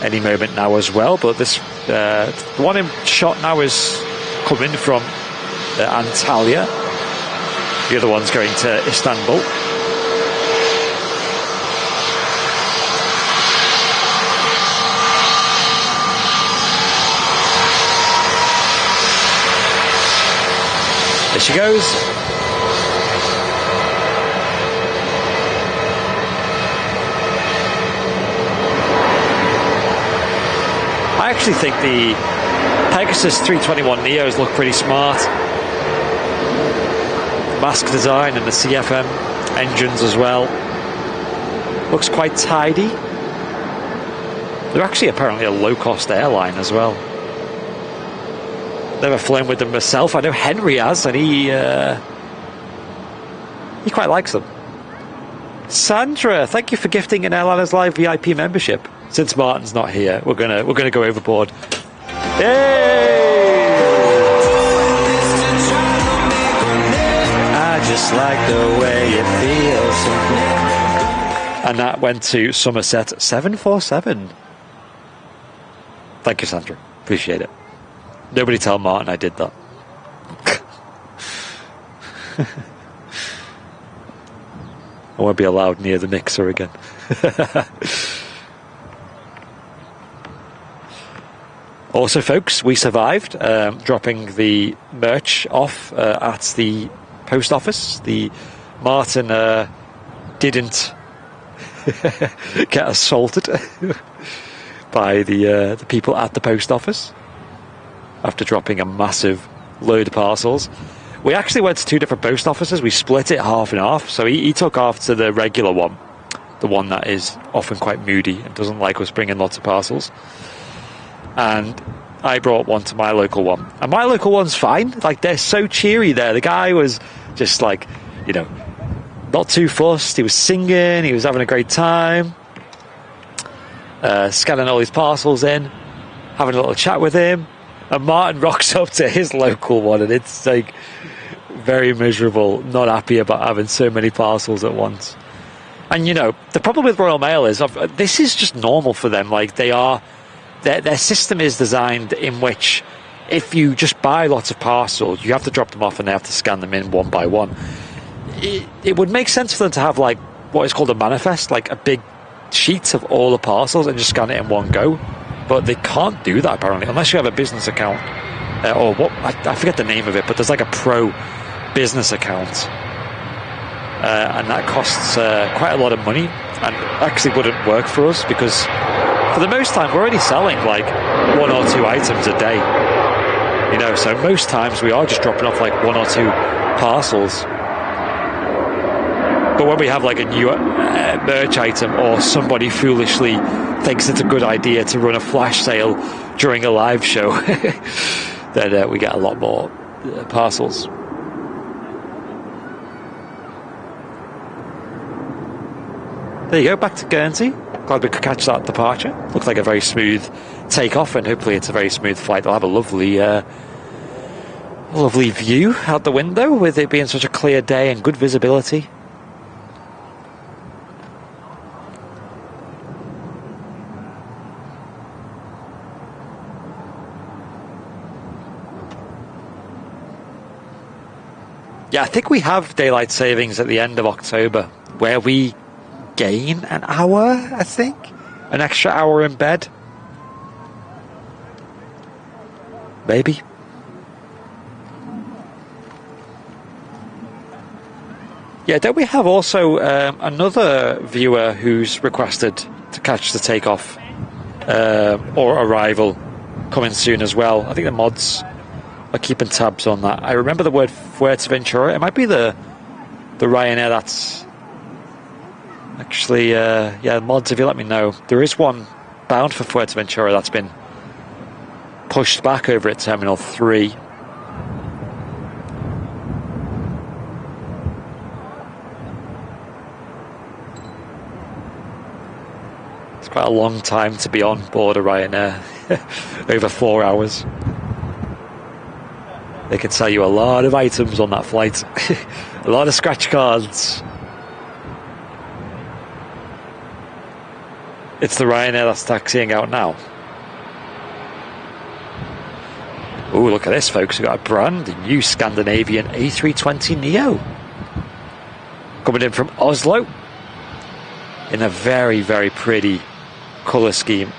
any moment now as well. But this the one in shot now is coming from Antalya. The other one's going to Istanbul. There she goes. I actually think the Pegasus 321 Neos look pretty smart. Mask design and the CFM engines as well. Looks quite tidy. They're actually apparently a low-cost airline as well. Never flown with them myself. I know Henry has, and he quite likes them. Sandra, thank you for gifting an Airliners Live VIP membership. Since Martin's not here, we're gonna go overboard. Yay! I just like the way it feels. And that went to Somerset 747. Thank you, Sandra. Appreciate it. Nobody tell Martin I did that. I won't be allowed near the mixer again. Also, folks, we survived dropping the merch off at the post office. The Martin didn't get assaulted by the people at the post office after dropping a massive load of parcels. We actually went to two different post offices. We split it half and half. So he took off to the regular one, the one that is often quite moody and doesn't like us bringing lots of parcels. And I brought one to my local one. And my local one's fine. Like, they're so cheery there. The guy was just like, you know, not too fussed. He was singing. He was having a great time. Scanning all his parcels in. Having a little chat with him. And Martin rocks up to his local one. And it's like very miserable. Not happy about having so many parcels at once. And, you know, the problem with Royal Mail is this is just normal for them. Like, they are... Their system is designed in which if you just buy lots of parcels, you have to drop them off and they have to scan them in one by one. It would make sense for them to have like what is called a manifest, like a big sheet of all the parcels and just scan it in one go. But they can't do that apparently, unless you have a business account or what I forget the name of it, but there's like a pro business account. And that costs quite a lot of money and actually wouldn't work for us because for the most time, we're only selling like one or two items a day. You know, so most times we are just dropping off like one or two parcels. But when we have like a new merch item or somebody foolishly thinks it's a good idea to run a flash sale during a live show, then we get a lot more parcels. There you go, back to Guernsey. Glad we could catch that departure. Looks like a very smooth takeoff, and hopefully it's a very smooth flight. They'll have a lovely view out the window with it being such a clear day and good visibility. Yeah, I think we have daylight savings at the end of October, where we gain an hour, I think. An extra hour in bed. Maybe. Yeah, don't we have also another viewer who's requested to catch the takeoff or arrival coming soon as well? I think the mods are keeping tabs on that. I remember the word Fuerteventura. It might be the Ryanair that's... Actually, yeah, mods, if you let me know. There is one bound for Fuerteventura that's been pushed back over at Terminal 3. It's quite a long time to be on board a Ryanair. Over 4 hours. They can sell you a lot of items on that flight. A lot of scratch cards. It's the Ryanair that's taxiing out now. Oh, look at this, folks. We've got a brand new Scandinavian A320neo coming in from Oslo in a very, very pretty colour scheme.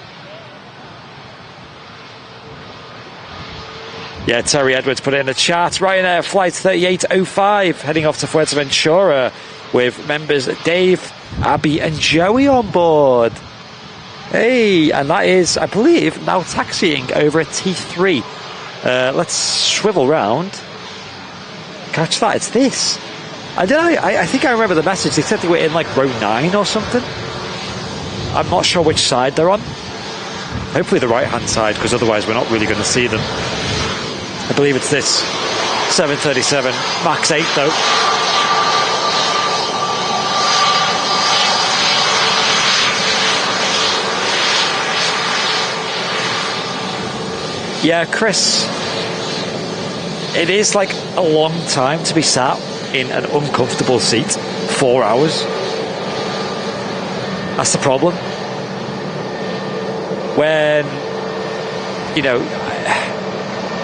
Yeah, Terry Edwards put it in the chat. Ryanair flight 3805 heading off to Fuerteventura with members Dave, Abby and Joey on board. Hey, and that is, I believe, now taxiing over at T3. Let's swivel round. Catch that, it's this. I don't know, I think I remember the message. They said they were in like row 9 or something. I'm not sure which side they're on. Hopefully the right-hand side, because otherwise we're not really going to see them. I believe it's this 737 MAX 8 though. Yeah, Chris, it is like a long time to be sat in an uncomfortable seat. 4 hours. That's the problem. When, you know,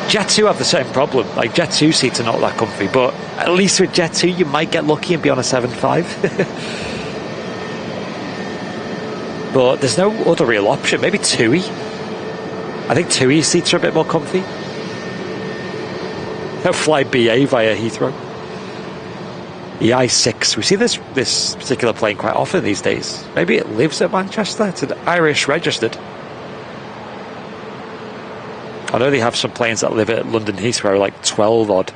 Jet2 have the same problem. Like, Jet2 seats are not that comfy, but at least with Jet2 you might get lucky and be on a 7.5. but there's no other real option. Maybe TUI. I think TUI seats are a bit more comfy. They'll fly BA via Heathrow. The I-6. We see this particular plane quite often these days. Maybe it lives at Manchester. It's an Irish registered. I know they have some planes that live at London Heathrow, like 12 odd.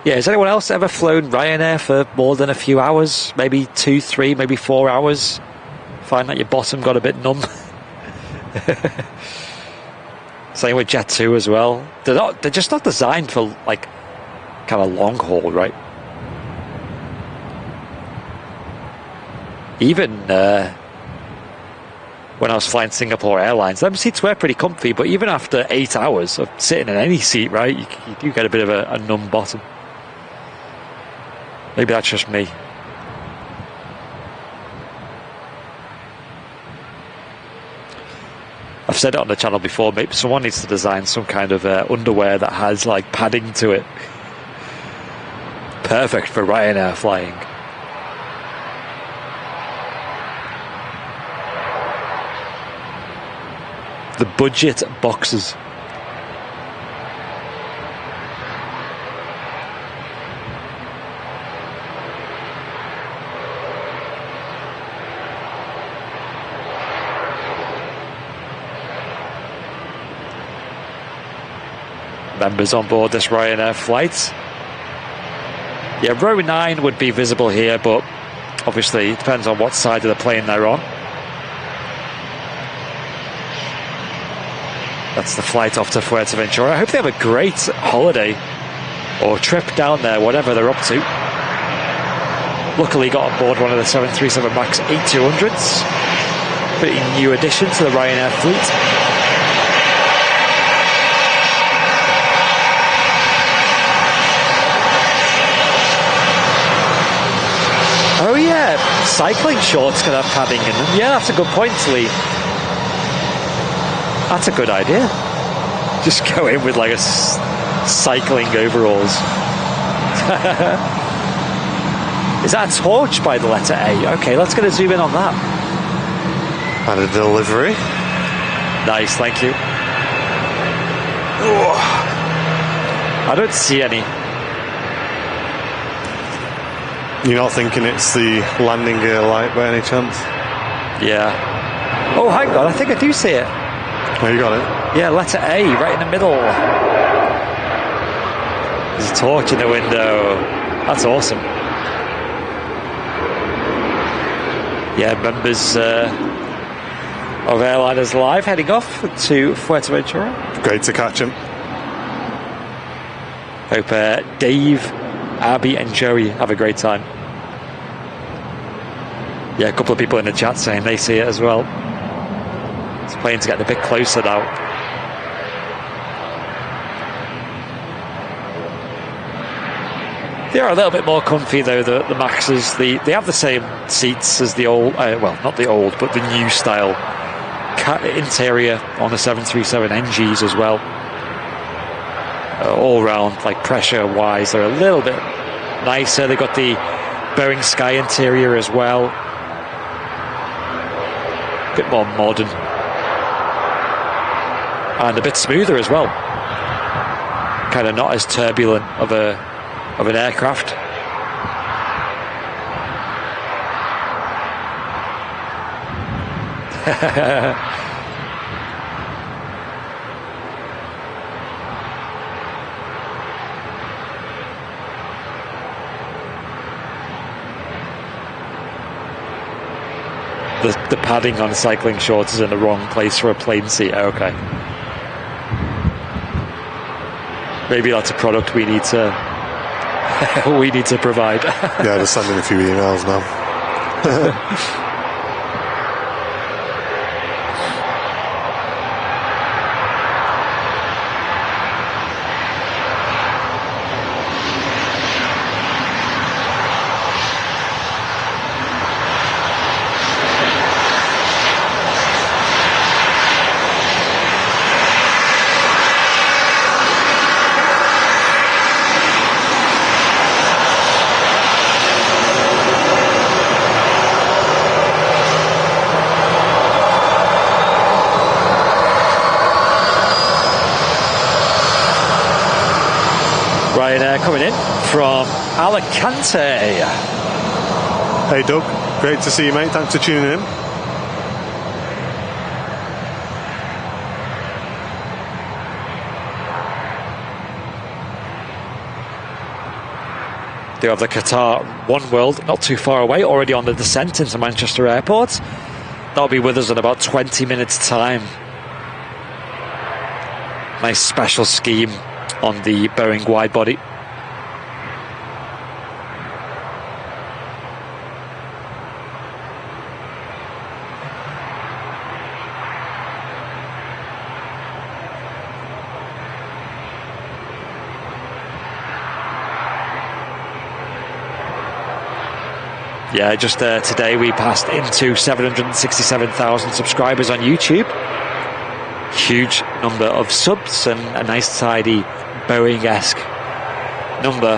Yeah, has anyone else ever flown Ryanair for more than a few hours? Maybe 2, 3, maybe 4 hours? Find that your bottom got a bit numb? Same with Jet2 as well. They're just not designed for, like, kind of long haul, right? Even when I was flying Singapore Airlines, them seats were pretty comfy, but even after 8 hours of sitting in any seat, right, you do get a bit of a numb bottom. Maybe that's just me. I've said it on the channel before, maybe someone needs to design some kind of underwear that has like padding to it. Perfect for Ryanair flying. The budget boxes. Members on board this Ryanair flight. Yeah, row 9 would be visible here, but obviously it depends on what side of the plane they're on. That's the flight off to Fuerteventura. I hope they have a great holiday or trip down there, whatever they're up to. Luckily got on board one of the 737 MAX 8200s. Pretty new addition to the Ryanair fleet. Oh yeah, cycling shorts can have padding in them. Yeah, that's a good point, Lee. That's a good idea. Just go in with like a cycling overalls. Is that a torch by the letter A? Okay, let's get a zoom in on that. And a delivery. Nice, thank you. I don't see any. You're not thinking it's the landing gear light by any chance? Yeah. Oh, hang on, I think I do see it. Oh, you got it? Yeah, letter A, right in the middle. There's a torch in the window. That's awesome. Yeah, members of Airliners Live heading off to Fuerteventura. Great to catch him. Hope Dave, Abby and Joey have a great time. Yeah, a couple of people in the chat saying they see it as well. This plane's getting a bit closer now. They are a little bit more comfy though, the Maxes. They have the same seats as the old, well, not the old, but the new style interior on the 737 NGs as well. All round, like pressure wise, they're a little bit nicer. They've got the Boeing Sky interior as well. A bit more modern. And a bit smoother as well. Kind of not as turbulent of an aircraft. The padding on cycling shorts is in the wrong place for a plane seat. Okay. Maybe that's a product we need to provide. Yeah, they're sending a few emails now. Ryanair coming in from Alicante. Hey Doug, great to see you, mate. Thanks for tuning in. They have the Qatar One World not too far away, already on the descent into Manchester Airport. That'll be with us in about 20 minutes' time. Nice special scheme on the Boeing wide body. Yeah, just today we passed into 767,000 subscribers on YouTube. Huge number of subs and a nice tidy Boeing-esque number.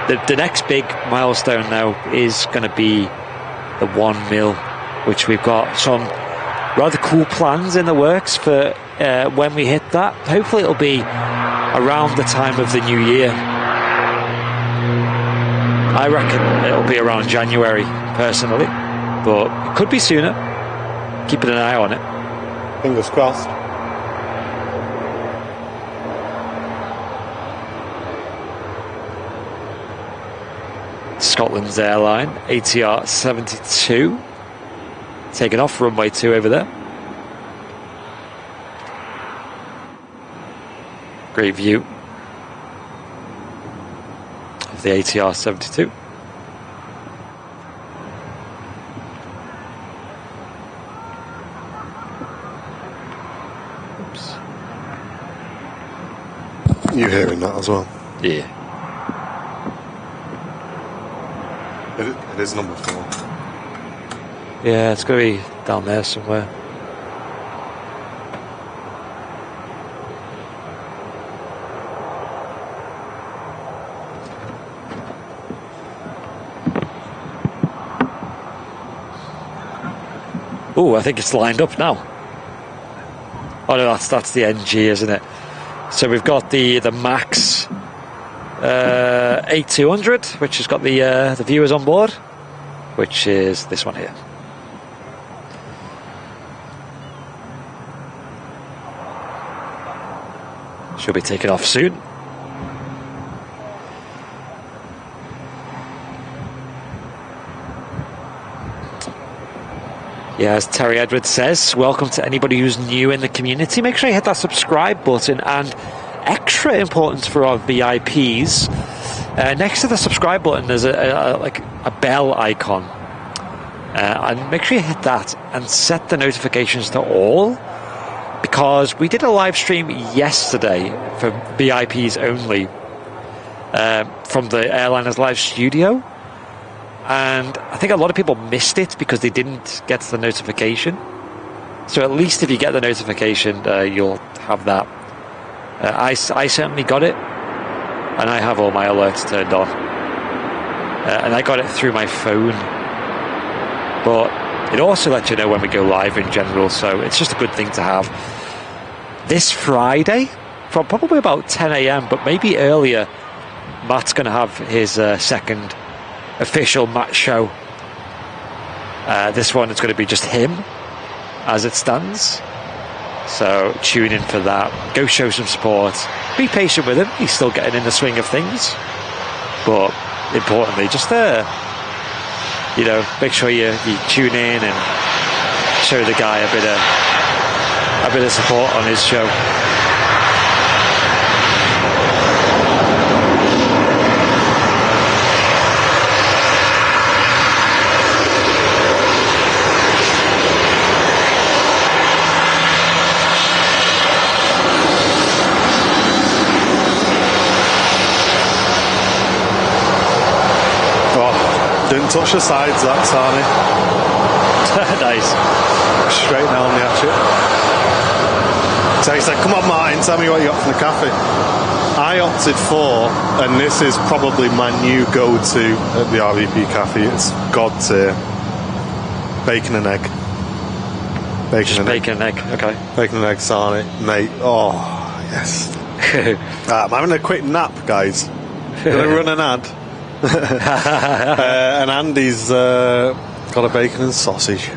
The next big milestone now is going to be the 1 mil, which we've got some rather cool plans in the works for when we hit that. Hopefully it'll be around the time of the new year. I reckon it'll be around January, personally, but it could be sooner. Keeping an eye on it. Fingers crossed. Scotland's airline, ATR 72, taking off runway 2 over there. Great view of the ATR 72. Oops. You hearing that as well? Yeah. It is number 4. Yeah, it's going to be down there somewhere. Oh, I think it's lined up now. Oh no, that's the NG, isn't it? So we've got the Max 8200, which has got the viewers on board, which is this one here. Should be taking off soon. Yeah, as Terry Edwards says, welcome to anybody who's new in the community. Make sure you hit that subscribe button, and extra important for our VIPs, next to the subscribe button there's a bell icon, and make sure you hit that and set the notifications to all, because we did a live stream yesterday for VIPs only, from the Airliners Live studio, and I think a lot of people missed it because they didn't get the notification. So at least if you get the notification, you'll have that. I certainly got it, and I have all my alerts turned on, and I got it through my phone, but it also lets you know when we go live in general, so it's just a good thing to have. This Friday, from probably about 10 a.m, but maybe earlier, Matt's going to have his second official Matt show. This one is going to be just him as it stands. So tune in for that. Go show some support. Be patient with him. He's still getting in the swing of things. But importantly, just make sure you tune in and show the guy a bit of support on his show. Didn't touch the sides, that Sarni. Nice. Straight down the hatchet. So he said, come on Martin, tell me what you got from the cafe. I opted for, and this is probably my new go-to at the RVP cafe, it's God tier, bacon and egg. Bacon and egg, okay. Bacon and egg Sarni, mate. Oh, yes. I'm having a quick nap, guys. Gonna run an ad. And Andy's got a bacon and sausage.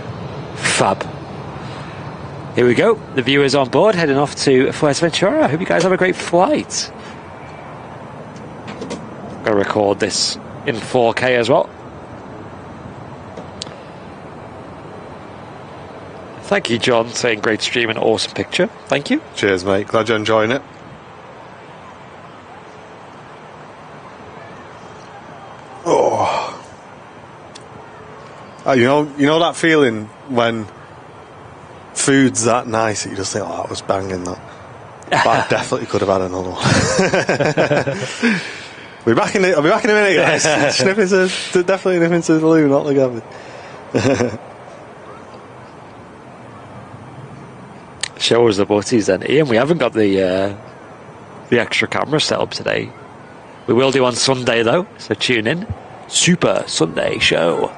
Fab. Here we go. The viewers on board heading off to Fuerteventura. I hope you guys have a great flight. I'm going to record this in 4K as well. Thank you, John, saying great stream and awesome picture. Thank you. Cheers, mate. Glad you're enjoying it. Oh. You know that feeling when food's that nice that you just think, oh, that was banging that. But I definitely could have had another one. I'll be back in a minute, guys. Definitely nip into the loo, not the gavin. Show us the butties then. Ian, we haven't got the extra camera set up today. We will do on Sunday though, so tune in. Super Sunday show.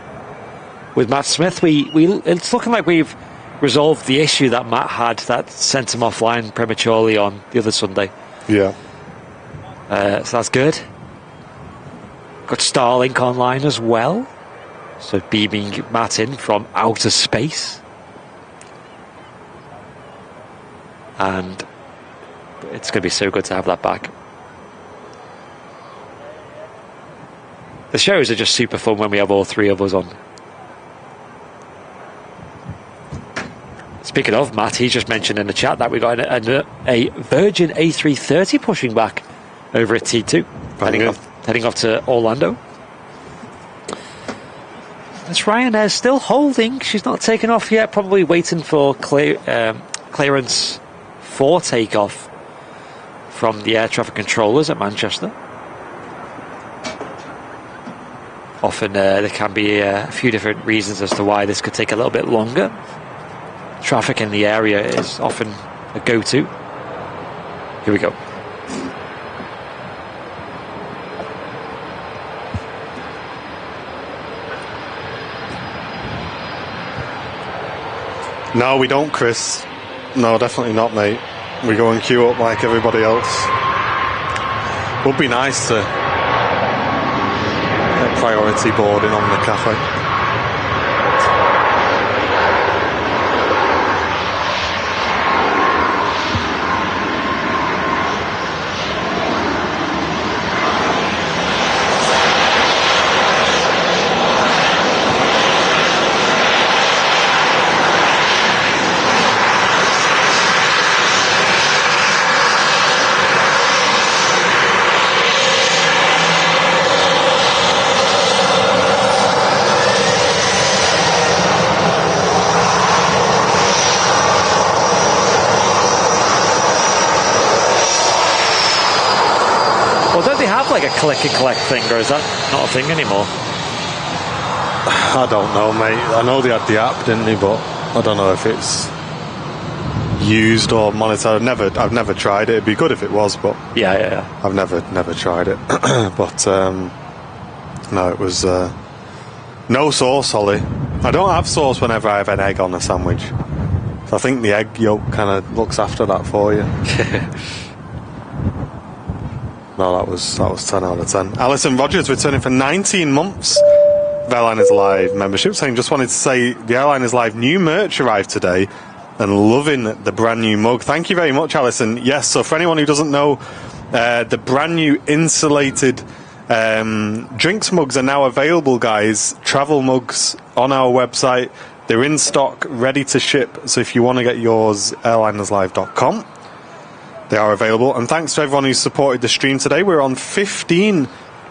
With Matt Smith, it's looking like we've resolved the issue that Matt had that sent him offline prematurely on the other Sunday. Yeah. So that's good. Got Starlink online as well. So beaming Matt in from outer space. And it's going to be so good to have that back. The shows are just super fun when we have all three of us on. Speaking of Matt, he just mentioned in the chat that we got a Virgin A330 pushing back over at T2, heading off to Orlando. That's Ryanair still holding. She's not taken off yet, probably waiting for clearance for takeoff from the air traffic controllers at Manchester. Often there can be a few different reasons as to why this could take a little bit longer. Traffic in the area is often a go-to. Here we go. No, we don't, Chris. No, definitely not, mate. We go and queue up like everybody else. Would be nice to get priority boarding on the cafe. Like a click and collect thing, or is that not a thing anymore? I don't know, mate. I know they had the app, didn't they? But I don't know if it's used or monitored. I've never tried it. It'd be good if it was, but yeah. I've never tried it. But no, it was no sauce, Holly. I don't have sauce whenever I have an egg on a sandwich. So I think the egg yolk kind of looks after that for you. No, that was 10 out of 10. Alison Rogers returning for 19 months of Airline is Live membership, saying just wanted to say the Airline is Live new merch arrived today and loving the brand new mug. Thank you very much, Alison. Yes, so for anyone who doesn't know, the brand new insulated drinks mugs are now available, guys. Travel mugs on our website. They're in stock, ready to ship. So if you want to get yours, airlinerslive.com. They are available. And thanks to everyone who supported the stream today. We're on 15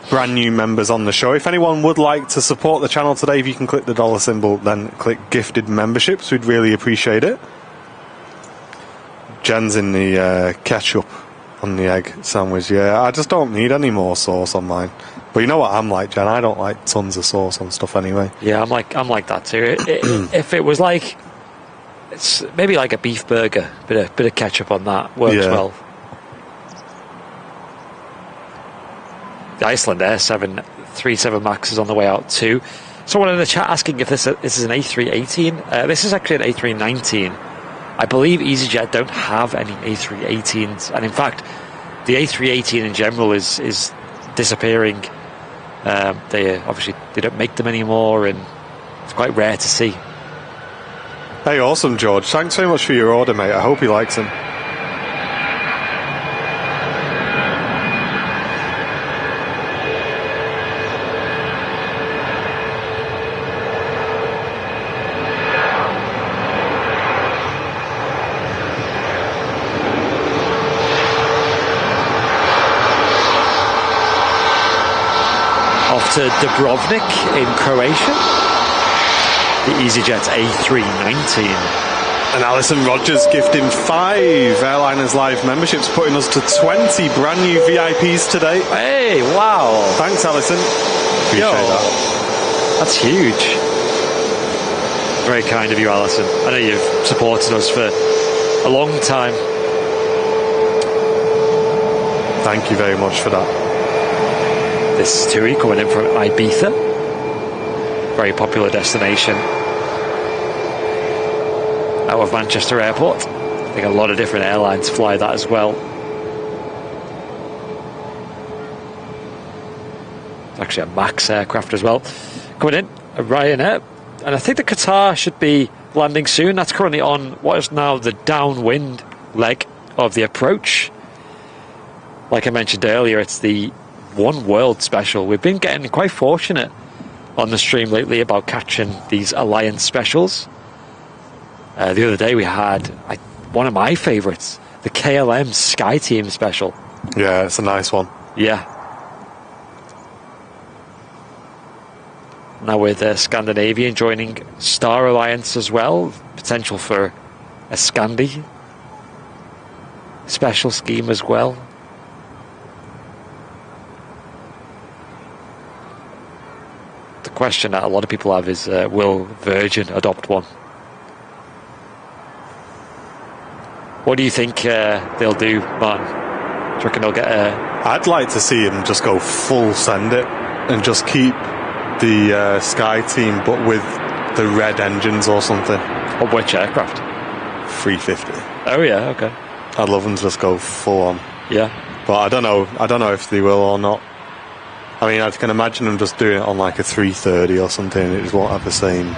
brand new members on the show. If anyone would like to support the channel today, if you can click the dollar symbol, then click gifted memberships. We'd really appreciate it. Jen's in the ketchup on the egg sandwich. Yeah, I just don't need any more sauce on mine. But you know what I'm like, Jen? I don't like tons of sauce on stuff anyway. Yeah, I'm like that too. If it was like, it's maybe like a beef burger, bit of ketchup on that works well. The Iceland Air 737 Max is on the way out too. Someone in the chat asking if this is an A318. This is actually an A319. I believe EasyJet don't have any A318s, and in fact, the A318 in general is disappearing. They don't make them anymore, and it's quite rare to see. Hey, awesome, George. Thanks very much for your order, mate. I hope he likes them. To Dubrovnik in Croatia, the EasyJet A319. And Alison Rogers gifting 5 Airliners Live memberships, putting us to 20 brand new VIPs today. Hey, wow. Thanks, Alison. Appreciate that. That's huge. Very kind of you, Alison. I know you've supported us for a long time. Thank you very much for that. This tour coming in from Ibiza, very popular destination out of Manchester Airport. I think a lot of different airlines fly that as well. It's actually a MAX aircraft as well. Coming in, a Ryanair, and I think the Qatar should be landing soon. That's currently on what is now the downwind leg of the approach. Like I mentioned earlier, it's the One World special. We've been getting quite fortunate on the stream lately about catching these Alliance specials. The other day we had one of my favourites, the KLM Sky Team special. Yeah, it's a nice one. Yeah. Now with Scandinavian joining Star Alliance as well, potential for a Scandi special scheme as well. Question that a lot of people have is will Virgin adopt one? What do you think they'll do, Martin? Do you reckon they'll get a... I'd like to see them just go full send it and just keep the Sky Team but with the red engines or something. Of which aircraft? 350. Oh yeah, okay. I'd love them to just go full on. Yeah. But I don't know if they will or not. I mean, I can imagine them just doing it on like a 330 or something. It just won't have the same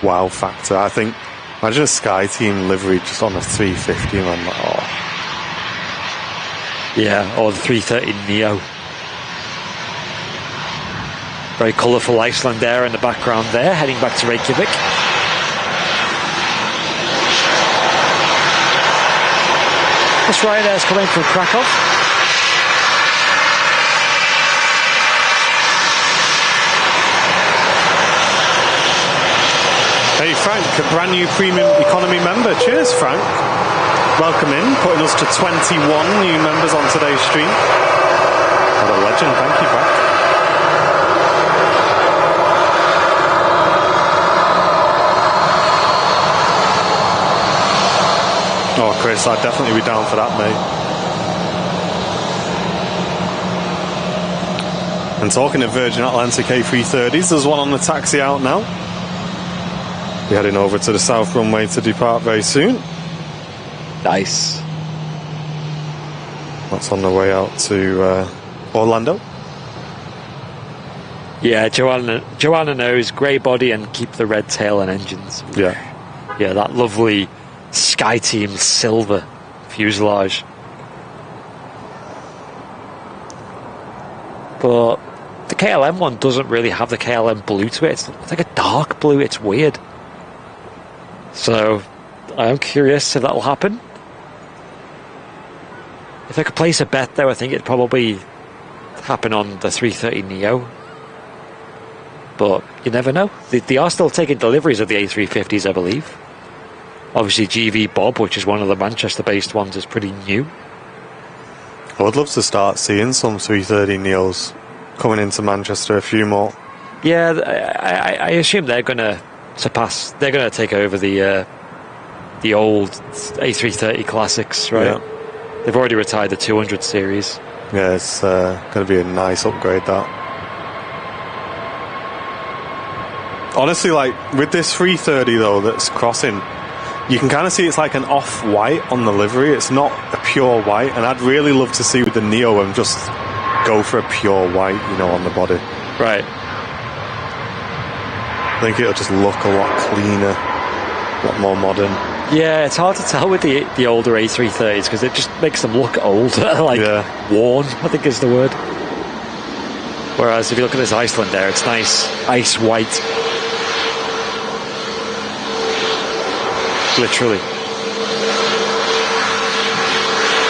wow factor. I think, imagine a Sky Team livery just on a 350 and I'm like, oh. Yeah, or the 330 Neo. Very colourful Iceland there in the background there, heading back to Reykjavik. This Ryanair's coming from Krakow. Hey Frank, a brand new premium economy member. Cheers, Frank. Welcome in, putting us to 21 new members on today's stream. What a legend. Thank you, Frank. Oh, Chris, I'd definitely be down for that, mate. And talking of Virgin Atlantic A330s, there's one on the taxi out now. We're heading over to the south runway to depart very soon. Nice. That's on the way out to Orlando. Yeah, Joanna knows grey body and keep the red tail and engines. Yeah. Yeah, that lovely Sky Team silver fuselage. But the KLM one doesn't really have the KLM blue to it. It's like a dark blue. It's weird. So I'm curious if that will happen. If I could place a bet, though, I think it'd probably happen on the 330 Neo. But you never know. They are still taking deliveries of the A350s, I believe. Obviously, GV Bob, which is one of the Manchester-based ones, is pretty new. I would love to start seeing some 330 Neos coming into Manchester, a few more. Yeah, I assume they're going to surpass. They're going to take over the old A330 classics, right? Yeah. They've already retired the 200 series. Yeah, it's going to be a nice upgrade, that. Honestly, like, with this 330, though, that's crossing, you can kind of see it's like an off-white on the livery. It's not a pure white, and I'd really love to see with the Neo and just go for a pure white, on the body. Right. I think it'll just look a lot cleaner, a lot more modern. Yeah, it's hard to tell with the older A330s because it just makes them look old, worn, I think is the word. Whereas if you look at this Iceland Air, it's nice ice white. Literally.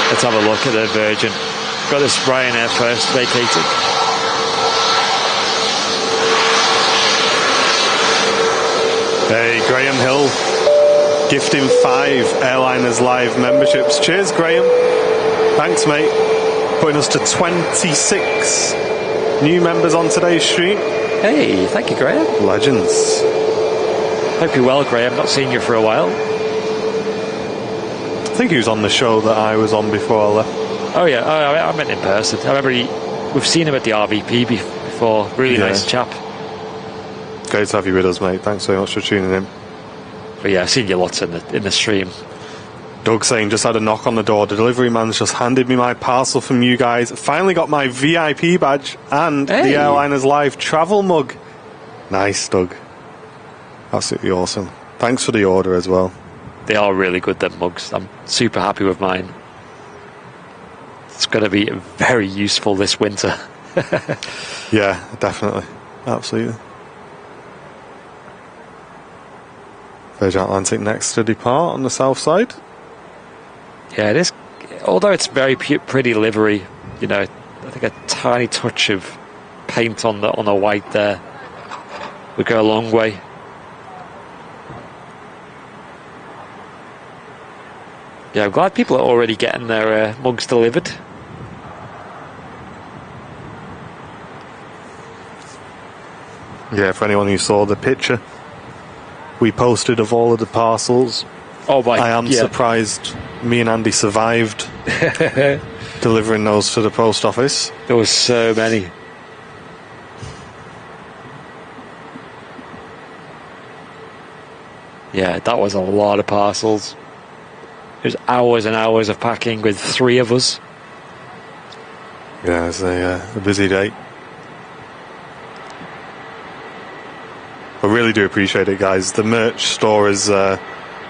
Let's have a look at the Virgin. Got this Ryanair first vacated. Hey, Graham Hill, gifting 5 Airliners Live memberships. Cheers, Graham. Thanks, mate. Putting us to 26 new members on today's stream. Hey, thank you, Graham. Legends. Hope you're well, Graham. Not seen you for a while. I think he was on the show that I was on before I left. Oh, yeah. I meant in person. I remember we've seen him at the RVP before. Really nice chap. Great to have you with us, mate. Thanks so much for tuning in. But yeah, I've seen you lots in the stream. Doug saying, just had a knock on the door. The delivery man's just handed me my parcel from you guys. Finally got my VIP badge and the Airliners Live travel mug. Nice, Doug. Absolutely awesome. Thanks for the order as well. They are really good, them mugs. I'm super happy with mine. It's going to be very useful this winter. Yeah, definitely. Absolutely. Virgin Atlantic next to depart on the south side. Yeah, it is. Although it's very pretty livery, I think a tiny touch of paint on the white there would go a long way. Yeah, I'm glad people are already getting their mugs delivered. Yeah, for anyone who saw the picture we posted of all of the parcels. I am surprised me and Andy survived delivering those to the post office. There was so many. Yeah, that was a lot of parcels. It was hours and hours of packing with 3 of us. Yeah, it's a busy day. I really do appreciate it, guys. The merch store has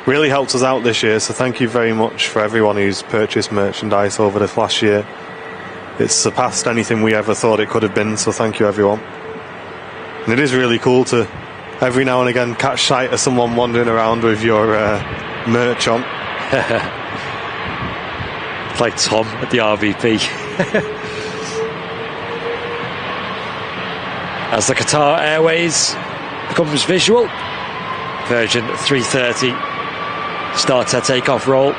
really helped us out this year, so thank you very much for everyone who's purchased merchandise over the last year. It's surpassed anything we ever thought it could have been, so thank you, everyone. And it is really cool to, every now and again, catch sight of someone wandering around with your merch on. Like Tom at the RVP. As the Qatar Airways becomes visual, Virgin 330 starts her takeoff roll.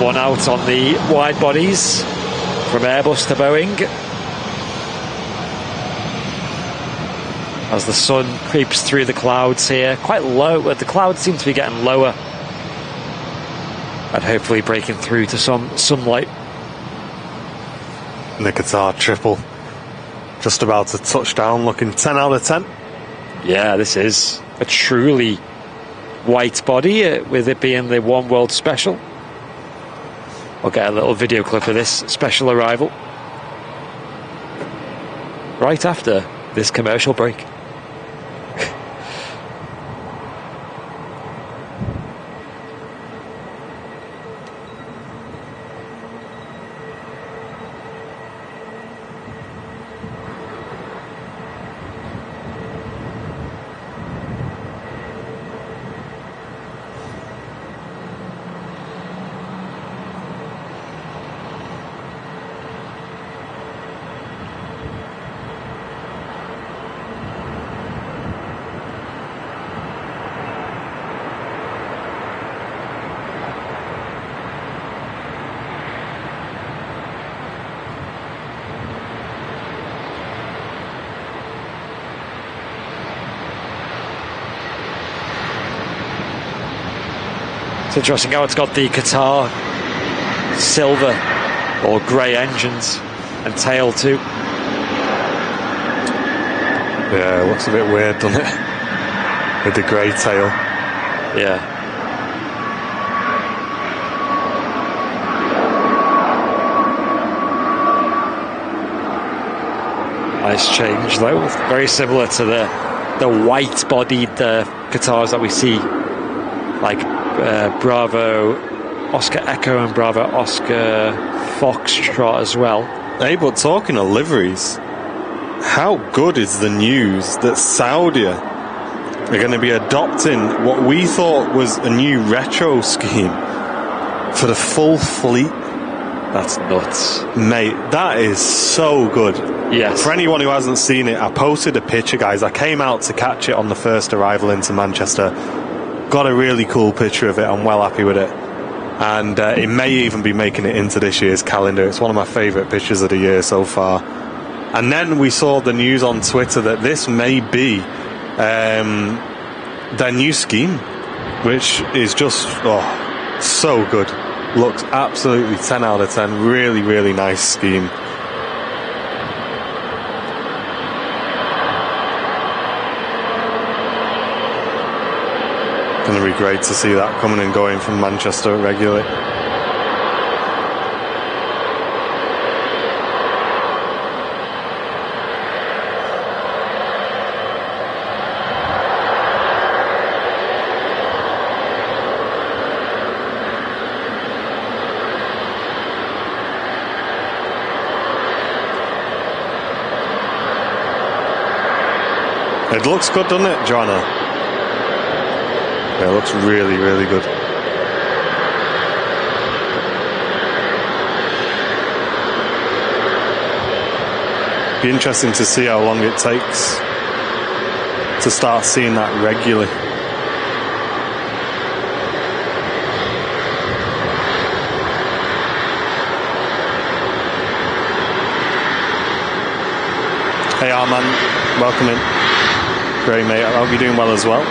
One out on the wide bodies from Airbus to Boeing as the sun creeps through the clouds here, quite low, but the clouds seem to be getting lower and hopefully breaking through to some sunlight. The Qatar triple just about to touch down, looking 10 out of 10. Yeah, this is a truly white body, with it being the One World Special. We'll get a little video clip of this special arrival right after this commercial break. It's interesting how it's got the Qatar silver or grey engines and tail too. Yeah, it looks a bit weird, doesn't it? With the grey tail. Yeah. Nice change though. Very similar to the white-bodied Qatars that we see, like Bravo Oscar Echo and Bravo Oscar Foxtrot as well. Hey, but talking of liveries, how good is the news that Saudi are going to be adopting what we thought was a new retro scheme for the full fleet? That's nuts. Mate, that is so good. Yes. For anyone who hasn't seen it, I posted a picture, guys. I came out to catch it on the first arrival into Manchester. Got a really cool picture of it. I'm well happy with it. And it may even be making it into this year's calendar. It's one of my favourite pictures of the year so far. And then we saw the news on Twitter that this may be their new scheme, which is just so good. Looks absolutely 10 out of 10. Really, really nice scheme. Going to be great to see that coming and going from Manchester regularly. It looks good, doesn't it, Joanna? Yeah, it looks really, really good. Be interesting to see how long it takes to start seeing that regularly. Hey Arman, welcome in. Great mate, I hope you're doing well as well.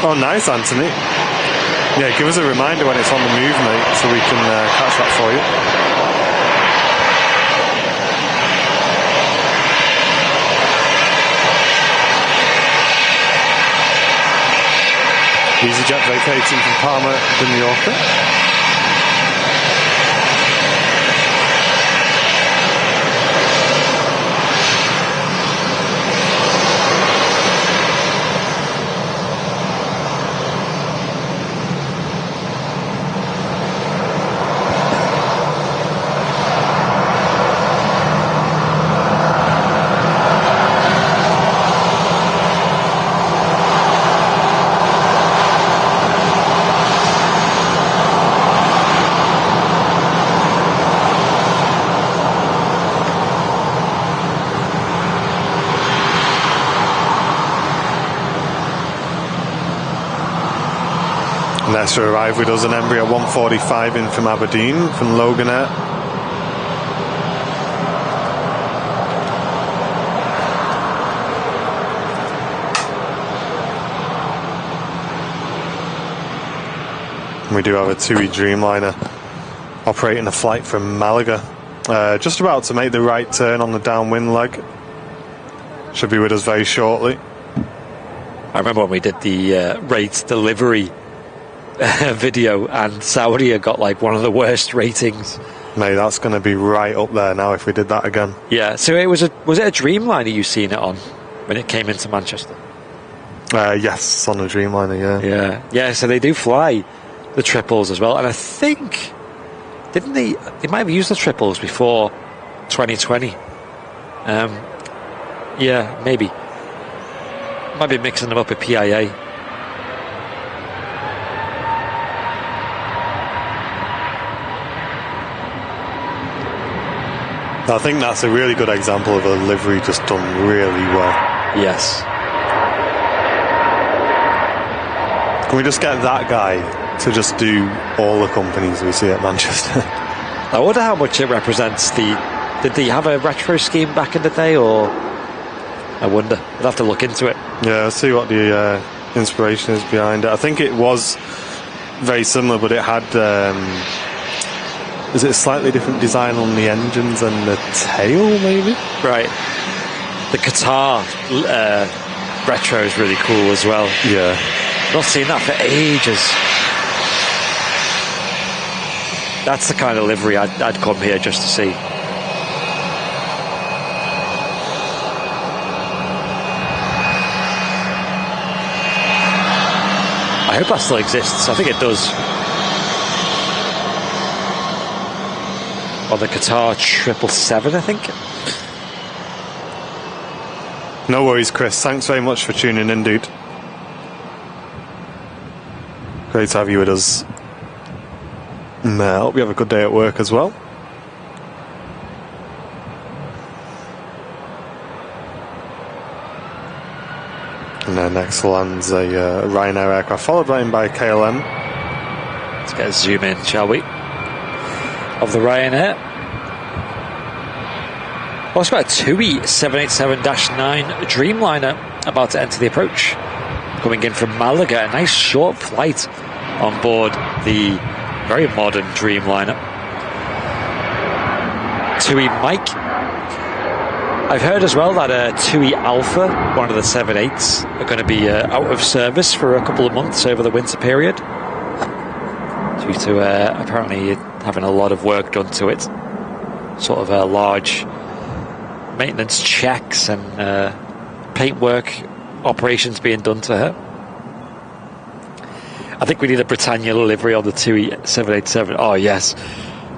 Oh, nice, Anthony. Yeah, give us a reminder when it's on the move, mate, so we can catch that for you. EasyJet vacating from Palma to Mallorca. Next to arrive with us an Embraer 145 in from Aberdeen, from Loganair. And we do have a TUI Dreamliner operating a flight from Malaga. Just about to make the right turn on the downwind leg. Should be with us very shortly. I remember when we did the rates delivery video, and Saudi got like one of the worst ratings. Mate, that's going to be right up there now if we did that again. Yeah, so was it a Dreamliner you seen it on when it came into Manchester? Yes, on a Dreamliner, Yeah, so they do fly the triples as well, and I think, didn't they might have used the triples before 2020. Yeah, maybe. Might be mixing them up with PIA. I think that's a really good example of a livery just done really well. Yes. Can we just get that guy to just do all the companies we see at Manchester? I wonder how much it represents did they have a retro scheme back in the day, or I wonder. I'd have to look into it. Yeah, let's see what the inspiration is behind it. I think it was very similar, but it had is it a slightly different design on the engines and the tail, maybe? Right. The Qatar retro is really cool as well. Yeah. Not seen that for ages. That's the kind of livery I'd come here just to see. I hope that still exists. I think it does. Or the Qatar 777, I think. No worries, Chris. Thanks very much for tuning in, dude. Great to have you with us. And I hope you have a good day at work as well. And then next lands a Ryanair aircraft, followed right in by KLM. Let's get a zoom in, shall we? Of the Ryanair. Also got a TUI 787-9 Dreamliner about to enter the approach. Coming in from Malaga, a nice short flight on board the very modern Dreamliner. TUI Mike. I've heard as well that TUI Alpha, one of the 787s, are going to be out of service for a couple of months over the winter period, due to apparently having a lot of work done to it. Sort of large maintenance checks and paintwork operations being done to her. I think we need a Britannia livery on the TUI 787. Oh, yes.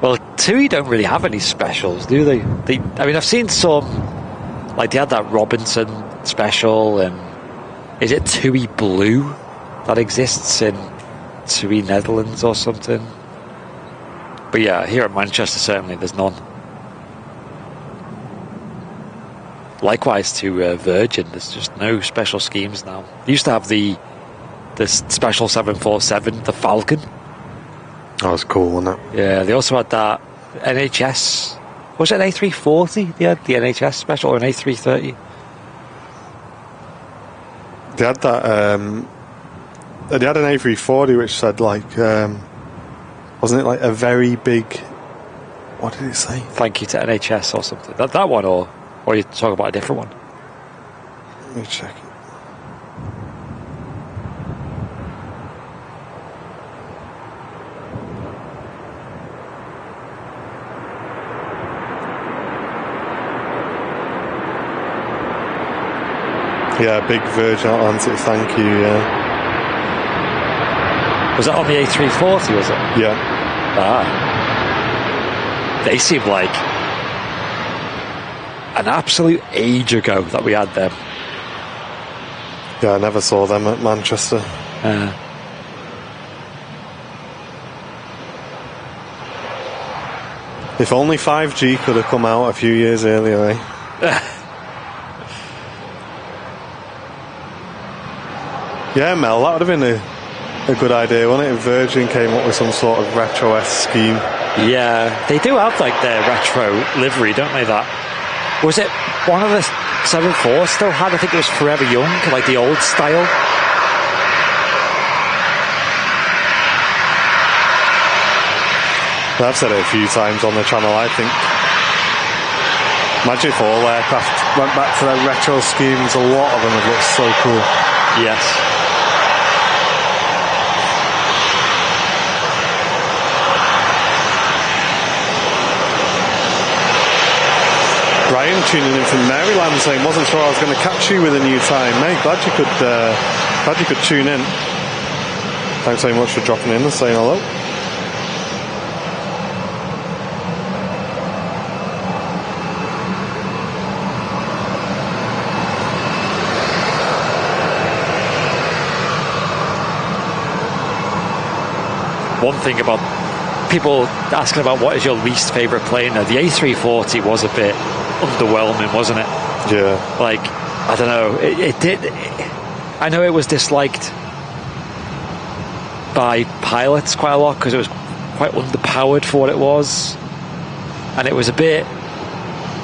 Well, TUI don't really have any specials, do they? I mean, I've seen some, like they had that Robinson special, and is it TUI Blue that exists in TUI Netherlands or something? But yeah, here at Manchester, certainly there's none. Likewise to Virgin, there's just no special schemes now. They used to have the special 747, the Falcon. That was cool, wasn't it? Yeah, they also had that NHS. Was it an A340? They had the NHS special, or an A330? They had that. They had an A340 which said like, wasn't it like a very big? What did it say? Thank you to NHS or something. That one, or you talk about a different one? Let me check it. Yeah, big Virgin Atlantic, thank you, yeah. Was that on the A340, was it? Yeah. Ah. They seem like an absolute age ago that we had them. Yeah, I never saw them at Manchester. If only 5G could have come out a few years earlier, eh? Yeah, Mel, that would have been a good idea, wouldn't it? If Virgin came up with some sort of retro-esque scheme. Yeah, they do have like their retro livery, don't they? That was it. One of the 74 still had. I think it was Forever Young, like the old style. I've said it a few times on the channel, I think. Imagine if all aircraft went back to their retro schemes. A lot of them have looked so cool. Yes. Brian tuning in from Maryland saying, wasn't sure I was going to catch you with a new time, mate. Glad you could tune in. Thanks very much for dropping in and saying hello. One thing about people asking about what is your least favourite plane, now the A340 was a bit underwhelming, wasn't it? Yeah. Like, I don't know, I know it was disliked by pilots quite a lot because it was quite underpowered for what it was, and it was a bit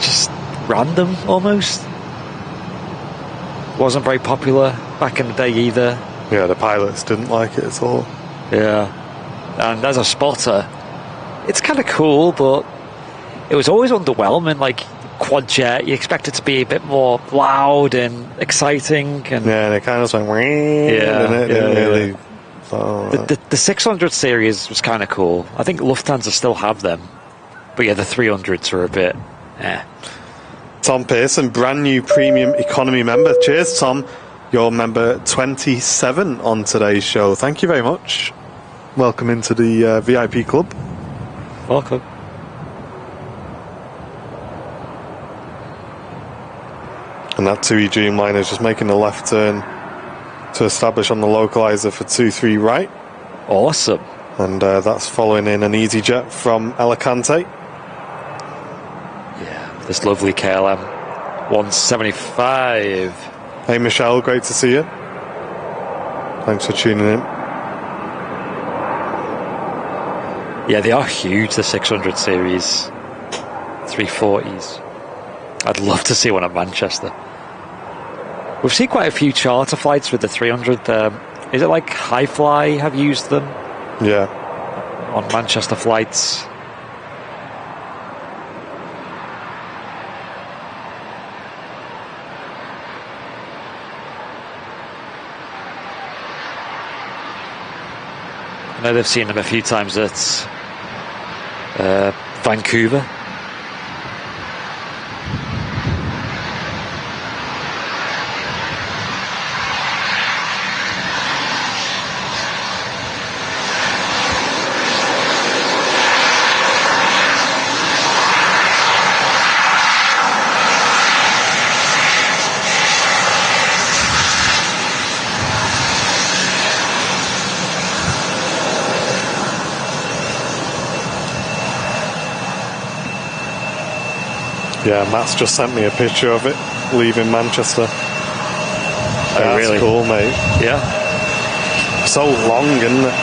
just random almost. Wasn't very popular back in the day either. Yeah, the pilots didn't like it at all. Yeah. And as a spotter, it's kind of cool, but it was always underwhelming. Like quad jet, you expect it to be a bit more loud and exciting. And yeah, and it kind of went, really. Oh, the 600 series was kind of cool. I think Lufthansa still have them, but yeah, the 300s are a bit. Tom Pearson, brand new premium economy member. Cheers, Tom. You're member 27 on today's show. Thank you very much. Welcome into the VIP club. Welcome. And that 2E Dreamliner is just making a left turn to establish on the localizer for 23 right. Awesome. And that's following in an EasyJet from Alicante. Yeah, this lovely KLM 175. Hey Michelle, great to see you. Thanks for tuning in. Yeah, they are huge, the 600 series 340s. I'd love to see one at Manchester. We've seen quite a few charter flights with the 300. Is it like Highfly have used them? Yeah. On Manchester flights. I know they've seen them a few times at Vancouver. Yeah, Matt's just sent me a picture of it leaving Manchester. Oh, that's really? Cool, mate. Yeah. So long, isn't it?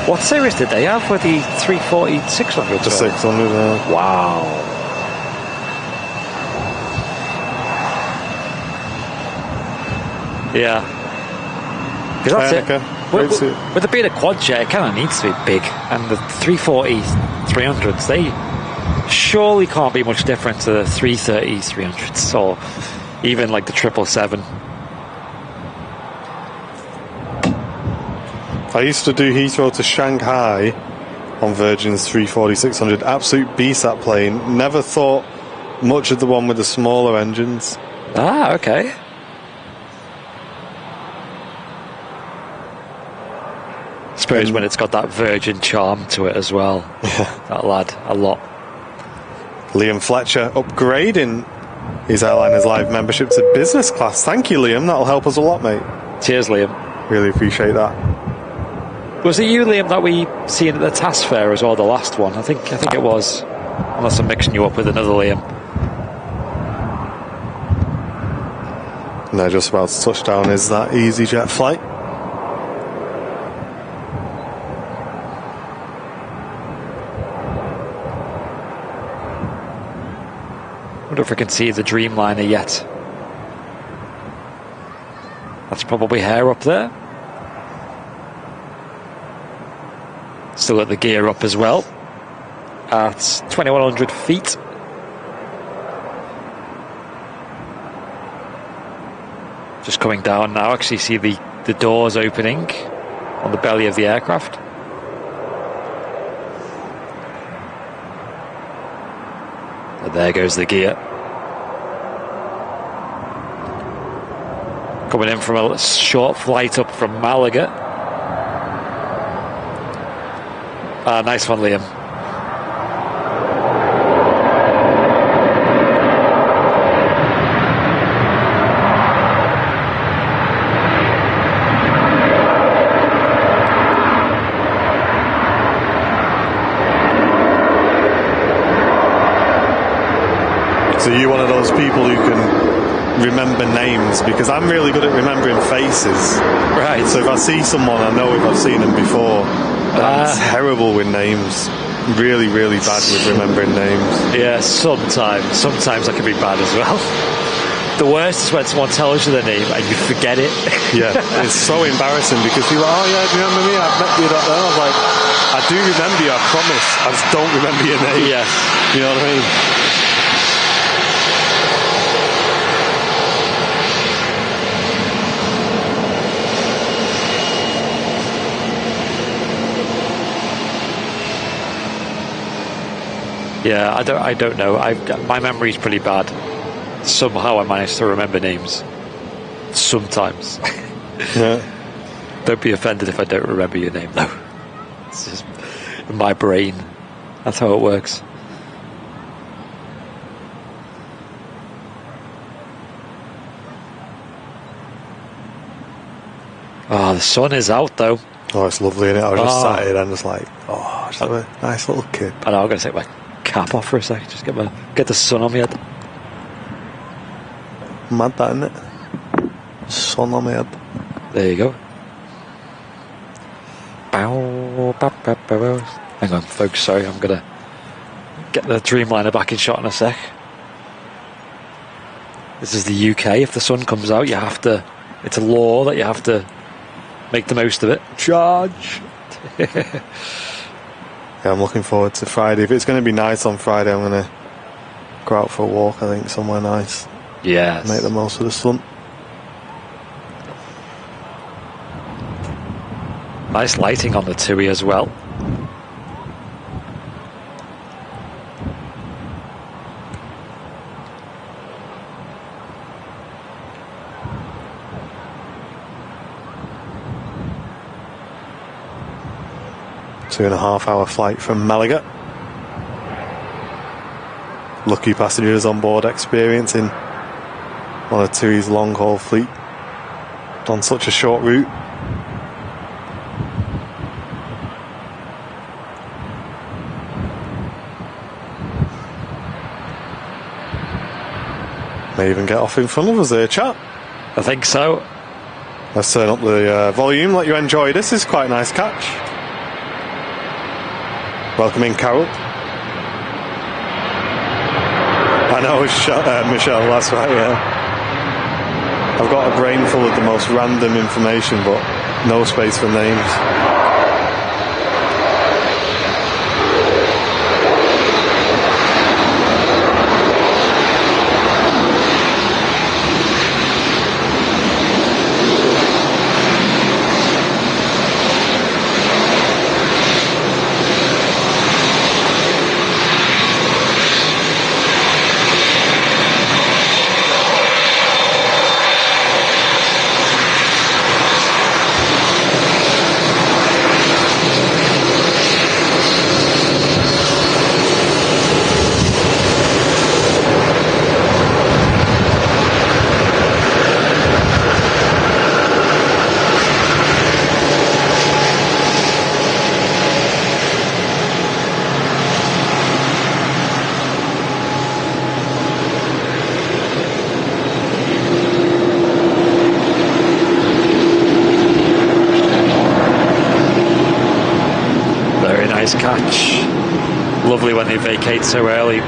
What series did they have for the 340 600? The 600, Wow. Yeah. Because that's it. With it being a quad jet, it kind of needs to be big. And the 340 300s, they surely can't be much different to the 330 300s or even like the 777. I used to do Heathrow to Shanghai on Virgin's 340 600. Absolute beast, that plane. Never thought much of the one with the smaller engines. Ah, okay. I suppose when it's got that Virgin charm to it as well. That lad, a lot. Liam Fletcher upgrading his Airliners Live membership to business class. Thank you, Liam. That'll help us a lot, mate. Cheers, Liam. Really appreciate that. Was it you, Liam, that we seen at the task fair as well, the last one? I think it was. Unless I'm mixing you up with another Liam. And they're just about to touch down. Is that EasyJet flight? I wonder if I can see the Dreamliner yet. That's probably hair up there. Still got the gear up as well at 2,100 feet. Just coming down now, actually see the doors opening on the belly of the aircraft. And there goes the gear. Coming in from a short flight up from Malaga. Nice one, Liam. So you're one of those people who can remember names, because I'm really good at remembering faces. Right. So if I see someone, I know if I've seen them before. I'm terrible with names. Really, really bad with remembering names. Yeah, sometimes I can be bad as well. The worst is when someone tells you their name and you forget it. Yeah, it's so embarrassing because you're like, oh yeah, do you remember me? I've met you that day. I was like, I do remember you, I promise. I just don't remember your name. Yeah. You know what I mean? Yeah, I don't know. My memory's pretty bad. Somehow I manage to remember names. Sometimes. Yeah. Don't be offended if I don't remember your name, though. It's just in my brain. That's how it works. Oh, the sun is out, though. Oh, it's lovely, isn't it? I was just sat here and just like, oh, just have a nice little kip. I know, I'm going to take my cap off for a sec. Just get the sun on my head. Mad that, isn't it? Sun on my head. There you go. Hang on, folks. Sorry, I'm going to get the Dreamliner back in shot in a sec. This is the UK. If the sun comes out, you have to... It's a law that you have to make the most of it. Charge! Yeah, I'm looking forward to Friday. If it's going to be nice on Friday, I'm going to go out for a walk, I think, somewhere nice. Yes. Make the most of the sun. Nice lighting on the TUI as well. Two-and-a-half-hour flight from Malaga. Lucky passengers on board experiencing one of TUI's long-haul fleet on such a short route. May even get off in front of us there, chap. I think so. Let's turn up the volume, let you enjoy this. This is quite a nice catch. Welcome in, Carol. I know, Michelle, that's right, yeah. I've got a brain full of the most random information, but no space for names. Catch. Lovely when they vacate so early.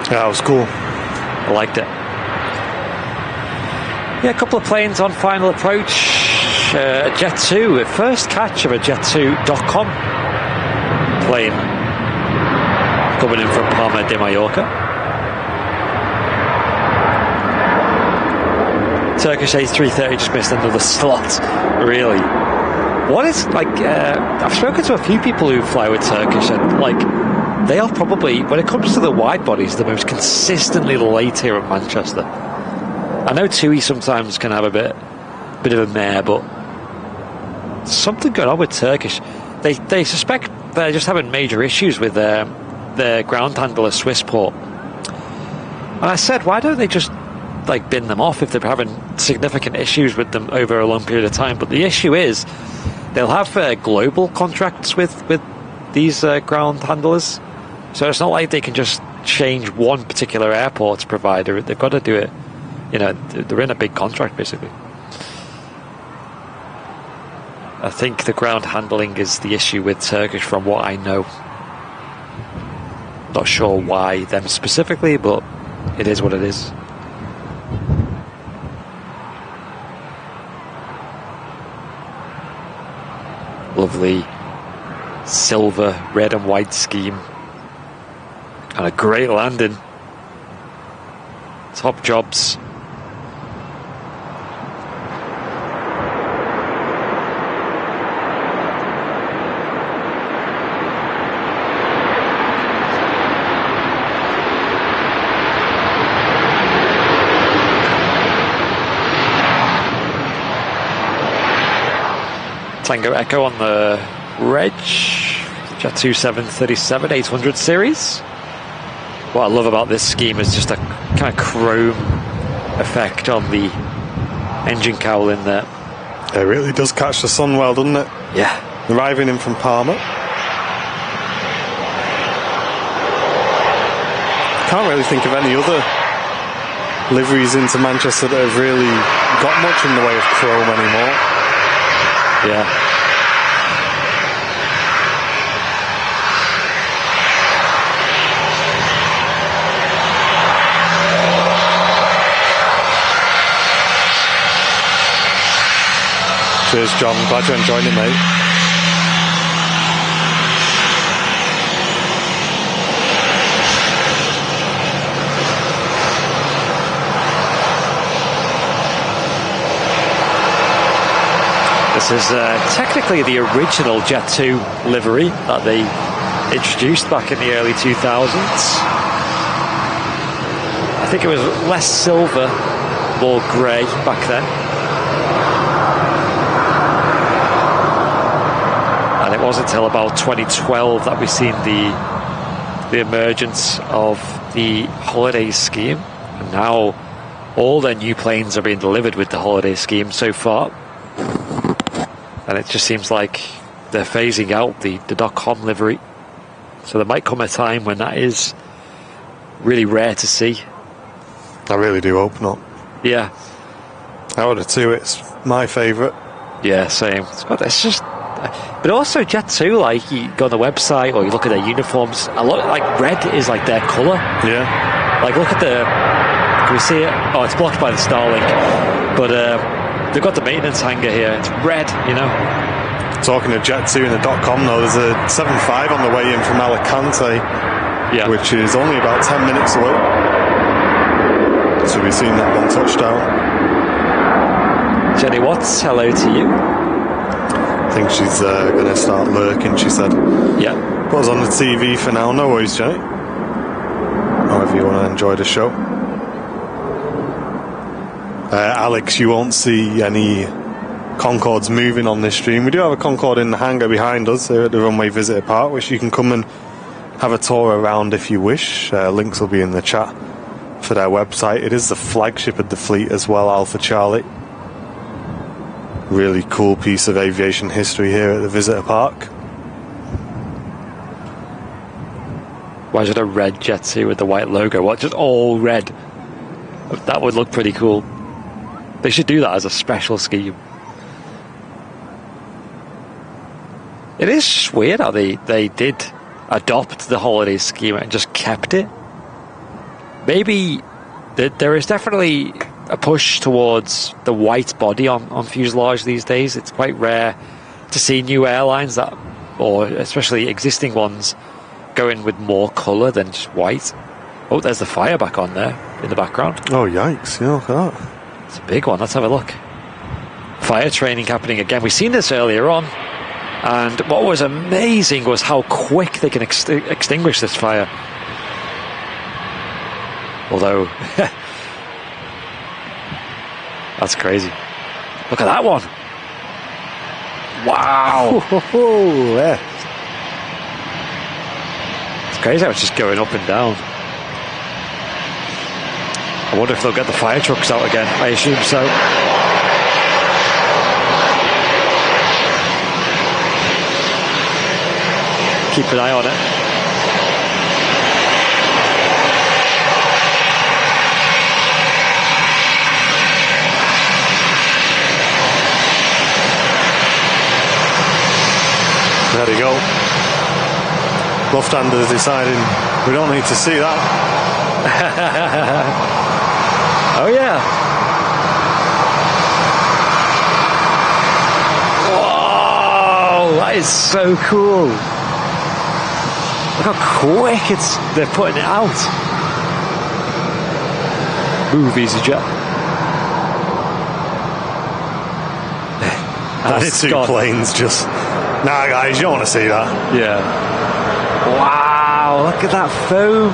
Yeah, it was cool. I liked it. Yeah, a couple of planes on final approach. Jet 2, first catch of a Jet2.com plane coming in from Palma de Mallorca. Turkish A330 just missed another slot, really. What is, like, I've spoken to a few people who fly with Turkish, and, like, they are probably, when it comes to the wide bodies, the most consistently late here at Manchester. I know TUI sometimes can have a bit of a mare, but something going on with Turkish. They suspect they're just having major issues with their ground handler Swissport. And I said, why don't they just like bin them off if they're having significant issues with them over a long period of time? But the issue is they'll have global contracts with these ground handlers, so it's not like they can just change one particular airport's provider. They've got to do it, you know, they're in a big contract basically. I think the ground handling is the issue with Turkish from what I know. Not sure why them specifically, but it is what it is. Lovely silver, red and white scheme. And a great landing. Top jobs. Tango Echo on the Reg Jet 2737 800 series. What I love about this scheme is just a kind of chrome effect on the engine cowling there. It really does catch the sun well, doesn't it? Yeah. Arriving in from Palma. Can't really think of any other liveries into Manchester that have really got much in the way of chrome anymore. Yeah. Cheers, John. Glad you're enjoying it, mate. This is technically the original Jet 2 livery that they introduced back in the early 2000s. I think it was less silver, more grey back then. And it wasn't until about 2012 that we've seen the emergence of the holiday scheme. And now all their new planes are being delivered with the holiday scheme so far. And it just seems like they're phasing out the .com livery. So there might come a time when that is really rare to see. I really do hope not. Yeah. Out of the two, it's my favourite. Yeah, same. It's just... But also Jet 2, like, you go on the website or you look at their uniforms, a lot, like, red is like their colour. Yeah. Like, look at the... Can we see it? Oh, it's blocked by the Starlink. But they've got the maintenance hangar here. It's red, you know. Talking to Jet 2 in the .com though, there's a 7.5 on the way in from Alicante, Yeah. which is only about 10 minutes away. So we've seen that one touchdown. Jenny Watts, hello to you. I think she's going to start lurking, she said. Yeah. Put us on the TV for now, no worries, Jenny. However you want to enjoy the show. Alex, you won't see any Concords moving on this stream. We do have a Concorde in the hangar behind us here at the Runway Visitor Park, which you can come and have a tour around if you wish. Links will be in the chat for their website. It is the flagship of the fleet as well, Alpha Charlie. Really cool piece of aviation history here at the Visitor Park. Why should a red Jet 2 with the white logo? What, just all red? That would look pretty cool. They should do that as a special scheme. It is just weird how they did adopt the holiday scheme and just kept it. Maybe there is definitely a push towards the white body on fuselage these days. It's quite rare to see new airlines that, or especially existing ones, going with more colour than just white. Oh, there's the fire back on there in the background. Oh, yikes. Yeah, look at that. It's a big one. Let's have a look. Fire training happening again. We've seen this earlier on. And what was amazing was how quick they can extinguish this fire. Although, that's crazy. Look at that one. Wow. Yeah. It's crazy how it's just going up and down. I wonder if they'll get the fire trucks out again. I assume so. Keep an eye on it. There you go. Lufthansa deciding we don't need to see that. Oh yeah. Whoa, that is so cool. Look how quick they're putting it out. Move, EasyJet. And Those it's two gone. planes just... Nah, guys, you don't want to see that. Yeah. Wow, look at that foam.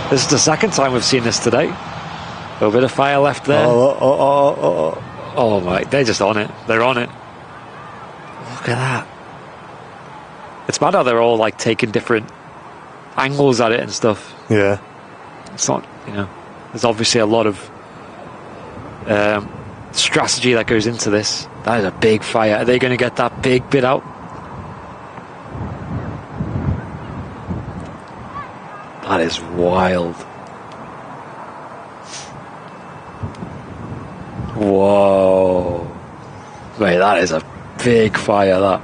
This is the second time we've seen this today. A little bit of fire left there. Oh my, they're just on it. They're on it. Look at that. It's mad how they're all like taking different angles at it and stuff. Yeah. It's not, there's obviously a lot of strategy that goes into this. That is a big fire. Are they going to get that big bit out? That is wild. Whoa. Mate, that is a big fire, that.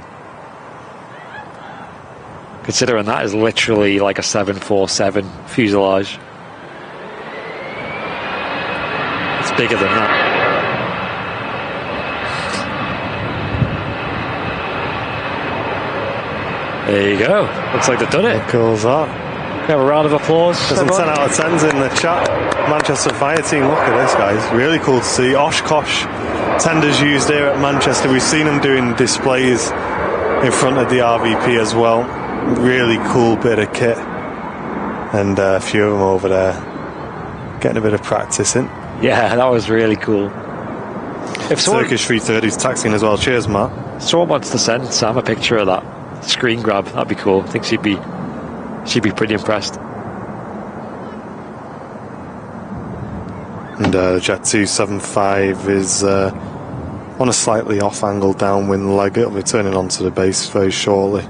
Considering that is literally like a 747 fuselage. It's bigger than that. There you go. Looks like they've done it. How cool is that? We have a round of applause. There's some 10 out of 10s in the chat. Manchester Fire Team, look at this, guys. Really cool to see. Oshkosh tenders used here at Manchester. We've seen them doing displays in front of the RVP as well. Really cool bit of kit. And a few of them over there getting a bit of practice in. Yeah, that was really cool. If someone, Turkish 330's taxiing as well. Cheers, Matt. someone wants to send Sam a picture of that screen grab, that'd be cool. I think she'd be pretty impressed. And Jet 275 is on a slightly off angle downwind leg. It'll be turning onto the base very shortly.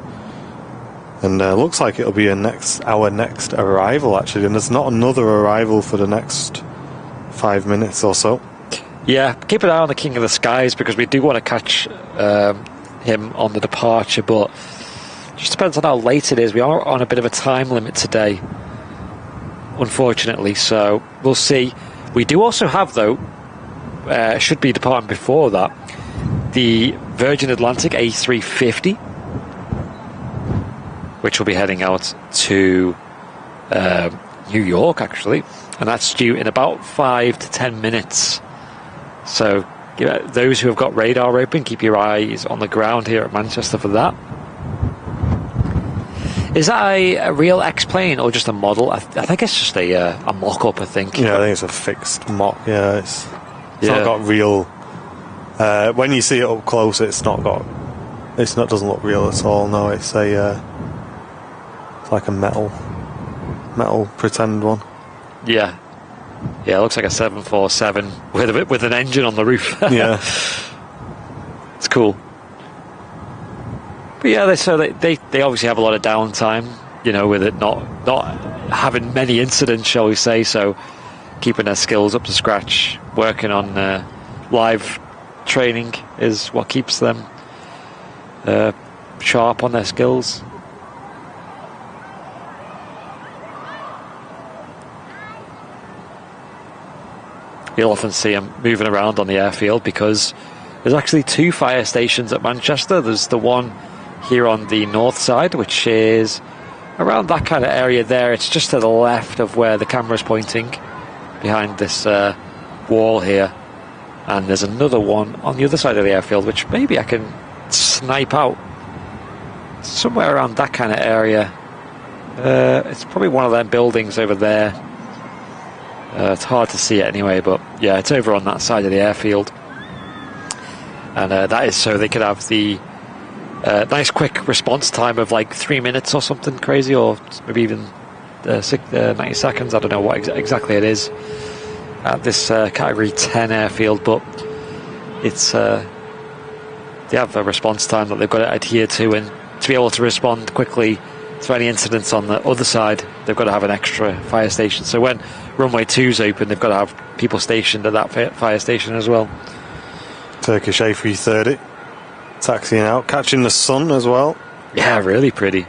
And looks like it'll be our next arrival, actually. And there's not another arrival for the next 5 minutes or so. Yeah, keep an eye on the King of the Skies, because we do want to catch him on the departure, but just depends on how late it is. We are on a bit of a time limit today, unfortunately, so we'll see. We do also have, though, should be departing before that, the Virgin Atlantic A350, which will be heading out to New York, actually, and that's due in about 5 to 10 minutes. So those who have got radar open, keep your eyes on the ground here at Manchester for that. Is that a real X-plane or just a model? I think it's just a mock-up, I think. Yeah, I think it's a fixed mock. Yeah, it's not got real... when you see it up close, doesn't look real at all. No, it's it's like a metal pretend one. Yeah, it looks like a 747 with an engine on the roof. Yeah, it's cool. But yeah, they obviously have a lot of downtime, with it not having many incidents, shall we say. So keeping their skills up to scratch, working on live training is what keeps them sharp on their skills. you'll often see them moving around on the airfield because there's actually 2 fire stations at Manchester. There's the one here on the north side, which is around that kind of area there. It's just to the left of where the camera's pointing, behind this wall here. And there's another one on the other side of the airfield, which maybe I can snipe out. Somewhere around that kind of area. It's probably one of them buildings over there. It's hard to see it anyway, but yeah, it's over on that side of the airfield. And that is so they could have the nice quick response time of like 3 minutes or something crazy, or maybe even 90 seconds. I don't know what exactly it is at this category 10 airfield, but it's they have a response time that they've got to adhere to, and to be able to respond quickly to any incidents on the other side, they've got to have an extra fire station. So when runway 2's open, they've got to have people stationed at that fire station as well. Turkish A330 taxiing out, catching the sun as well. Yeah, really pretty.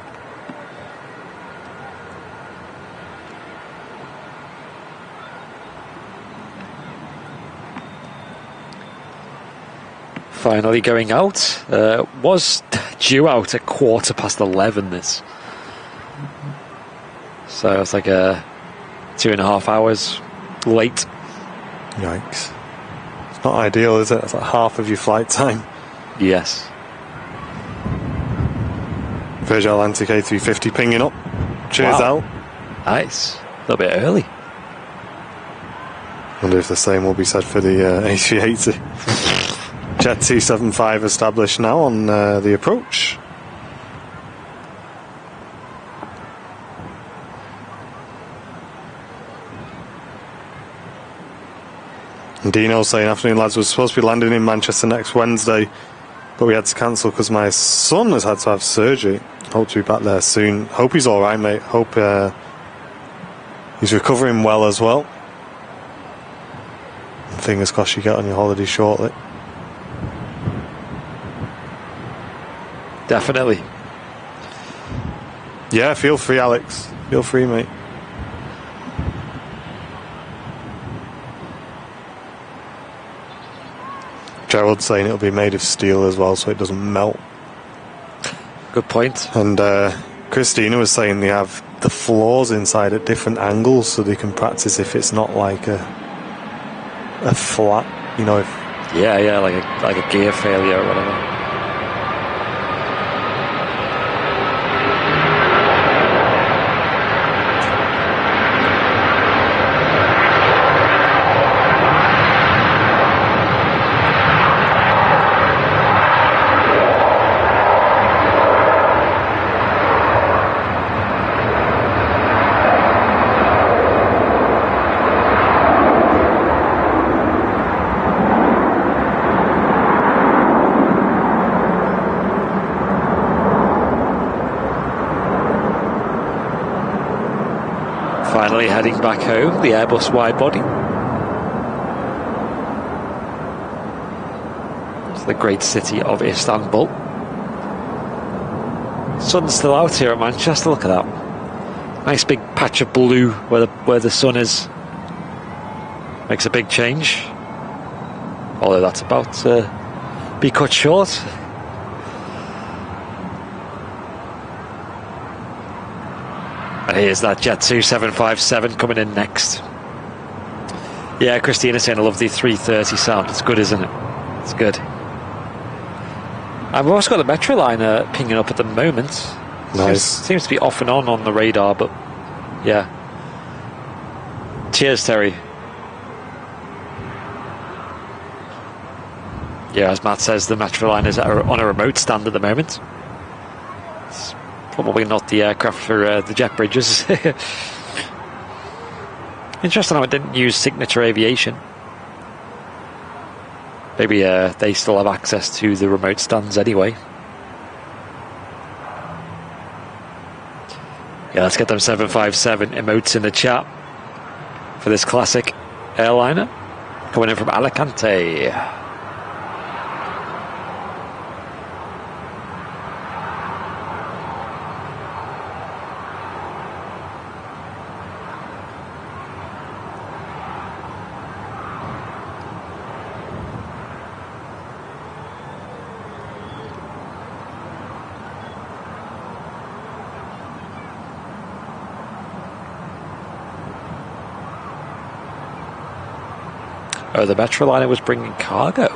Finally going out. Was due out at 11:15 this. So it's like 2.5 hours late. Yikes. It's not ideal, is it? It's like half of your flight time. Yes. Virgin Atlantic A350 pinging up. Cheers out. Nice. A little bit early. Wonder if the same will be said for the A380. Jet 275 established now on the approach. And Dino saying, afternoon lads, we're supposed to be landing in Manchester next Wednesday, but we had to cancel because my son has had to have surgery. Hope to be back there soon. Hope he's alright, mate. Hope he's recovering well as well. And fingers crossed you get on your holiday shortly. Definitely. Yeah, feel free, Alex. Feel free, mate. Gerald saying it'll be made of steel as well, so it doesn't melt. Good point. And Christina was saying they have the floors inside at different angles, so they can practice if it's not like a flat, you know. Yeah, like a gear failure or whatever. Finally heading back home, the Airbus wide body. It's the great city of Istanbul. Sun's still out here at Manchester, look at that. Nice big patch of blue where the sun is. Makes a big change. Although that's about to be cut short. And here's that Jet 2757 coming in next. Yeah, Christina saying I love the 330 sound. It's good, isn't it? It's good. And we've also got the Metroliner pinging up at the moment. Nice. Seems to be off and on the radar, but yeah. Cheers, Terry. Yeah, as Matt says, the Metroliner's on a remote stand at the moment. It's probably not the aircraft for the jet bridges. Interesting how it didn't use Signature Aviation. Maybe they still have access to the remote stands anyway. Yeah, let's get them 757 emotes in the chat for this classic airliner. Coming in from Alicante. Oh, the Metroliner was bringing cargo.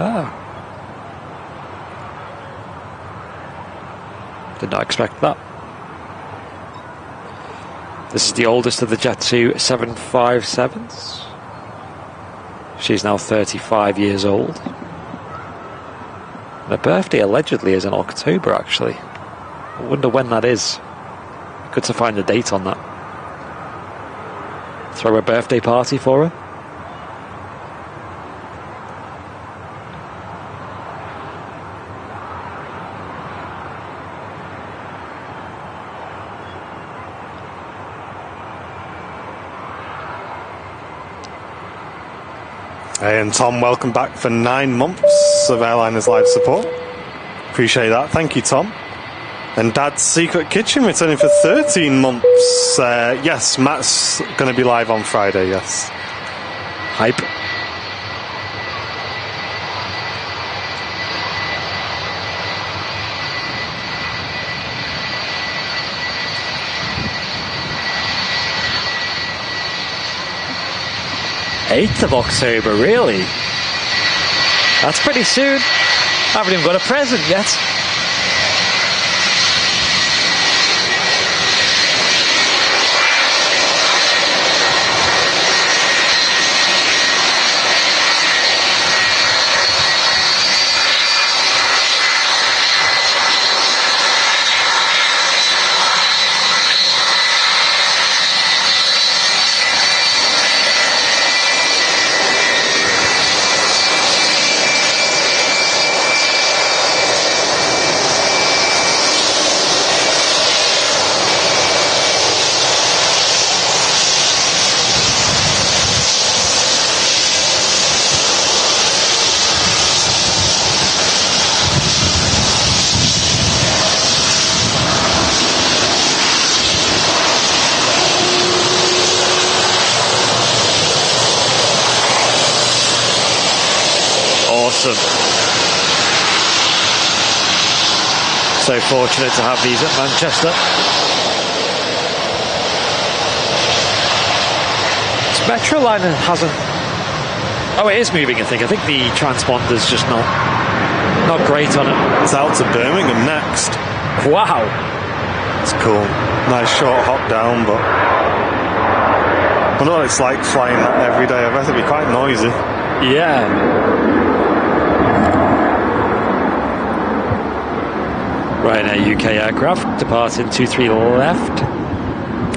Oh. Did not expect that. This is the oldest of the Jet2 757s. She's now 35 years old. And her birthday allegedly is in October, actually. I wonder when that is. Good to find the date on that. Throw a birthday party for her. Hey, and Tom, welcome back for 9 months of Airliners Live support. Appreciate that. Thank you, Tom. And Dad's Secret Kitchen returning for 13 months. Yes, Matt's going to be live on Friday, yes. Hype. Eighth of October, really? That's pretty soon. I haven't even got a present yet. Awesome. So fortunate to have these at Manchester. Metroliner hasn't... Oh, it is moving, I think. I think the transponder's just not great on it. It's out to Birmingham next. Wow. It's cool. Nice short hop down, but... I know what it's like flying that every day. I bet it'd be quite noisy. Yeah. Ryanair UK aircraft departing 23 left.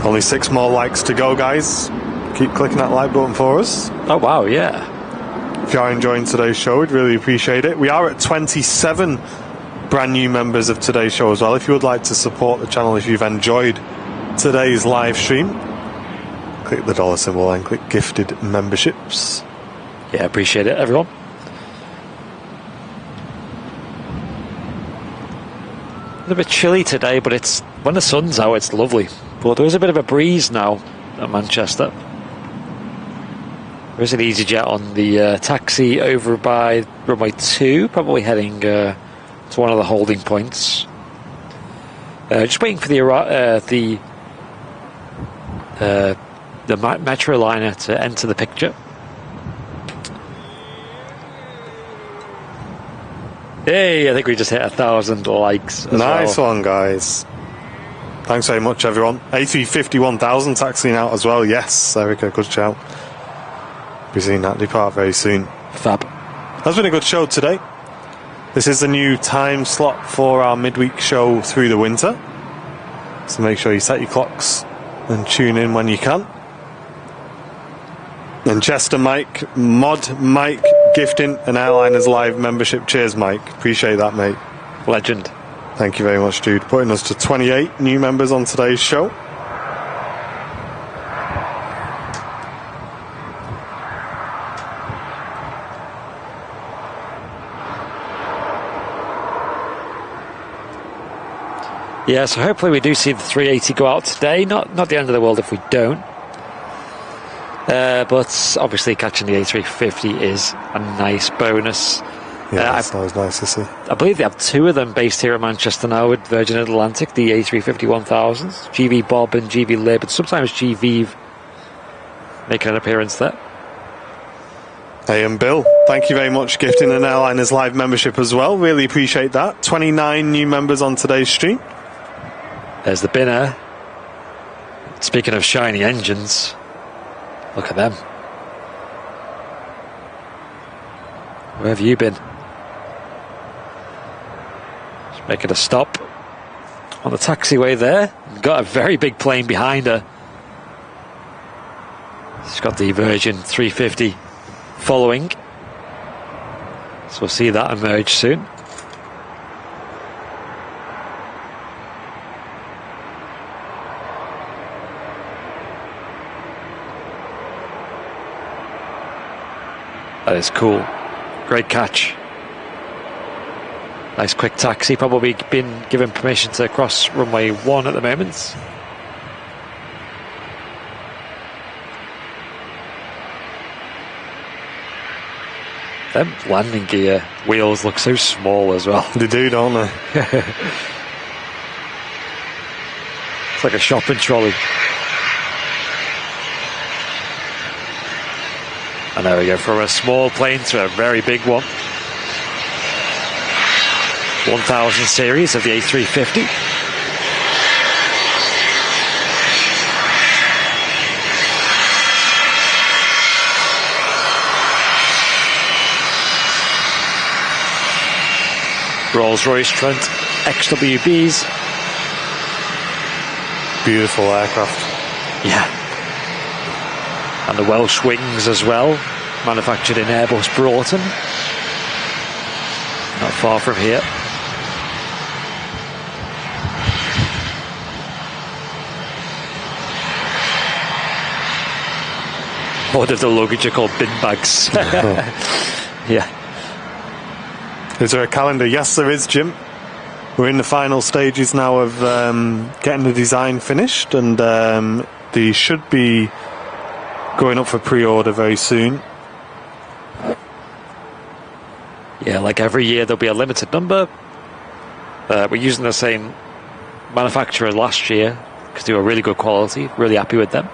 Only 6 more likes to go, guys. Keep clicking that like button for us. Oh wow, yeah. If you are enjoying today's show, we'd really appreciate it. We are at 27 brand new members of today's show as well. If you would like to support the channel, if you've enjoyed today's live stream, click the dollar symbol and click gifted memberships. Yeah, appreciate it, everyone. A bit chilly today, but it's when the sun's out, it's lovely. But there is a bit of a breeze now at Manchester. There is an EasyJet on the taxi over by runway 2, probably heading to one of the holding points. Just waiting for the Metroliner to enter the picture. Hey, I think we just hit 1,000 likes. Nice one, guys. Thanks very much, everyone. A350-1000 taxiing out as well. Yes, Erica, good shout. Be seeing that depart very soon. Fab. That's been a good show today. This is the new time slot for our midweek show through the winter. So make sure you set your clocks and tune in when you can. And Chester Mike, Mod Mike, gifting an Airliners Live membership. Cheers, Mike. Appreciate that, mate. Legend. Thank you very much, dude. Putting us to 28 new members on today's show. Yeah, so hopefully we do see the 380 go out today. Not the end of the world if we don't. But obviously catching the A350 is a nice bonus. Yeah, that was nice to see. I believe they have 2 of them based here in Manchester now with Virgin Atlantic, the A350-1000s, GV Bob and GV Lib, but sometimes GV making an appearance there. Hey, and Bill, thank you very much for gifting an Airliners Live membership as well. Really appreciate that. 29 new members on today's stream. There's the binner. Speaking of shiny engines, look at them. Where have you been? Just making a stop on the taxiway there. Got a very big plane behind her. She's got the Virgin 350 following. So we'll see that emerge soon. That is cool. Great catch. Nice quick taxi. Probably been given permission to cross runway 1 at the moment. Them landing gear wheels look so small as well. They do, don't they? It's like a shopping trolley. And there we go, from a small plane to a very big one. 1000 series of the A350. Rolls-Royce Trent XWBs. Beautiful aircraft. Yeah. And the Welsh wings as well, manufactured in Airbus Broughton. Not far from here. What if the luggage are called bin bags? Yeah. Is there a calendar? Yes, there is, Jim. We're in the final stages now of getting the design finished, and they should be going up for pre-order very soon. Yeah, like every year there'll be a limited number. We're using the same manufacturer last year because they were really good quality. Really happy with them.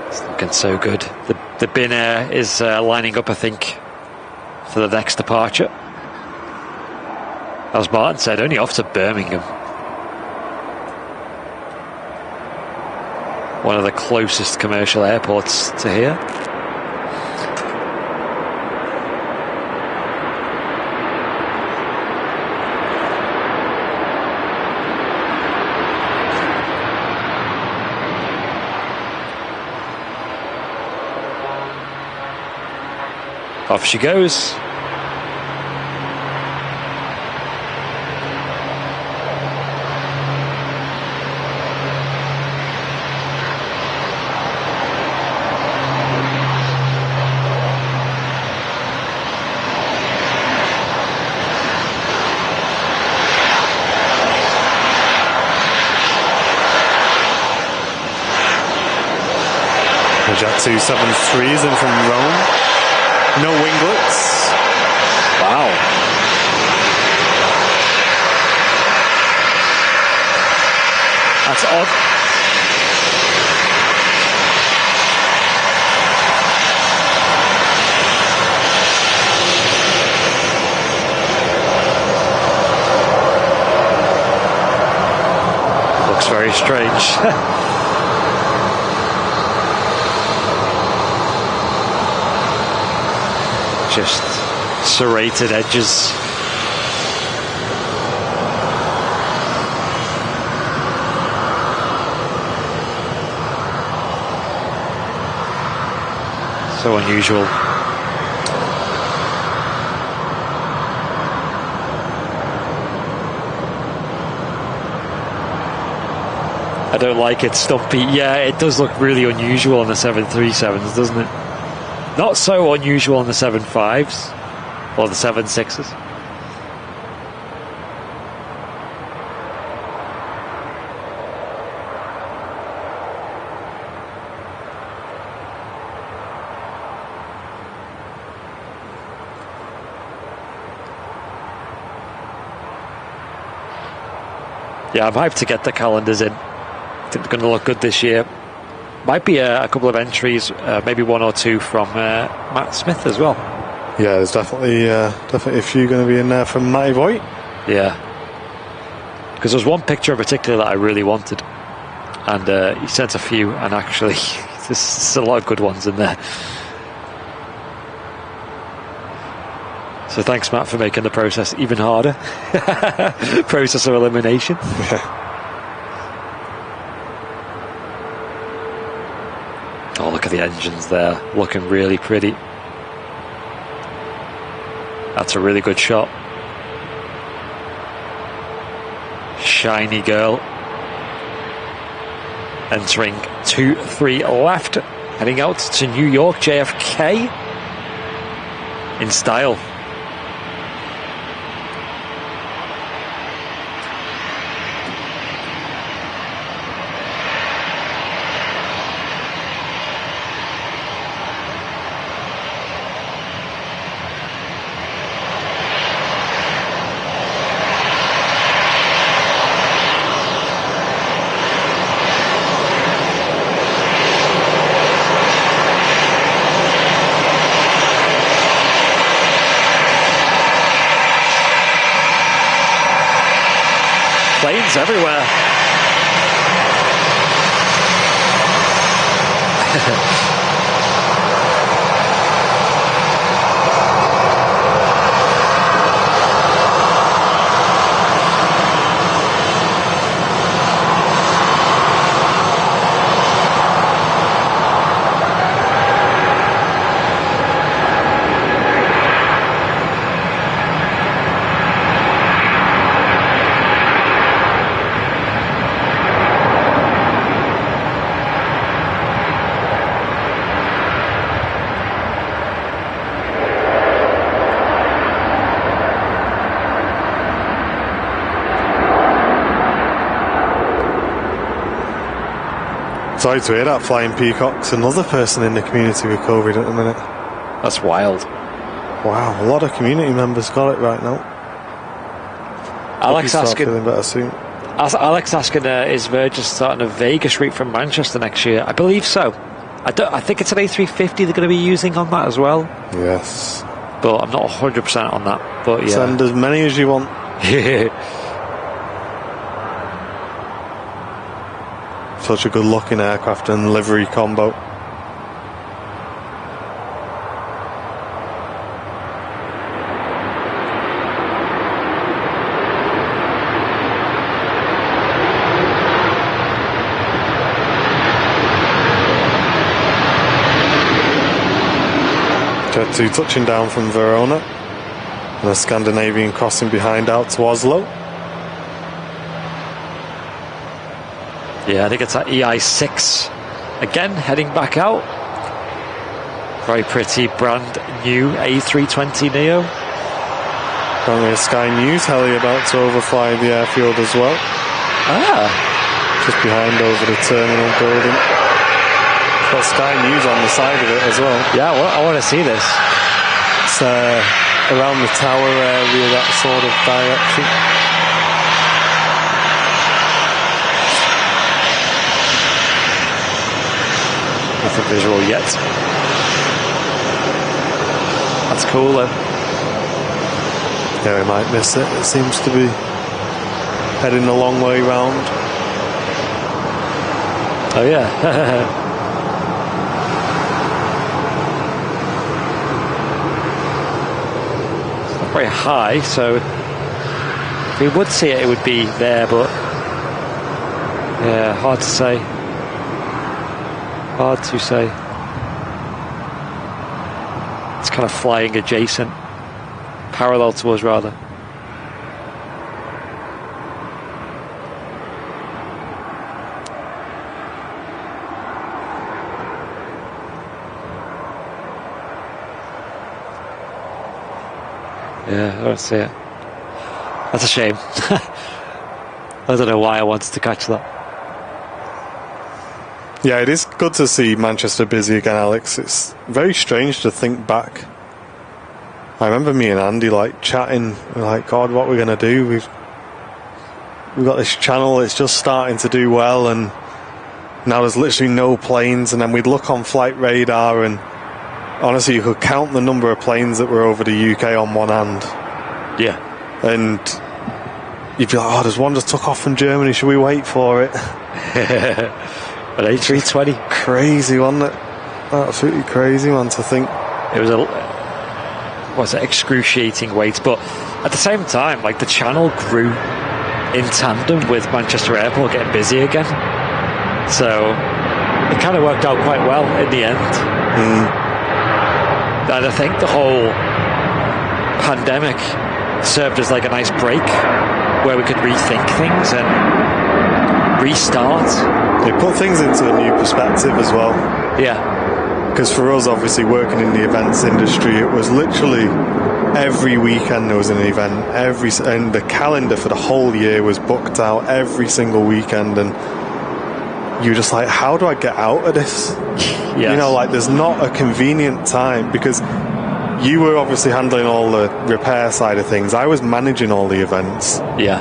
It's looking so good. The bin air is lining up, I think, for the next departure. As Martin said, only off to Birmingham. One of the closest commercial airports to here. Off she goes. Jet 273 is in from Rome. No winglets. Wow. That's odd. Looks very strange. Just serrated edges. So unusual. I don't like it, Stumpy. Yeah, it does look really unusual on the 737s, doesn't it? Not so unusual on the 7.5s or the 7.6s. Yeah, I'm hyped to get the calendars in. I think they're going to look good this year. Might be a couple of entries, maybe one or two from Matt Smith as well. Yeah, there's definitely a few going to be in there from Matty Voigt. Yeah. Because there's one picture in particular that I really wanted. And he sent a few, and actually, there's a lot of good ones in there. So thanks, Matt, for making the process even harder. Process of elimination. Yeah. Oh, look at the engines there. Looking really pretty. That's a really good shot. Shiny girl. Entering 2-3 left. Heading out to New York, JFK. In style. Planes everywhere. Sorry to hear that. Flying Peacock's another person in the community with COVID at the minute. That's wild. Wow, a lot of community members got it right now. Alex asking, feeling better soon. Alex asking, is Virgin starting a Vegas route from Manchester next year? I believe so. I think it's an A350 they're going to be using on that as well. Yes. But I'm not 100% on that. But yeah. Send as many as you want. Such a good looking aircraft and livery combo. Jet 2 touching down from Verona and a Scandinavian crossing behind out to Oslo. Yeah, I think it's that EI6 again, heading back out. Very pretty, brand new A320 Neo. Apparently a Sky News heli about to overfly the airfield as well. Just behind over the terminal building. It's got Sky News on the side of it as well. Yeah, I want to see this. It's around the tower area, that sort of direction. Nothing visual yet. That's cool though. Yeah, we might miss it. It seems to be heading a long way round. Oh yeah. It's not very high, so if we would see it, it would be there, but yeah, hard to say. Hard to say. It's kind of flying adjacent, parallel to us rather. Yeah, I don't see it. That's a shame. I don't know why I wanted to catch that. Yeah, it is good to see Manchester busy again, Alex. It's very strange to think back. I remember me and Andy like chatting, like, God, what we're going to do? we've got this channel, it's just starting to do well, and now there's literally no planes. And then we'd look on flight radar, and honestly, you could count the number of planes that were over the UK on one hand. Yeah. And you'd be like, oh, there's one just took off from Germany, should we wait for it? But A320. Crazy, wasn't it? Absolutely crazy, man, to think. It was an excruciating wait, but at the same time, like, the channel grew in tandem with Manchester Airport getting busy again. So it kind of worked out quite well in the end. And I think the whole pandemic served as like a nice break where we could rethink things and restart. It put things into a new perspective as well. Yeah. Because for us, obviously, working in the events industry, it was literally every weekend there was an event. And the calendar for the whole year was booked out every single weekend. And you're just like, how do I get out of this? Yes. You know, like, there's not a convenient time, because you were obviously handling all the repair side of things. I was managing all the events. Yeah.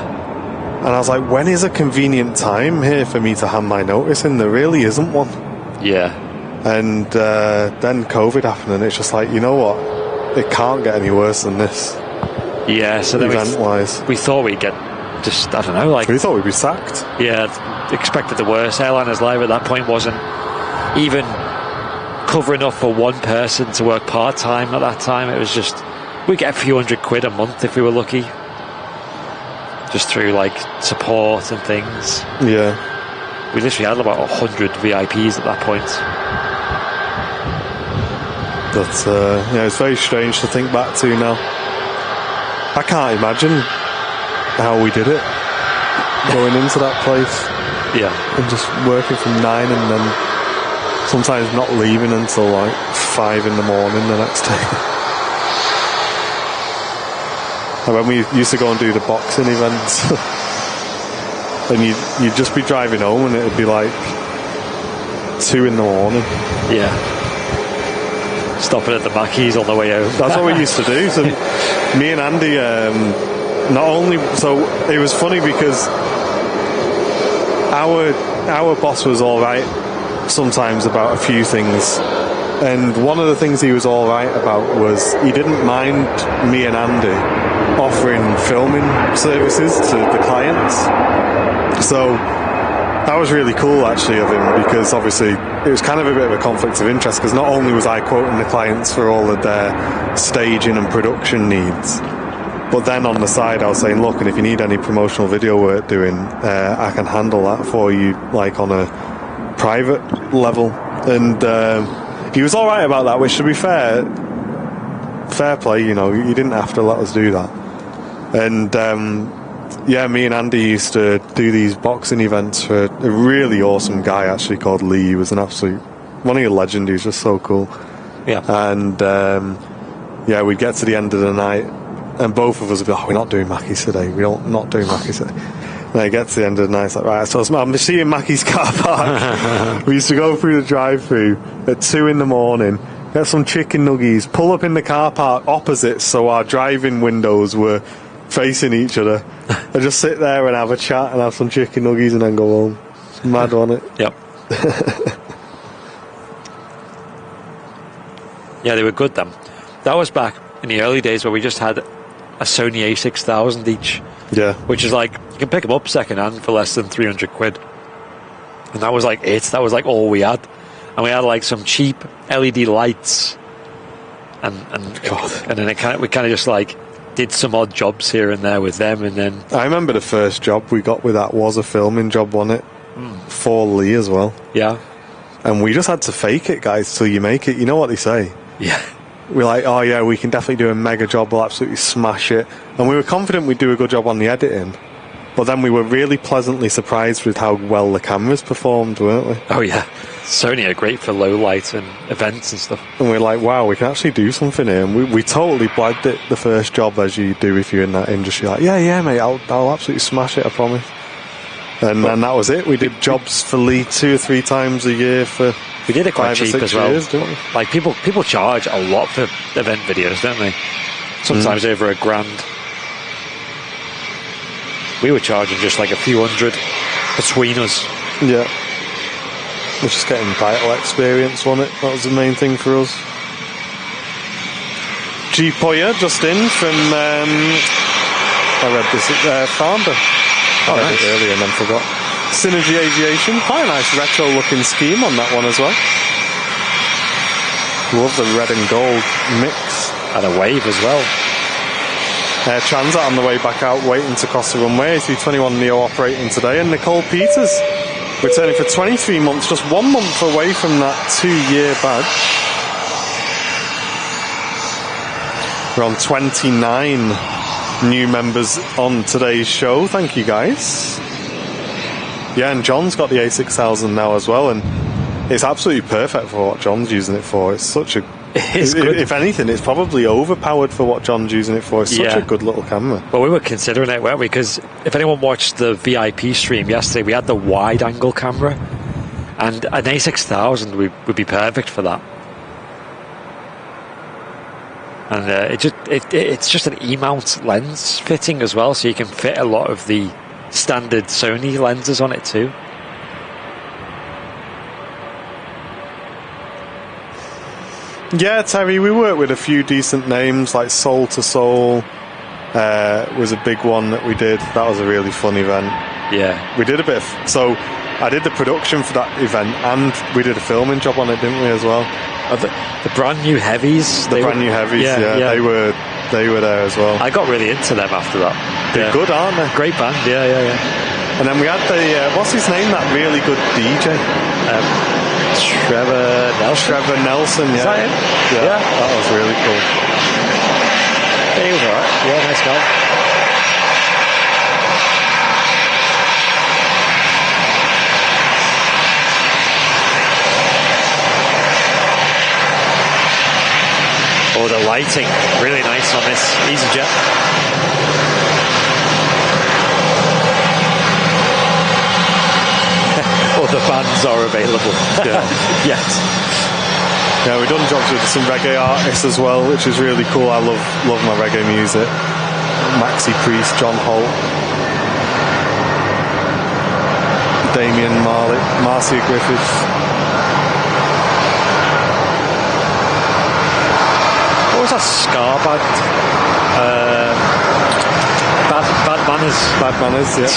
And I was like, when is a convenient time here for me to hand my notice in? There really isn't one. Yeah. And then COVID happened, and it's just like, you know what? It can't get any worse than this. Yeah, so then event-wise. We thought we'd get just, I don't know, like... We thought we'd be sacked. Yeah, expected the worst. Airliners Live at that point wasn't even covering up for one person to work part-time at that time. It was just, we'd get a few £100 a month if we were lucky. Just through, like, support and things. Yeah. We literally had about 100 VIPs at that point. But, yeah, it's very strange to think back to now. I can't imagine how we did it. Going into that place. Yeah. And just working from 9 and then sometimes not leaving until like 5 in the morning the next day. And when we used to go and do the boxing events, and you'd just be driving home and it'd be like 2 in the morning. Yeah. Stopping at the Mackies on the way home. That's what we used to do. So me and Andy, not only... So it was funny because our boss was all right sometimes about a few things. And one of the things he was all right about was he didn't mind me and Andy offering filming services to the clients. So that was really cool, actually, of him, because obviously it was kind of a bit of a conflict of interest, because not only was I quoting the clients for all of their staging and production needs, but then on the side I was saying, look, and if you need any promotional video work doing, I can handle that for you, like on a private level. And he was all right about that, which, to be fair play, you know, you didn't have to let us do that. And yeah, me and Andy used to do these boxing events for a really awesome guy actually called Lee. He was an absolute, one of your legends. He was just so cool. Yeah. And yeah, we'd get to the end of the night and both of us would be like, oh, we're not doing Mackie's today. We're not doing Mackie's today. And I get to the end of the night, it's like, right, so I'm seeing Mackie's car park. We used to go through the drive-through at 2 in the morning, get some chicken nuggies, pull up in the car park opposite so our driving windows were facing each other, and just sit there and have a chat and have some chicken nuggies and then go home. It's mad, wasn't it? Yep. Yeah, they were good then. That was back in the early days where we just had a Sony A6000 each. Yeah. Which is like, you can pick them up second hand for less than £300. And that was like it. That was like all we had. And we had like some cheap LED lights. And then we kind of just like did some odd jobs here and there with them. And then I remember the first job we got with that was a filming job, wasn't it? For Lee as well. Yeah. And we just had to fake it, guys, till you make it. You know what they say? Yeah. We're like, oh yeah, we can definitely do a mega job, we'll absolutely smash it. And we were confident we'd do a good job on the editing. But then we were really pleasantly surprised with how well the cameras performed, weren't we? Oh yeah. Sony are great for low light and events and stuff. And we're like, wow, we can actually do something here. And we totally blagged it the first job, as you do if you're in that industry. Like, yeah, mate, I'll absolutely smash it, I promise. And then that was it. We did jobs for Lee 2 or 3 times a year for... We did it quite cheap as well. Years, didn't we? Like people charge a lot for event videos, don't they? Sometimes over £1,000. we were charging just like a few hundred between us. Yeah. We're just getting title experience, wasn't it? That was the main thing for us. G. Poyer just in from, I read this at Farnborough. I read it earlier and then forgot. Synergy Aviation. Quite a nice retro looking scheme on that one as well. Love the red and gold mix. And a wave as well. Air Transat on the way back out, waiting to cross the runway. A321 Neo operating today. And Nicole Peters returning for 23 months, just 1 month away from that 2-year badge. We're on 29 new members on today's show. Thank you, guys. Yeah, and John's got the A6000 now as well, and it's absolutely perfect for what John's using it for. It's such a... If anything, it's probably overpowered for what John's using it for. It's such a good little camera. Well, we were considering it, weren't we? Because if anyone watched the VIP stream yesterday, we had the wide-angle camera, and an A6000 would be perfect for that. And it's just an E-mount lens fitting as well, so you can fit a lot of the standard Sony lenses on it too. Yeah, Terry, we worked with a few decent names, like Soul to Soul was a big one that we did. That was a really fun event. Yeah. We did a bit of... So, I did the production for that event, and we did a filming job on it, didn't we, as well? The brand new heavies. New heavies, yeah. They were there as well. I got really into them after that. They're good, aren't they? Great band, yeah. And then we had the... what's his name? That really good DJ? Trevor Nelson, yeah. Is that him? Yeah, that was really cool. Yeah, he was alright. Yeah, nice guy. Oh, the lighting, really nice on this EasyJet. Other bands are available. Yes. Yeah, we've done jobs with some reggae artists as well, which is really cool. I love my reggae music. Maxi Priest, John Holt, Damian Marley, Marcia Griffiths. What was that ska band? Bad Manners. Bad Manners, yeah.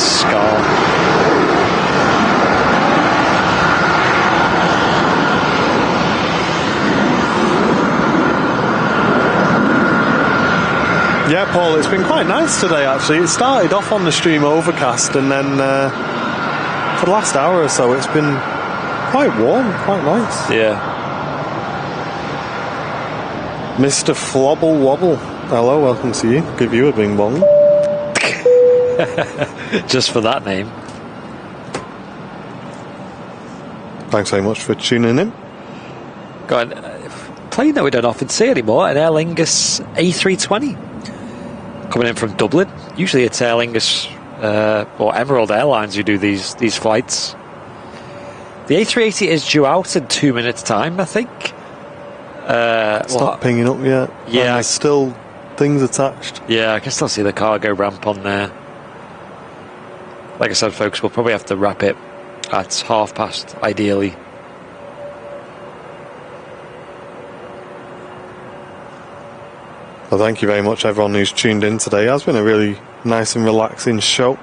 Ska. Yeah, Paul, it's been quite nice today, actually. It started off on the stream overcast, and then for the last hour or so, it's been quite warm, quite nice. Yeah. Mr. Flobble Wobble. Hello, welcome to you. Give you a bing bong. Just for that name. Thanks very much for tuning in. Got a plane that we don't often see anymore, an Aer Lingus A320 coming in from Dublin. Usually it's Aer Lingus or Emerald Airlines who do these flights. The A380 is due out in 2 minutes' time, I think. It's not pinging up yet. Yeah. There's still things attached. Yeah, I can still see the cargo ramp on there. Like I said, folks, we'll probably have to wrap it at past, ideally. Well, thank you very much, everyone who's tuned in today. It has been a really nice and relaxing show.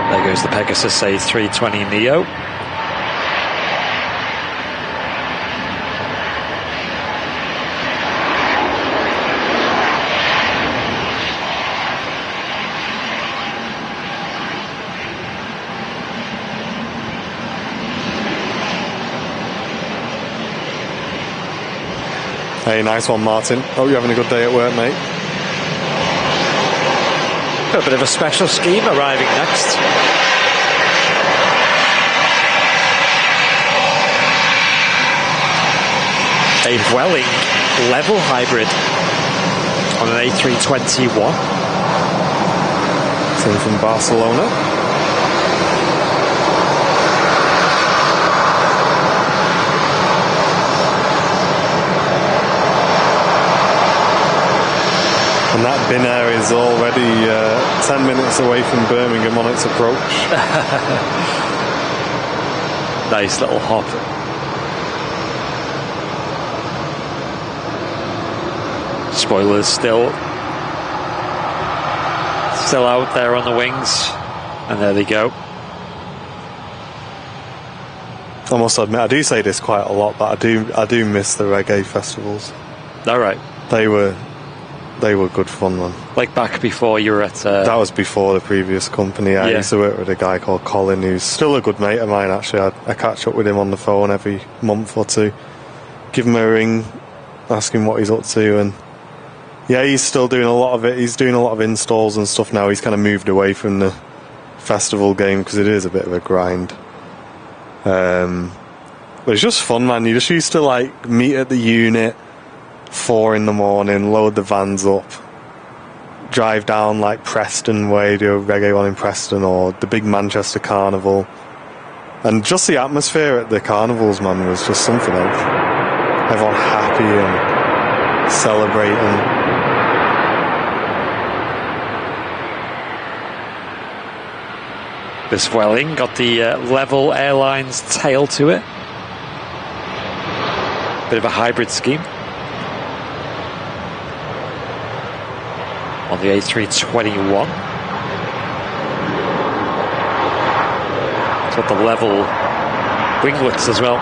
There goes the Pegasus A320 Neo. Hey, nice one, Martin. Hope you're having a good day at work, mate. Got a bit of a special scheme arriving next. A Vueling level hybrid on an A321. Team from Barcelona. And that bin air is already 10 minutes away from Birmingham on its approach. Nice little hop. Spoilers still out there on the wings, and there they go. I must admit, I do say this quite a lot, but I do miss the reggae festivals. All right, They were good fun, man. like back before you were at. That was before the previous company. I Yeah. used to work with a guy called Colin, who's still a good mate of mine, actually. I catch up with him on the phone every month or two. Give him a ring, ask him what he's up to, and yeah, he's still doing a lot of it. He's doing a lot of installs and stuff now. He's kind of moved away from the festival game because it is a bit of a grind. But it's just fun, man. You just used to like meet at the unit 4 in the morning, load the vans up, drive down like Preston way, do a reggae one in Preston, or the big Manchester Carnival, and just the atmosphere at the carnivals, man, was just something else. Everyone happy and celebrating. This Vueling got the Level Airlines tail to it. Bit of a hybrid scheme. On the A321. It's got the level winglets as well.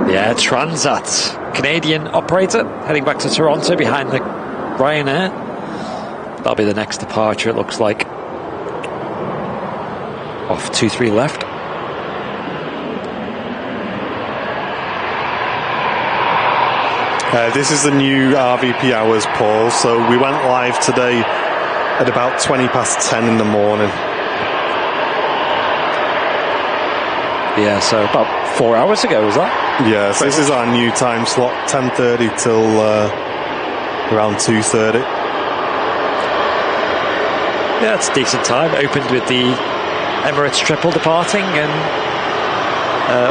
The Air Transat, Canadian operator, heading back to Toronto behind the Ryanair. That'll be the next departure, it looks like. Off 2-3 left. This is the new RVP hours, Paul. So we went live today at about 20 past 10 in the morning. Yeah, so about 4 hours ago, was that? Yes, this is our new time slot, 10:30 till around 2:30. Yeah, it's a decent time. Opened with the Emirates triple departing, and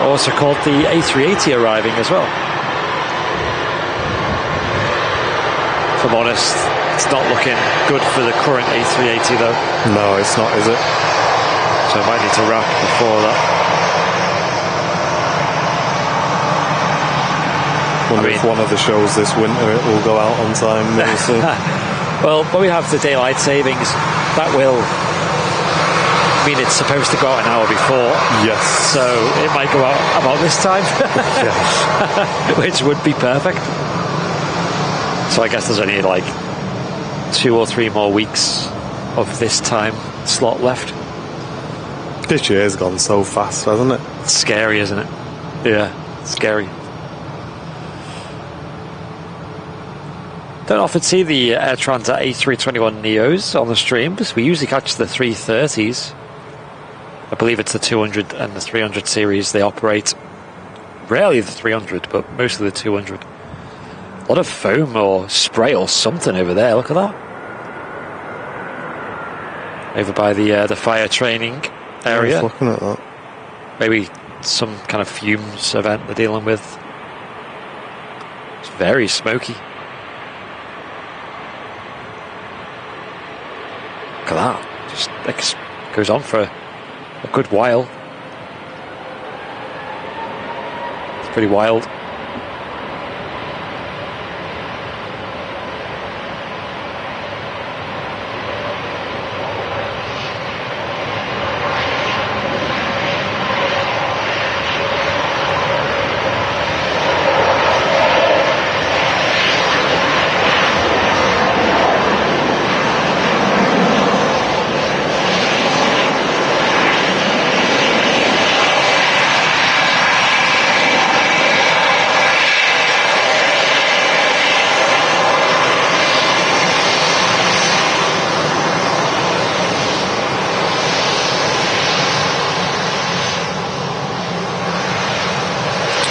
also called the A380 arriving as well. If I'm honest, it's not looking good for the current A380 though. No, it's not, is it? So I might need to wrap before that. Wonder if one of the shows this winter it will go out on time. We'll see. Well, when we have the daylight savings, that will mean it's supposed to go out an hour before. Yes. So it might go out about this time, Yeah. which would be perfect. So I guess there's only like 2 or 3 more weeks of this time slot left. This year's gone so fast, hasn't it? It's scary, isn't it? Yeah, it's scary. Don't often see the Air Transat A321 Neos on the streams. We usually catch the 330s. I believe it's the 200 and the 300 series they operate. Rarely the 300, but mostly the 200. A lot of foam or spray or something over there. Look at that. Over by the fire training area. I was looking at that. Maybe some kind of fumes event they're dealing with. It's very smoky. Look at that. Just goes on for a good while. It's pretty wild.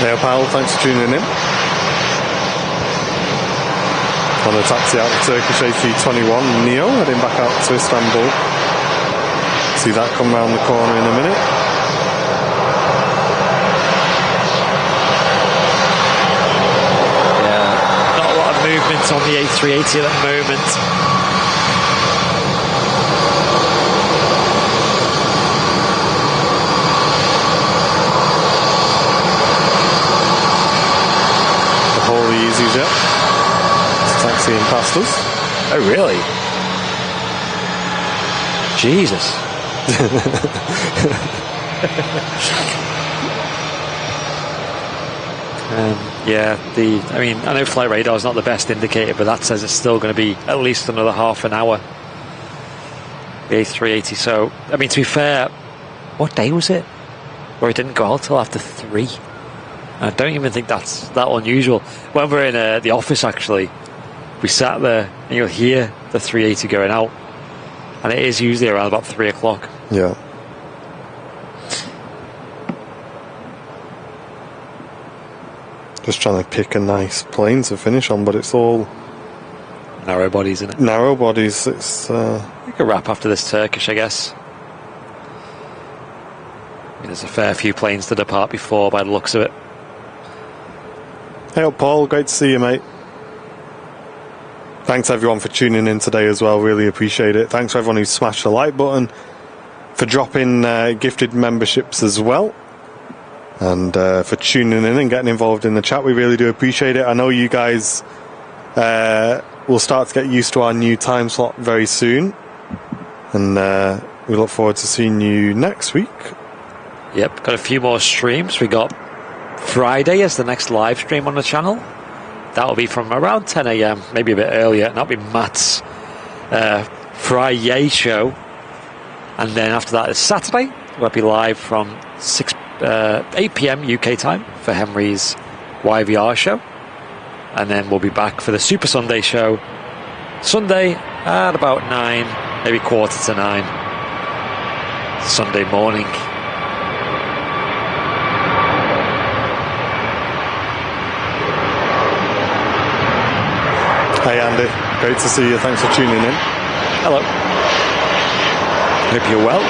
Hey, pal, thanks for tuning in. On a taxi out of Turkish A321 Neo, heading back out to Istanbul. See that come round the corner in a minute. Yeah, not a lot of movement on the A380 at the moment. The whole EasyJet. Taxiing past us. Oh, really? Jesus. Yeah, I know flight radar is not the best indicator, but that says it's still going to be at least another half an hour. The A380. So, I mean, to be fair, what day was it? Where it didn't go out till after 3. I don't even think that's that unusual. When we're in the office, actually, we sat there and you'll hear the 380 going out, and it is usually around about 3 o'clock. Yeah. Just trying to pick a nice plane to finish on, but it's all narrow bodies, isn't it? Narrow bodies. It's we could wrap after this Turkish, I guess. I mean, there's a fair few planes to depart before by the looks of it. Hey up, Paul, great to see you, mate. Thanks everyone for tuning in today as well, really appreciate it. Thanks for everyone who smashed the like button, for dropping gifted memberships as well, and for tuning in and getting involved in the chat. We really do appreciate it. I know you guys will start to get used to our new time slot very soon, and we look forward to seeing you next week. Yep, got a few more streams. We got Friday as the next live stream on the channel. That'll be from around 10 a.m, maybe a bit earlier. That'll be Matt's Friday show. And then after that is Saturday. We'll be live from 8 p.m. UK time for Henry's YVR show. And then we'll be back for the Super Sunday show Sunday at about 9, maybe 8:45 Sunday morning. Hey Andy, great to see you. Thanks for tuning in. Hello. Hope you're well.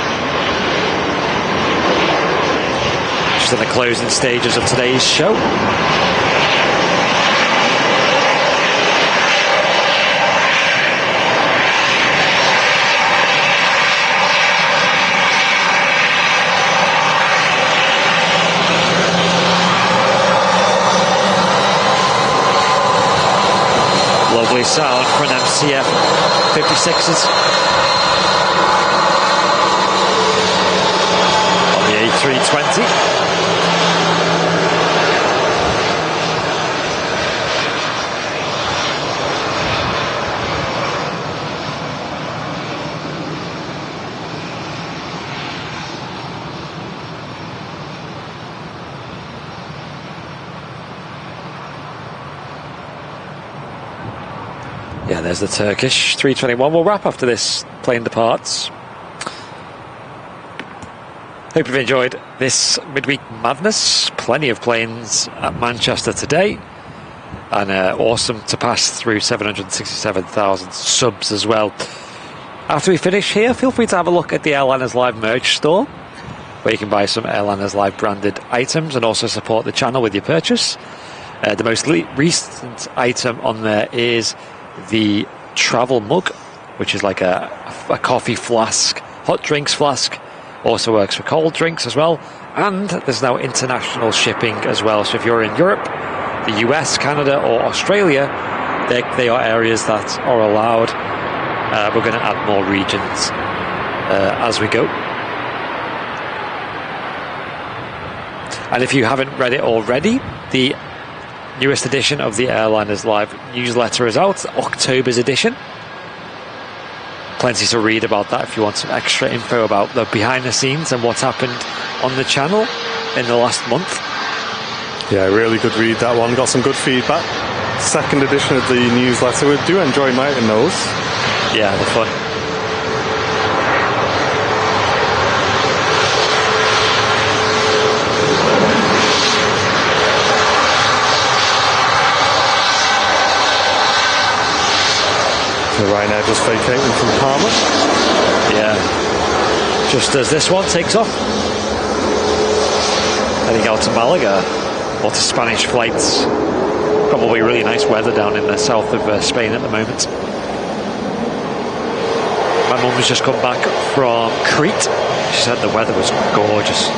Just in the closing stages of today's show. Lovely sound for an MCF 56s on the A320. Yeah, there's the Turkish 321. We'll wrap after this plane departs. Hope you've enjoyed this midweek madness. Plenty of planes at Manchester today. And awesome to pass through 767,000 subs as well. After we finish here, feel free to have a look at the Airliners Live merch store, where you can buy some Airliners Live branded items and also support the channel with your purchase. The most recent item on there is the travel mug, which is like a coffee flask, hot drinks flask. Also works for cold drinks as well. And there's now international shipping as well. So if you're in Europe, the US, Canada or Australia, they are areas that are allowed. We're going to add more regions as we go. And if you haven't read it already, the newest edition of the Airliners Live newsletter is out, October's edition. Plenty to read about that if you want some extra info about the behind the scenes and what's happened on the channel in the last month. Yeah, really good read, that one. Got some good feedback. Second edition of the newsletter. We do enjoy writing those. Yeah, they're fun. Ryanair just vacating from Palma. Yeah. Just as this one takes off. Heading out to Malaga. Or to Spanish flights. Probably really nice weather down in the south of Spain at the moment. My mum has just come back from Crete. She said the weather was gorgeous.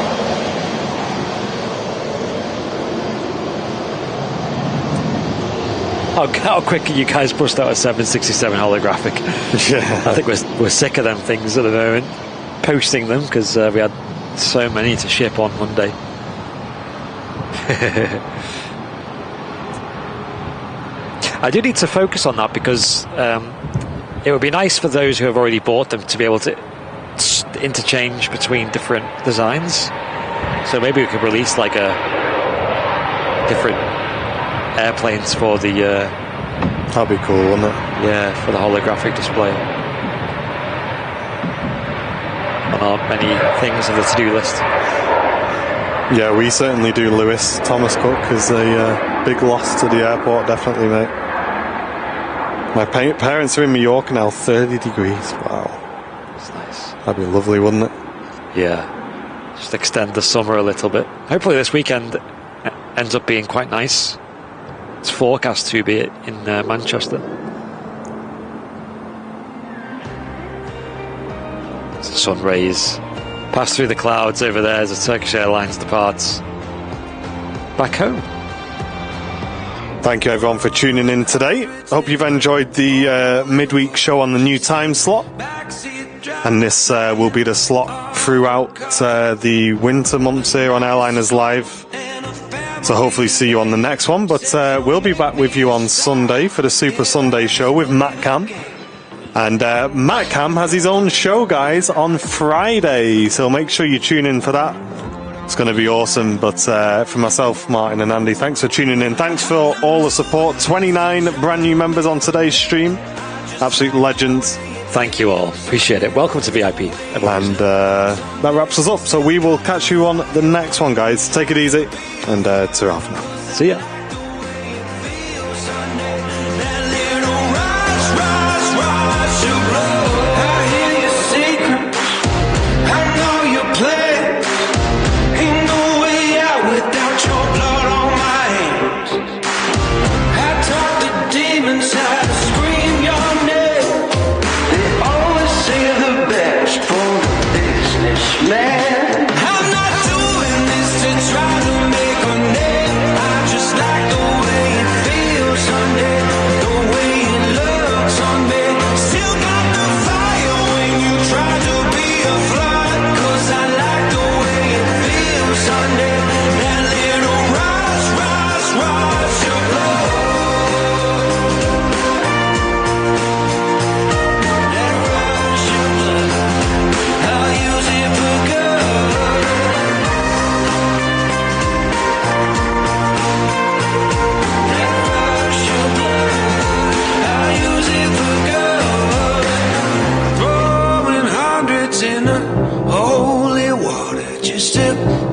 How quick you guys pushed out a 767 holographic. Yeah. I think we're sick of them things at the moment. Posting them because we had so many to ship on Monday. I do need to focus on that because it would be nice for those who have already bought them to be able to interchange between different designs. So maybe we could release like a different airplanes for the that'd be cool, wouldn't it? yeah, for the holographic display. On our many things on the to-do list. Yeah, we certainly do. Lewis Thomas Cook is a big loss to the airport, definitely, mate. My parents are in Mallorca now, 30 degrees. Wow. That's nice. That'd be lovely, wouldn't it? Yeah. Just extend the summer a little bit. Hopefully this weekend ends up being quite nice. It's forecast to be in Manchester. The sun rays pass through the clouds over there as the Turkish Airlines departs back home. Thank you everyone for tuning in today. Hope you've enjoyed the midweek show on the new time slot. And this will be the slot throughout the winter months here on Airliners Live. So hopefully see you on the next one. But we'll be back with you on Sunday for the Super Sunday show with Matt Cam. And Matt Cam has his own show, guys, on Friday. So make sure you tune in for that. It's going to be awesome. But for myself, Martin and Andy, thanks for tuning in. Thanks for all the support. 29 brand new members on today's stream. Absolute legends. Thank you all. Appreciate it. Welcome to VIP. And that wraps us up. So we will catch you on the next one, guys. Take it easy. And ta-ra for now. See ya.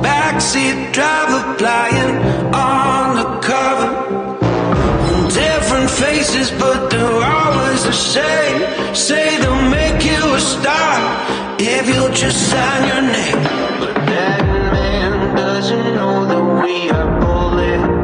Backseat driver flying on the cover. Different faces, but they're always the same. Say they'll make you a star if you'll just sign your name. But that man doesn't know that we are bullet